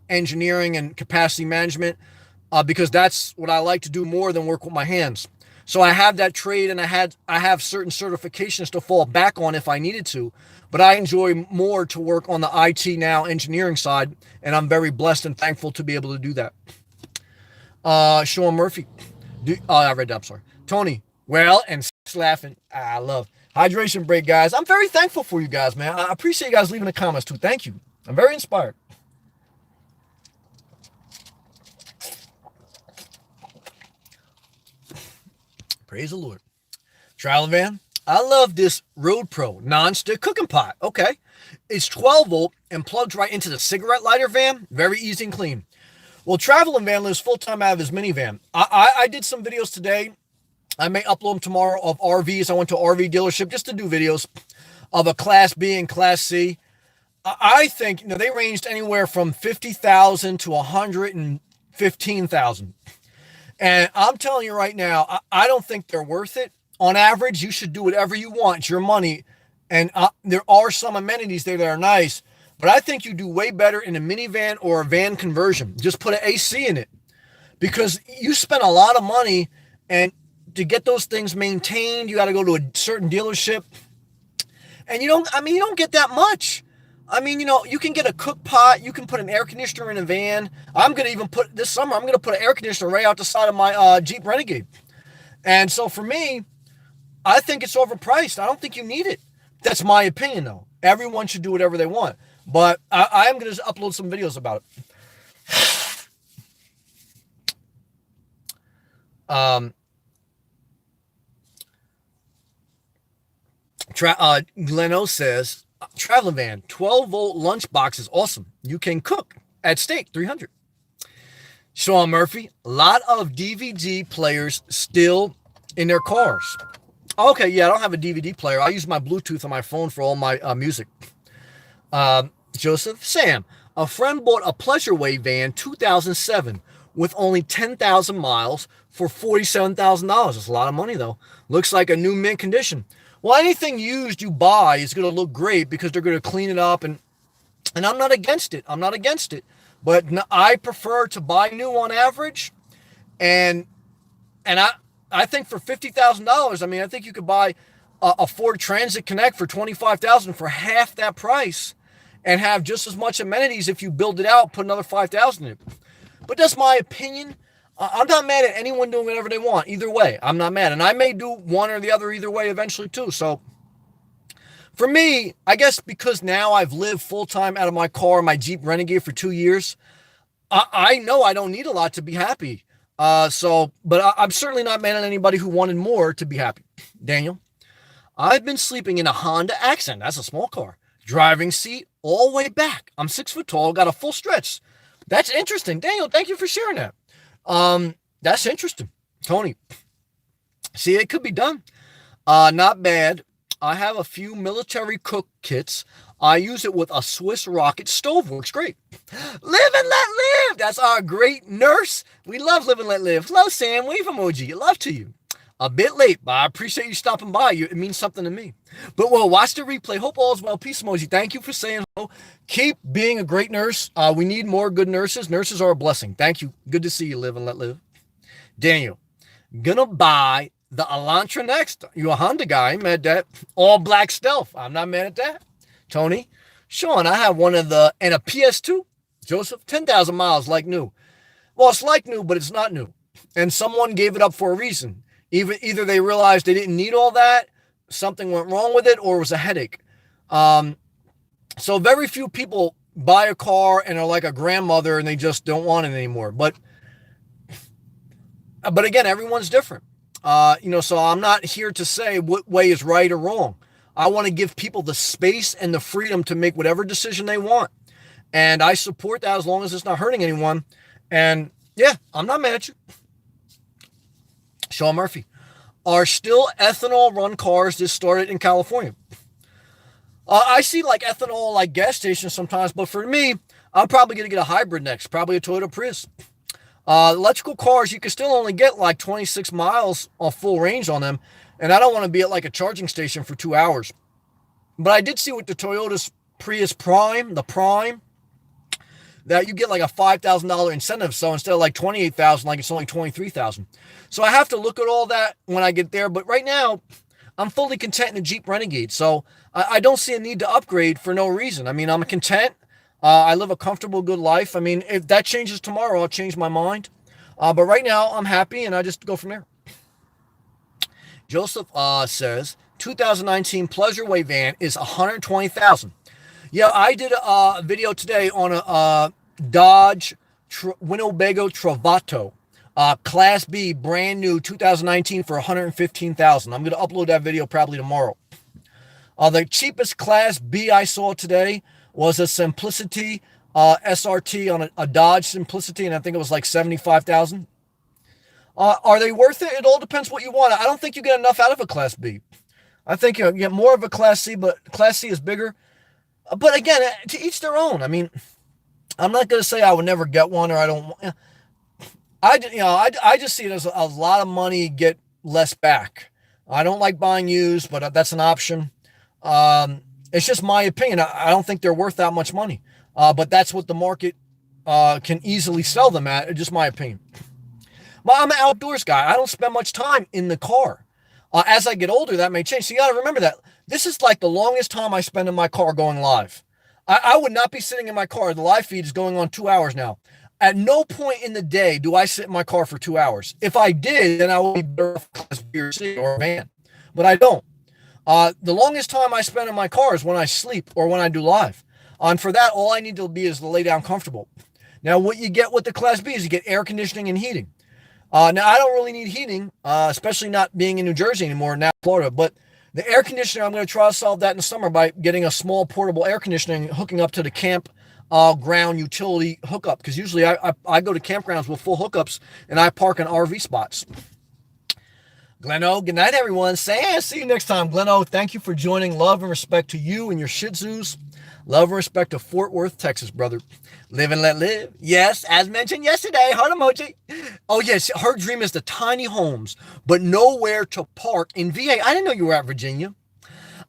engineering and capacity management, because that's what I like to do more than work with my hands. So I have that trade, and I have certain certifications to fall back on if I needed to, but I enjoy more to work on the IT now engineering side, and I'm very blessed and thankful to be able to do that. Sean Murphy, I read that. I'm sorry. Tony, Well, and laughing. I love hydration break, guys. I'm very thankful for you guys, man. I appreciate you guys leaving the comments too. Thank you. I'm very inspired. Praise the Lord. Travel van. I love this Road Pro non-stick cooking pot. Okay. It's 12 volt and plugs right into the cigarette lighter van. Very easy and clean. Well, Traveling Van lives full-time out of his minivan. I did some videos today. I may upload them tomorrow of RVs. I went to an RV dealership just to do videos of a Class B and Class C. I think, they ranged anywhere from 50,000 to 115,000. And I'm telling you right now, I don't think they're worth it. On average, you should do whatever you want. It's your money. And there are some amenities there that are nice. But I think you do way better in a minivan or a van conversion. Just put an AC in it. Because you spend a lot of money, and to get those things maintained, you got to go to a certain dealership. And you don't get that much. You can get a cook pot. You can put an air conditioner in a van. I'm going to even this summer, I'm going to put an air conditioner right out the side of my Jeep Renegade. And so for me, I think it's overpriced. I don't think you need it. That's my opinion, though. Everyone should do whatever they want. But I am going to upload some videos about it. Gleno says, Traveling van, 12 volt lunchbox is awesome. You can cook at stake, 300. Sean Murphy, a lot of DVD players still in their cars. Okay, yeah, I don't have a DVD player. I use my Bluetooth on my phone for all my music. Joseph, Sam, a friend bought a Pleasure Wave van 2007 with only 10,000 miles for $47,000. It's a lot of money, though. Looks like a new mint condition. Well, anything used you buy is going to look great because they're going to clean it up, and I'm not against it. But I prefer to buy new on average, and I think for $50,000, I think you could buy a Ford Transit Connect for $25,000 for half that price, and have just as much amenities if you build it out, put another $5,000 in it. But that's my opinion. I'm not mad at anyone doing whatever they want. Either way, I'm not mad. And I may do one or the other either way eventually too. So for me, I guess because now I've lived full-time out of my car, my Jeep Renegade, for 2 years, I know I don't need a lot to be happy. But I'm certainly not mad at anybody who wanted more to be happy. Daniel, I've been sleeping in a Honda Accent. That's a small car. Driving seat all the way back. I'm 6 foot tall, got a full stretch. That's interesting. Daniel, thank you for sharing that. That's interesting. Tony, see, it could be done. Not bad. I have a few military cook kits. I use it with a Swiss rocket stove. Works great. Live and let live. That's our great nurse. We love live and let live. Hello, Sam. Wave emoji. Love to you. A bit late, but I appreciate you stopping by. It means something to me. But well, watch the replay. Hope all is well. Peace emoji. Thank you for saying hello. Keep being a great nurse. We need more good nurses. Nurses are a blessing. Thank you. Good to see you. Live and let live. Daniel, gonna buy the Elantra next. You a Honda guy. I'm mad at that. All black stealth. I'm not mad at that. Tony, Sean, I have one of the, and a PS2. Joseph, 10,000 miles like new. Well, it's like new, but it's not new. And someone gave it up for a reason. Either they realized they didn't need all that, something went wrong with it, or it was a headache. So very few people buy a car and are like a grandmother and they just don't want it anymore. But again, everyone's different. So I'm not here to say what way is right or wrong. I want to give people the space and the freedom to make whatever decision they want. And I support that as long as it's not hurting anyone. And yeah, I'm not mad at you. Sean Murphy, are still ethanol run cars that started in California? I see like ethanol like gas stations sometimes, but for me, I'm probably going to get a hybrid next, probably a Toyota Prius. Electrical cars, you can still only get like 26 miles off full range on them, and I don't want to be at like a charging station for 2 hours. But I did see with the Toyota's Prius Prime, the Prime, that you get like a $5,000 incentive. So instead of like $28,000, like it's only $23,000. So I have to look at all that when I get there. But right now, I'm fully content in the Jeep Renegade. So I don't see a need to upgrade for no reason. I'm content. I live a comfortable, good life. If that changes tomorrow, I'll change my mind. But right now, I'm happy, and I just go from there. Joseph says 2019 Pleasureway van is 120,000. Yeah, I did a video today on a Dodge Winnebago Travato, Class B, brand new 2019 for 115,000. I'm going to upload that video probably tomorrow. The cheapest Class B I saw today was a Simplicity SRT on a Dodge Simplicity, and I think it was like 75,000. Are they worth it? It all depends what you want. I don't think you get enough out of a Class B. I think you get more of a Class C, but Class C is bigger. But again, to each their own. I mean, I'm not going to say I would never get one or I don't. I just see it as a lot of money, get less back. I don't like buying used, but that's an option. It's just my opinion. I don't think they're worth that much money. But that's what the market can easily sell them at. It's just my opinion. I'm an outdoors guy. I don't spend much time in the car. As I get older, that may change. So you got to remember that. This is like the longest time I spend in my car going live. I would not be sitting in my car. The live feed is going on 2 hours now. At no point in the day do I sit in my car for 2 hours. If I did, then I would be better off Class B or a van. But I don't. The longest time I spend in my car is when I sleep or when I do live. And for that, all I need to be is to lay down comfortable. Now, what you get with the Class B is you get air conditioning and heating. Now, I don't really need heating, especially not being in New Jersey anymore, now Florida. But the air conditioner, I'm going to try to solve that in the summer by getting a small portable air conditioning, hooking up to the camp ground utility hookup. Because usually I go to campgrounds with full hookups, and I park in RV spots. Gleno, good night, everyone. See you next time. Gleno, thank you for joining. Love and respect to you and your Shih Tzus. Love and respect to Fort Worth, Texas, brother. Live and let live. Yes, as mentioned yesterday, heart emoji. Oh, yes, her dream is the tiny homes, but nowhere to park in VA. I didn't know you were at Virginia.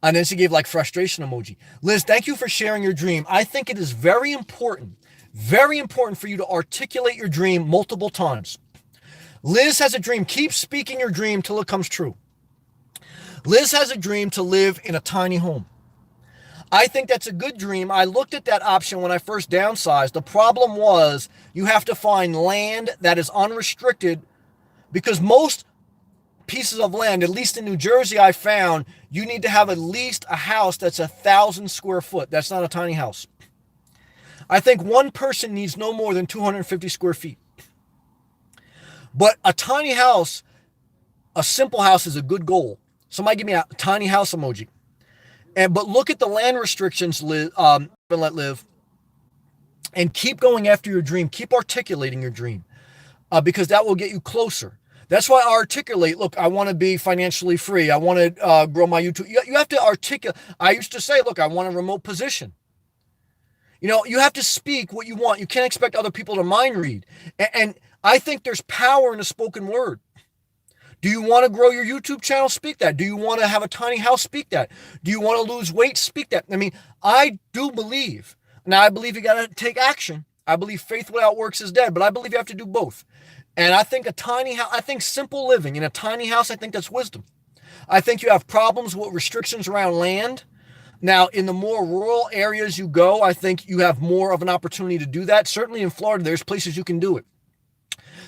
And then she gave like frustration emoji. Liz, thank you for sharing your dream. I think it is very important for you to articulate your dream multiple times. Liz has a dream. Keep speaking your dream till it comes true. Liz has a dream to live in a tiny home. I think that's a good dream. I looked at that option when I first downsized. The problem was you have to find land that is unrestricted, because most pieces of land, at least in New Jersey, I found you need to have at least a house that's 1,000 square foot. That's not a tiny house. I think one person needs no more than 250 square feet. But a tiny house, a simple house, is a good goal. Somebody give me a tiny house emoji. But look at the land restrictions, let live, and keep going after your dream. Keep articulating your dream, because that will get you closer. That's why I articulate. Look, I want to be financially free. I want to grow my YouTube. You have to articulate. I used to say, look, I want a remote position. You have to speak what you want. You can't expect other people to mind read. And I think there's power in the spoken word. Do you want to grow your YouTube channel? Speak that. Do you want to have a tiny house? Speak that. Do you want to lose weight? Speak that. I mean, I do believe. Now, I believe you got to take action. I believe faith without works is dead, but I believe you have to do both. And I think a tiny house, I think simple living in a tiny house, I think that's wisdom. I think you have problems with restrictions around land. Now, in the more rural areas you go, I think you have more of an opportunity to do that. Certainly in Florida, there's places you can do it.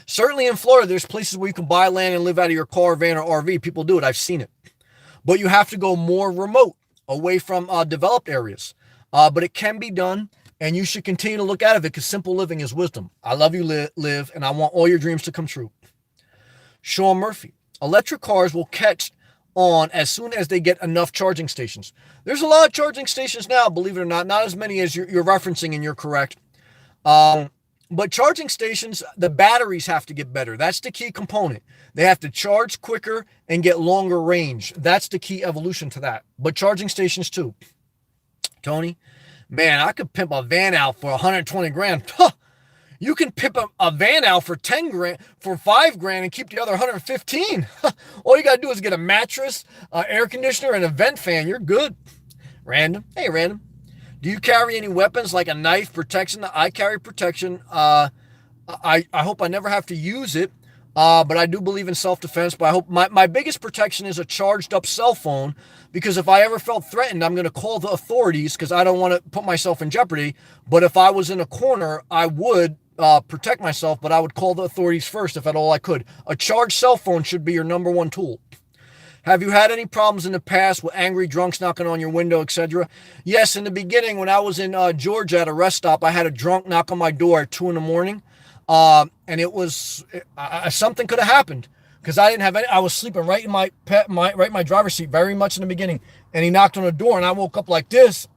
Certainly in Florida, there's places where you can buy land and live out of your car, van, or RV. People do it. I've seen it. But you have to go more remote, away from developed areas. But it can be done, and you should continue to look out of it, because simple living is wisdom. I love you, Liv, and I want all your dreams to come true. Sean Murphy, electric cars will catch on as soon as they get enough charging stations. There's a lot of charging stations now, believe it or not. Not as many as you're referencing, and you're correct. But charging stations, the batteries have to get better. That's the key component. They have to charge quicker and get longer range. That's the key evolution to that. But charging stations too. Tony, man, I could pimp a van out for 120 grand. Huh. You can pimp a van out for 10 grand, for 5 grand, and keep the other 115. All you got to do is get a mattress, air conditioner, and a vent fan. You're good. Random. Hey, Random. Do you carry any weapons like a knife, protection? I carry protection. I hope I never have to use it, but I do believe in self-defense. But I hope my biggest protection is a charged up cell phone, because if I ever felt threatened, I'm going to call the authorities, because I don't want to put myself in jeopardy. But if I was in a corner, I would protect myself, but I would call the authorities first if at all I could. A charged cell phone should be your number one tool. Have you had any problems in the past with angry drunks knocking on your window, etc.? Yes, in the beginning, when I was in Georgia at a rest stop, I had a drunk knock on my door at 2 in the morning. And it was something could have happened because I didn't have any. I was sleeping right in my driver's seat very much in the beginning, and he knocked on the door, and I woke up like this,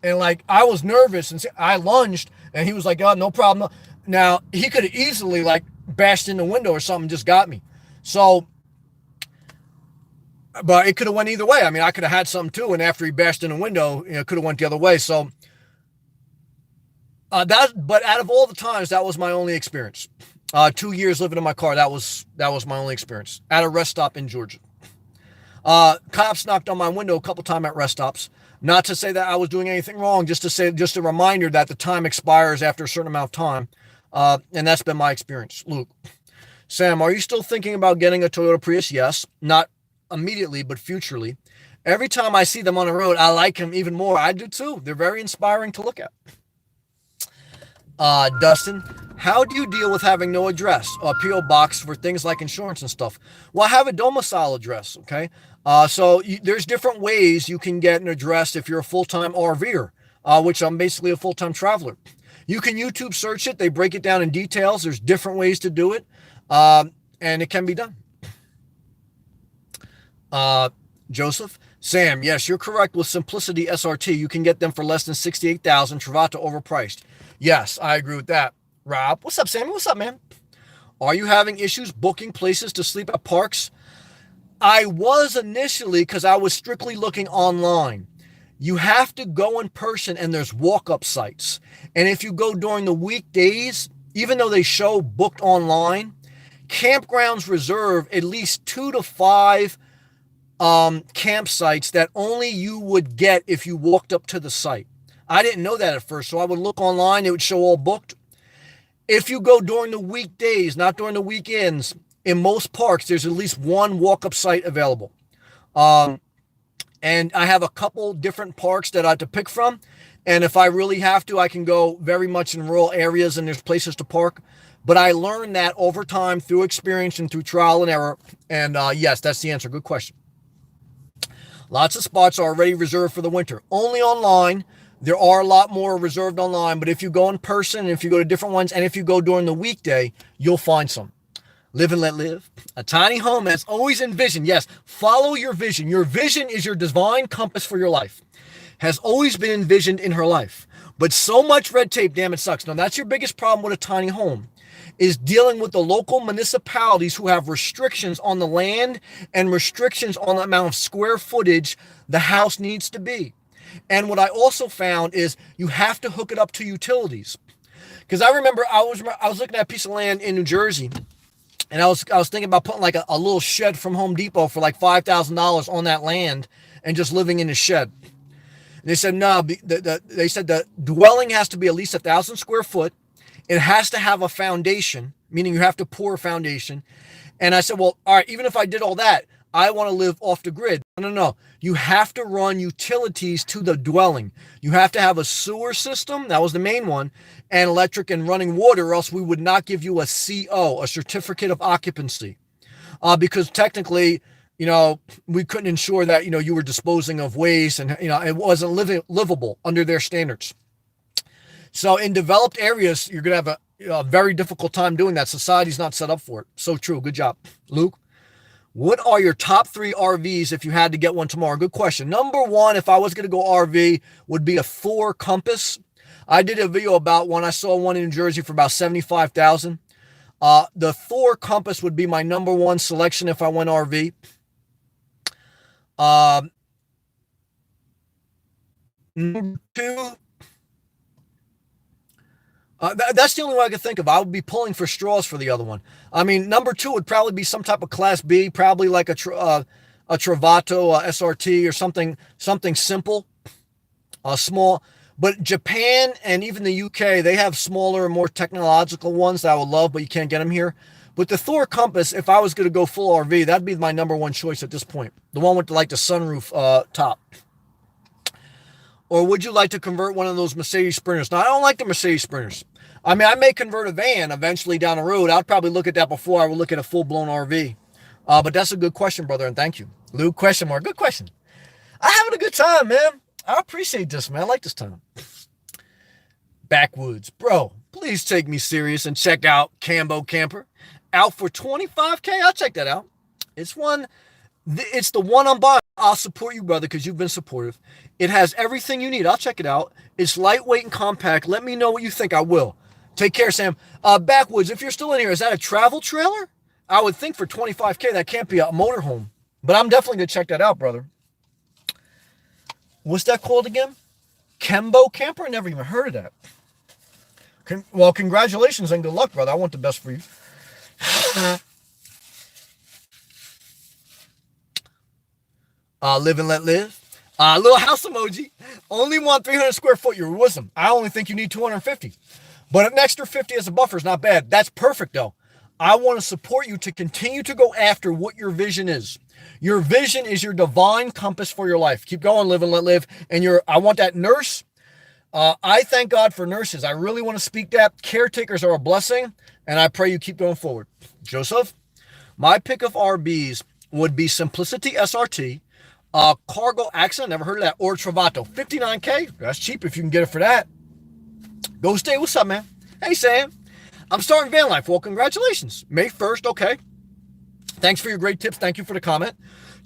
and like I was nervous, and I lunged, and he was like, "Oh, no problem." Now he could have easily like bashed in the window or something, just got me. So, but it could have went either way. I mean, I could have had something too, and after he bashed in the window, it could have went the other way. So but out of all the times, that was my only experience. 2 years living in my car, that was my only experience at a rest stop in Georgia. Cops knocked on my window a couple times at rest stops. Not to say that I was doing anything wrong, just a reminder that the time expires after a certain amount of time. And that's been my experience. Luke, Sam, are you still thinking about getting a Toyota Prius? Yes, not immediately, but futurely. Every time I see them on the road, I like them even more. I do too. They're very inspiring to look at. Dustin, how do you deal with having no address or P.O. box for things like insurance and stuff? Well, I have a domicile address, okay? There's different ways you can get an address if you're a full-time RVer, which I'm basically a full-time traveler. You can YouTube search it. They break it down in details. There's different ways to do it, and it can be done. Joseph, Sam, yes, you're correct with Simplicity SRT. You can get them for less than $68,000. Travato overpriced. Yes, I agree with that. Rob, what's up, Sammy? What's up, man? Are you having issues booking places to sleep at parks? I was initially because I was strictly looking online. You have to go in person and there's walk-up sites. And if you go during the weekdays, even though they show booked online, campgrounds reserve at least 2 to 5 campsites that only you would get if you walked up to the site. I didn't know that at first, so I would look online. It would show all booked. If you go during the weekdays, not during the weekends, in most parks, there's at least one walk-up site available. And I have a couple different parks that I have to pick from. And if I really have to, I can go very much in rural areas and there's places to park. But I learned that over time through experience and through trial and error. And yes, that's the answer. Good question. Lots of spots are already reserved for the winter. Only online. There are a lot more reserved online, but if you go in person, if you go to different ones, and if you go during the weekday, you'll find some. Live and let live. A tiny home has always envisioned. Yes, follow your vision. Your vision is your divine compass for your life. Has always been envisioned in her life. But so much red tape, damn it sucks. Now that's your biggest problem with a tiny home, is dealing with the local municipalities who have restrictions on the land and restrictions on the amount of square footage the house needs to be. And what I also found is you have to hook it up to utilities. Because I remember I was looking at a piece of land in New Jersey, and I was thinking about putting like a little shed from Home Depot for like $5,000 on that land and just living in a shed. And they said no. They said the dwelling has to be at least 1,000 square foot. It has to have a foundation, meaning you have to pour a foundation. And I said, well, all right, even if I did all that, I want to live off the grid. No. You have to run utilities to the dwelling. You have to have a sewer system. That was the main one. And electric and running water, or else we would not give you a CO, a certificate of occupancy. Because technically, we couldn't ensure that, you were disposing of waste and, it wasn't livable under their standards. So in developed areas, you're going to have a very difficult time doing that. Society's not set up for it. So true. Good job. Luke, what are your top 3 RVs if you had to get one tomorrow? Good question. Number 1, if I was going to go RV, would be a Thor Compass. I did a video about one. I saw one in New Jersey for about $75,000. The Thor Compass would be my number 1 selection if I went RV. Number 2, that's the only one I could think of. I would be pulling for straws for the other one. I mean, number 2 would probably be some type of Class B, probably like a Travato, SRT, or something simple, small. But Japan and even the UK, they have smaller and more technological ones that I would love, but you can't get them here. But the Thor Compass, if I was going to go full RV, that'd be my number 1 choice at this point. The one with the sunroof top. Or would you like to convert one of those Mercedes Sprinters? Now, I don't like the Mercedes Sprinters. I mean, I may convert a van eventually down the road. I'd probably look at that before I would look at a full-blown RV. But that's a good question, brother, and thank you. Luke, question mark. Good question. I having a good time, man. I appreciate this, man. I like this time. Backwoods. Bro, please take me serious and check out Cambo Camper. Out for 25K. I'll check that out. It's one. It's the one I'm buying. I'll support you, brother, because you've been supportive. It has everything you need. I'll check it out. It's lightweight and compact. Let me know what you think. I will. Take care, Sam. Backwoods, if you're still in here, is that a travel trailer? I would think for 25K, that can't be a motorhome. But I'm definitely going to check that out, brother. What's that called again? Kembo Camper? I never even heard of that. Well, congratulations and good luck, brother. I want the best for you. Live and let live. Little house emoji. Only want 300 square foot. You're wisdom. I only think you need 250. But an extra 50 as a buffer is not bad. That's perfect, though. I want to support you to continue to go after what your vision is. Your vision is your divine compass for your life. Keep going, live and let live. And I want that nurse. I thank God for nurses. I really want to speak that. Caretakers are a blessing, and I pray you keep going forward. Joseph, my pick of RBs would be Simplicity SRT, Cargo Accent, never heard of that, or Travato. 59K, that's cheap if you can get it for that. Go Stay, what's up, man? Hey, Sam. I'm starting van life. Well, congratulations. May 1st, okay. Thanks for your great tips. Thank you for the comment.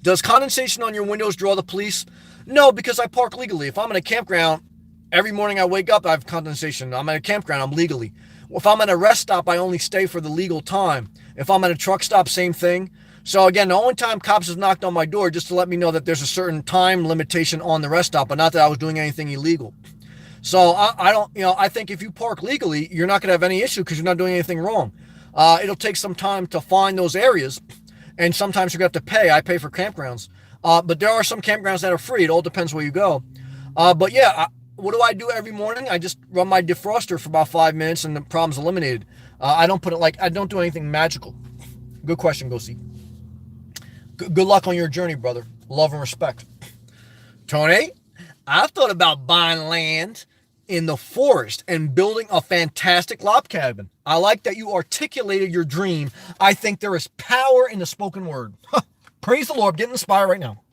Does condensation on your windows draw the police? No, because I park legally. If I'm in a campground, every morning I wake up, I have condensation. I'm at a campground, I'm legally. If I'm at a rest stop, I only stay for the legal time. If I'm at a truck stop, same thing. So again, the only time cops have knocked on my door just to let me know that there's a certain time limitation on the rest stop, but not that I was doing anything illegal. So I don't, I think if you park legally, you're not going to have any issue because you're not doing anything wrong. It'll take some time to find those areas, and sometimes you're going to have to pay. I pay for campgrounds. But there are some campgrounds that are free. It all depends where you go. But yeah, what do I do every morning? I just run my defroster for about 5 minutes and the problem's eliminated. I don't do anything magical. Good question, go see. Good luck on your journey, brother. Love and respect. Tony, I've thought about buying land in the forest and building a fantastic log cabin. I like that you articulated your dream. I think there is power in the spoken word. Praise the Lord. Getting inspired right now.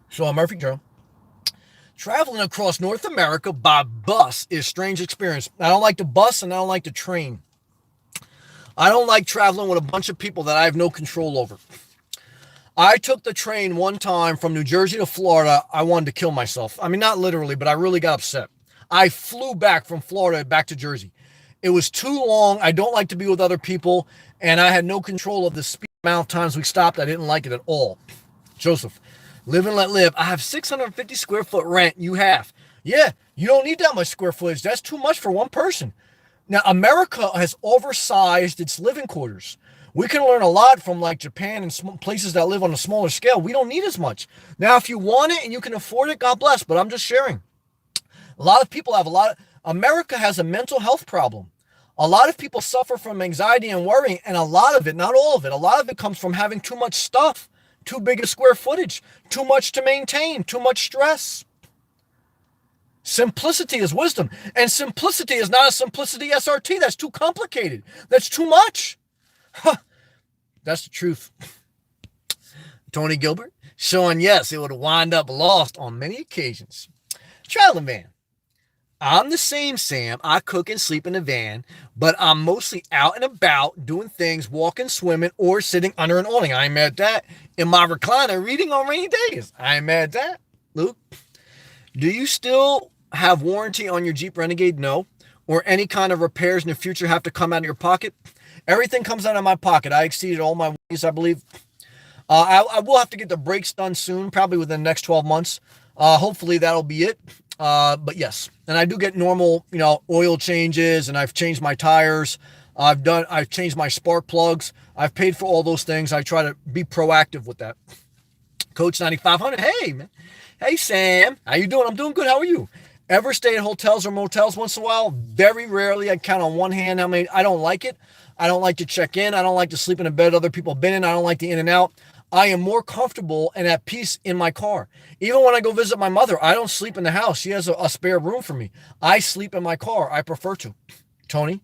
So Murphy Joe. Traveling across North America by bus is a strange experience. I don't like the bus and I don't like the train. I don't like traveling with a bunch of people that I have no control over. I took the train one time from New Jersey to Florida. I wanted to kill myself. I mean, not literally, but I really got upset. I flew back from Florida back to Jersey. It was too long. I don't like to be with other people, and I had no control of the speed amount of times we stopped. I didn't like it at all. Joseph, live and let live. I have 650 square foot rent. You have. Yeah, you don't need that much square footage. That's too much for one person. Now, America has oversized its living quarters. We can learn a lot from like Japan and places that live on a smaller scale. We don't need as much. Now, if you want it and you can afford it, God bless, but I'm just sharing. A lot of people America has a mental health problem. A lot of people suffer from anxiety and worrying, and a lot of it, not all of it, a lot of it comes from having too much stuff, too big a square footage, too much to maintain, too much stress. Simplicity is wisdom, and simplicity is not a Simplicity SRT. That's too complicated. That's too much. Huh. That's the truth. Tony Gilbert, showing yes, it would wind up lost on many occasions. Traveling van. I'm the same, Sam. I cook and sleep in the van, but I'm mostly out and about doing things, walking, swimming, or sitting under an awning. I ain't mad at that. In my recliner, reading on rainy days. I ain't mad at that. Luke, do you still have warranty on your Jeep Renegade? No. Or any kind of repairs in the future have to come out of your pocket? Everything comes out of my pocket. I exceeded all my warranties, I believe. I will have to get the brakes done soon, probably within the next 12 months. Hopefully that'll be it. But yes, and I do get normal, oil changes, and I've changed my tires. I've changed my spark plugs. I've paid for all those things. I try to be proactive with that. Coach 9500. Hey, man. Hey, Sam. How you doing? I'm doing good. How are you? Ever stay at hotels or motels once in a while? Very rarely. I count on one hand how many. I don't like it. I don't like to check in. I don't like to sleep in a bed other people have been in. I don't like the in and out. I am more comfortable and at peace in my car. Even when I go visit my mother, I don't sleep in the house. She has a spare room for me. I sleep in my car. I prefer to. Tony,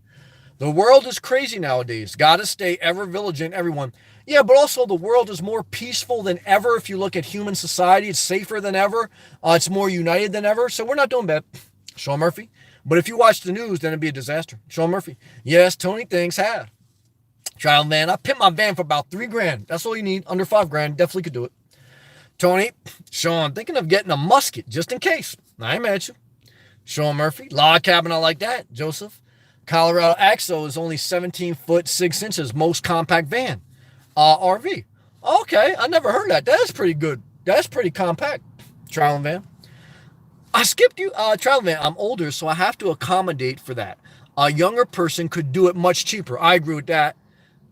The world is crazy nowadays. Gotta stay ever vigilant, everyone. Yeah, but also the world is more peaceful than ever. If you look at human society, it's safer than ever. It's more united than ever. So we're not doing bad. Sean Murphy. But if you watch the news, then it'd be a disaster. Sean Murphy. Yes, Tony thinks have. Child van. I pimped my van for about $3,000. That's all you need. Under $5,000. Definitely could do it. Tony. Sean, thinking of getting a musket just in case. I ain't mad at you. Sean Murphy. Log cabin, I like that. Joseph. Colorado Axo is only 17 foot 6 inches, most compact van. RV. Okay, I never heard that. That's pretty good. That's pretty compact. Traveling van. I skipped you. Traveling van. I'm older, so I have to accommodate for that. A younger person could do it much cheaper. I agree with that.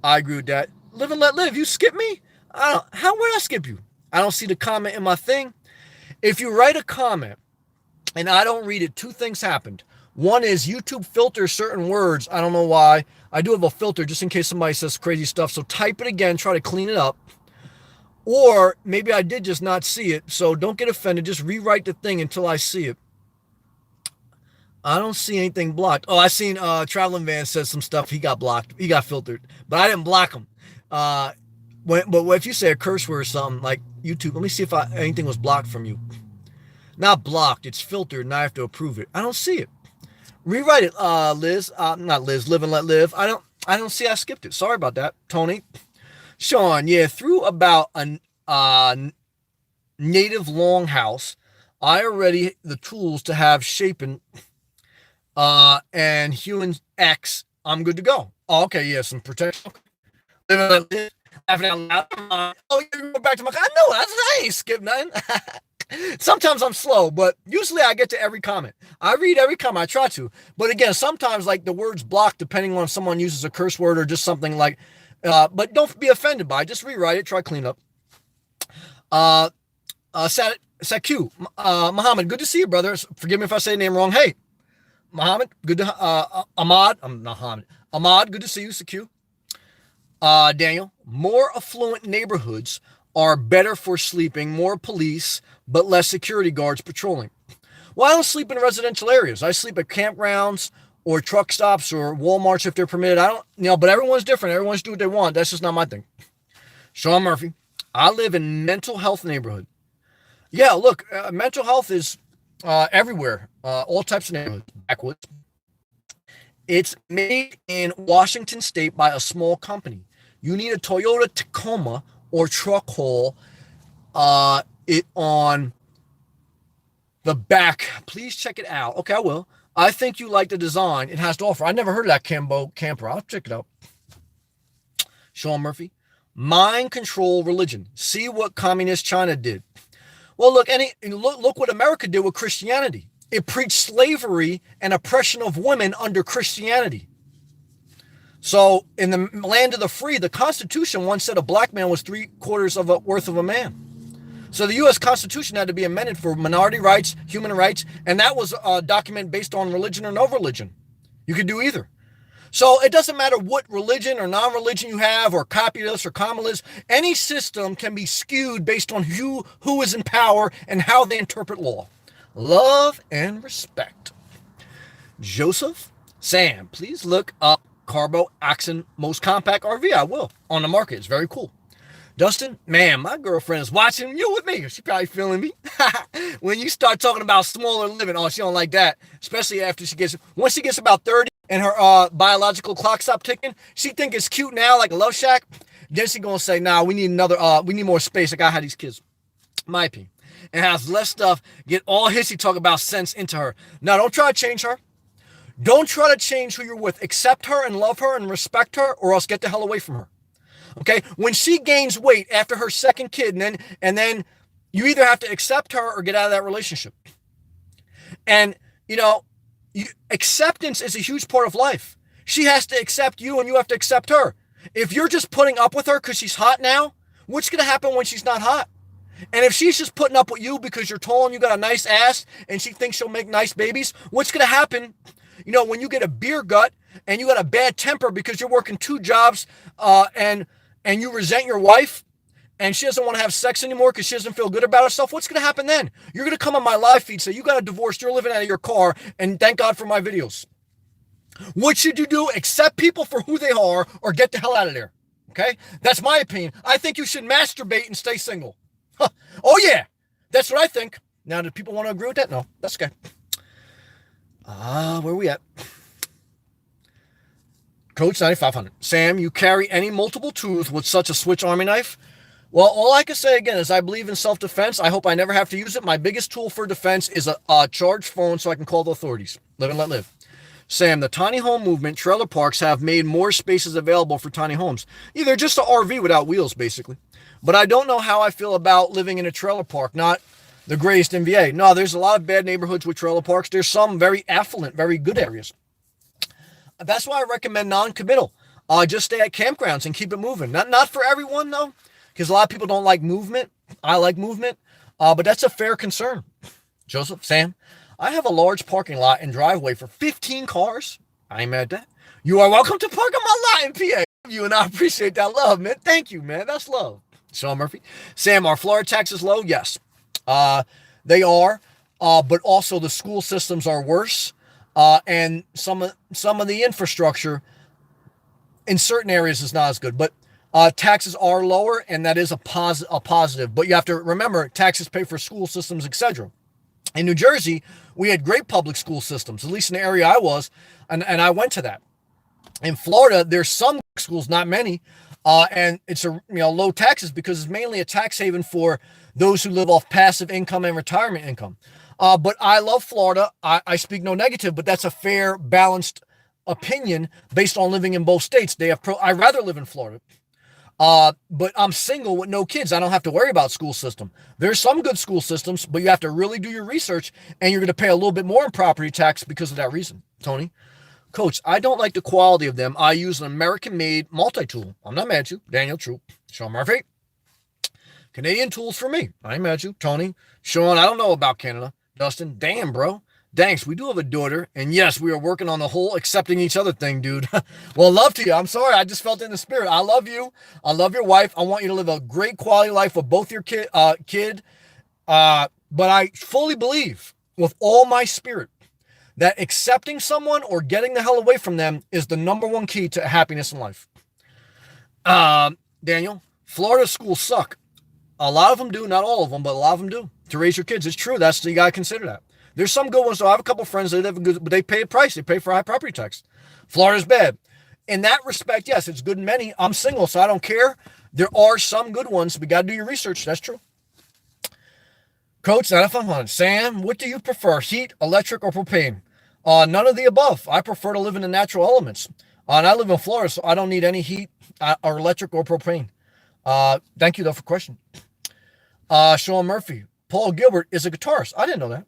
I agree with that. Live and let live. You skip me? How would I skip you? I don't see the comment in my thing. If you write a comment and I don't read it, two things happened. One is YouTube filters certain words. I don't know why. I do have a filter just in case somebody says crazy stuff. So type it again, try to clean it up. Or maybe I did just not see it. So don't get offended. Just rewrite the thing until I see it. I don't see anything blocked. Oh, I seen Traveling Van says some stuff. He got blocked. He got filtered. But I didn't block him. But if you say a curse word or something like YouTube, let me see if anything was blocked from you. Not blocked. It's filtered and I have to approve it. I don't see it. Rewrite it, Liz. Not Liz. Live and let live. I don't see. I skipped it. Sorry about that, Tony. Sean, yeah, through about a native longhouse, I already the tools to have shapen and human X. I'm good to go. Oh, okay, yeah, some protection. Live and let live. Laughing out loud. Oh, you're going back to my. I know. I ain't skipped nothing. Sometimes I'm slow, but usually I get to every comment. I read every comment. I try to. But again, sometimes like the word's blocked depending on if someone uses a curse word or just something like, but don't be offended by it. Just rewrite it. Try clean up. Saku, Muhammad, good to see you, brother. Forgive me if I say the name wrong. Hey, Muhammad, good to, Ahmad, I'm not Muhammad. Ahmad, good to see you, Saku. Daniel, more affluent neighborhoods are better for sleeping, more police, but less security guards patrolling. Well, I don't sleep in residential areas. I sleep at campgrounds or truck stops or Walmarts if they're permitted. I don't, but everyone's different. Everyone's do what they want. That's just not my thing. Sean Murphy, I live in mental health neighborhood. Yeah, look, mental health is everywhere, all types of neighborhoods, backwoods. It's made in Washington State by a small company. You need a Toyota Tacoma or truck haul it on the back. Please check it out. Okay, I will. I think you like the design it has to offer. I never heard of that Cambo camper. I'll check it out. Sean Murphy. Mind control religion. See what communist China did. Well, look what America did with Christianity. It preached slavery and oppression of women under Christianity. So in the land of the free, the Constitution once said a black man was 3/4 of a worth of a man. So the U.S. Constitution had to be amended for minority rights, human rights, and that was a document based on religion or no religion. You could do either. So it doesn't matter what religion or non-religion you have, or populist or communist. Any system can be skewed based on who is in power and how they interpret law. Love and respect. Joseph, Sam, please look up Carbo Oxen most compact RV. I will. On the market. It's very cool. Dustin, man, my girlfriend is watching you with me. She probably feeling me. When you start talking about smaller living, oh, she don't like that. Especially after once she gets about 30 and her biological clock stop ticking, she think it's cute now, like a love shack. Then she gonna say, nah, we need more space. I gotta have these kids. My opinion. And has less stuff, get all hissy talk about sense into her. Now, don't try to change her. Don't try to change who you're with. Accept her and love her and respect her, or else get the hell away from her. Okay? When she gains weight after her second kid, and then you either have to accept her or get out of that relationship. And, acceptance is a huge part of life. She has to accept you and you have to accept her. If you're just putting up with her because she's hot now, what's going to happen when she's not hot? And if she's just putting up with you because you're tall and you got a nice ass and she thinks she'll make nice babies, what's going to happen, when you get a beer gut and you got a bad temper because you're working 2 jobs and you resent your wife and she doesn't want to have sex anymore because she doesn't feel good about herself, what's going to happen then? You're going to come on my live feed, say you got a divorce, you're living out of your car, and thank God for my videos. What should you do? Accept people for who they are or get the hell out of there. Okay? That's my opinion. I think you should masturbate and stay single. Huh. Oh, yeah. That's what I think. Now, do people want to agree with that? No. That's okay. Where are we at? Coach 9500. Sam, you carry any multiple tools with such a Switch Army knife? Well, all I can say again is I believe in self-defense. I hope I never have to use it. My biggest tool for defense is a charged phone so I can call the authorities. Live and let live. Sam, the tiny home movement, trailer parks have made more spaces available for tiny homes. Yeah, they're just an RV without wheels, basically. But I don't know how I feel about living in a trailer park, not the greatest in VA. No, there's a lot of bad neighborhoods with trailer parks. There's some very affluent, very good areas. That's why I recommend non-committal. Just stay at campgrounds and keep it moving. Not for everyone, though, because a lot of people don't like movement. I like movement, but that's a fair concern. Joseph, Sam, I have a large parking lot and driveway for 15 cars. I ain't mad at that. You are welcome to park on my lot in PA. You and I appreciate that love, man. Thank you, man. That's love. Sean Murphy. Sam, are Florida taxes low? Yes. They are, but also the school systems are worse. And some of the infrastructure in certain areas is not as good. But taxes are lower, and that is a positive. But you have to remember, taxes pay for school systems, etc. In New Jersey, we had great public school systems, at least in the area I was, and I went to that. In Florida, there's some schools, not many, and it's low taxes because it's mainly a tax haven for those who live off passive income and retirement income. But I love Florida. I speak no negative, but that's a fair, balanced opinion based on living in both states. I'd rather live in Florida. But I'm single with no kids. I don't have to worry about school system. There's some good school systems, but you have to really do your research, and you're going to pay a little bit more in property tax because of that reason. Tony, Coach, I don't like the quality of them. I use an American-made multi-tool. I'm not mad at you. Daniel, true. Sean Murphy, Canadian tools for me. I ain't mad at you. Tony, Sean, I don't know about Canada. Dustin, damn, bro. Thanks. We do have a daughter. And yes, we are working on the whole accepting each other thing, dude. Well, love to you. I'm sorry. I just felt it in the spirit. I love you. I love your wife. I want you to live a great quality life with both your kid. But I fully believe with all my spirit that accepting someone or getting the hell away from them is the number one key to happiness in life. Daniel, Florida schools suck. A lot of them do. Not all of them, but a lot of them do. To raise your kids. It's true. You got to consider that. There's some good ones. So I have a couple friends that live in good, but they pay a price. They pay for high property tax. Florida's bad. In that respect, yes, it's good in many. I'm single, so I don't care. There are some good ones. We got to do your research. That's true. Coach, 9500. Sam, what do you prefer, heat, electric, or propane? None of the above. I prefer to live in the natural elements. And I live in Florida, so I don't need any heat or electric or propane. Thank you, though, for the question. Sean Murphy. Paul Gilbert is a guitarist. I didn't know that.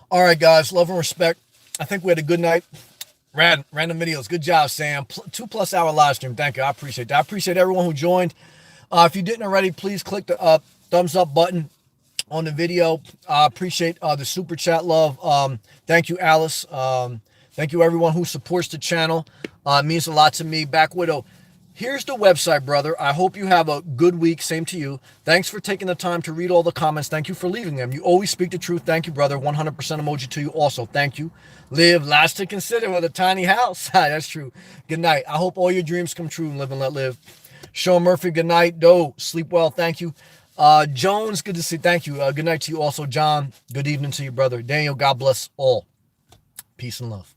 All right, guys. Love and respect. I think we had a good night. Random videos. Good job, Sam. 2+ hour live stream. Thank you. I appreciate that. I appreciate everyone who joined. If you didn't already, please click the thumbs up button on the video. I appreciate the super chat love. Thank you, Alice. Thank you, everyone who supports the channel. It means a lot to me. Back Widow. Here's the website, brother. I hope you have a good week. Same to you. Thanks for taking the time to read all the comments. Thank you for leaving them. You always speak the truth. Thank you, brother. 100% emoji to you also. Thank you. Live, lots to consider with a tiny house. That's true. Good night. I hope all your dreams come true and live and let live. Sean Murphy, good night. Doe, sleep well. Thank you. Jones, good to see. Thank you. Good night to you also. John, good evening to you, brother. Daniel, God bless all. Peace and love.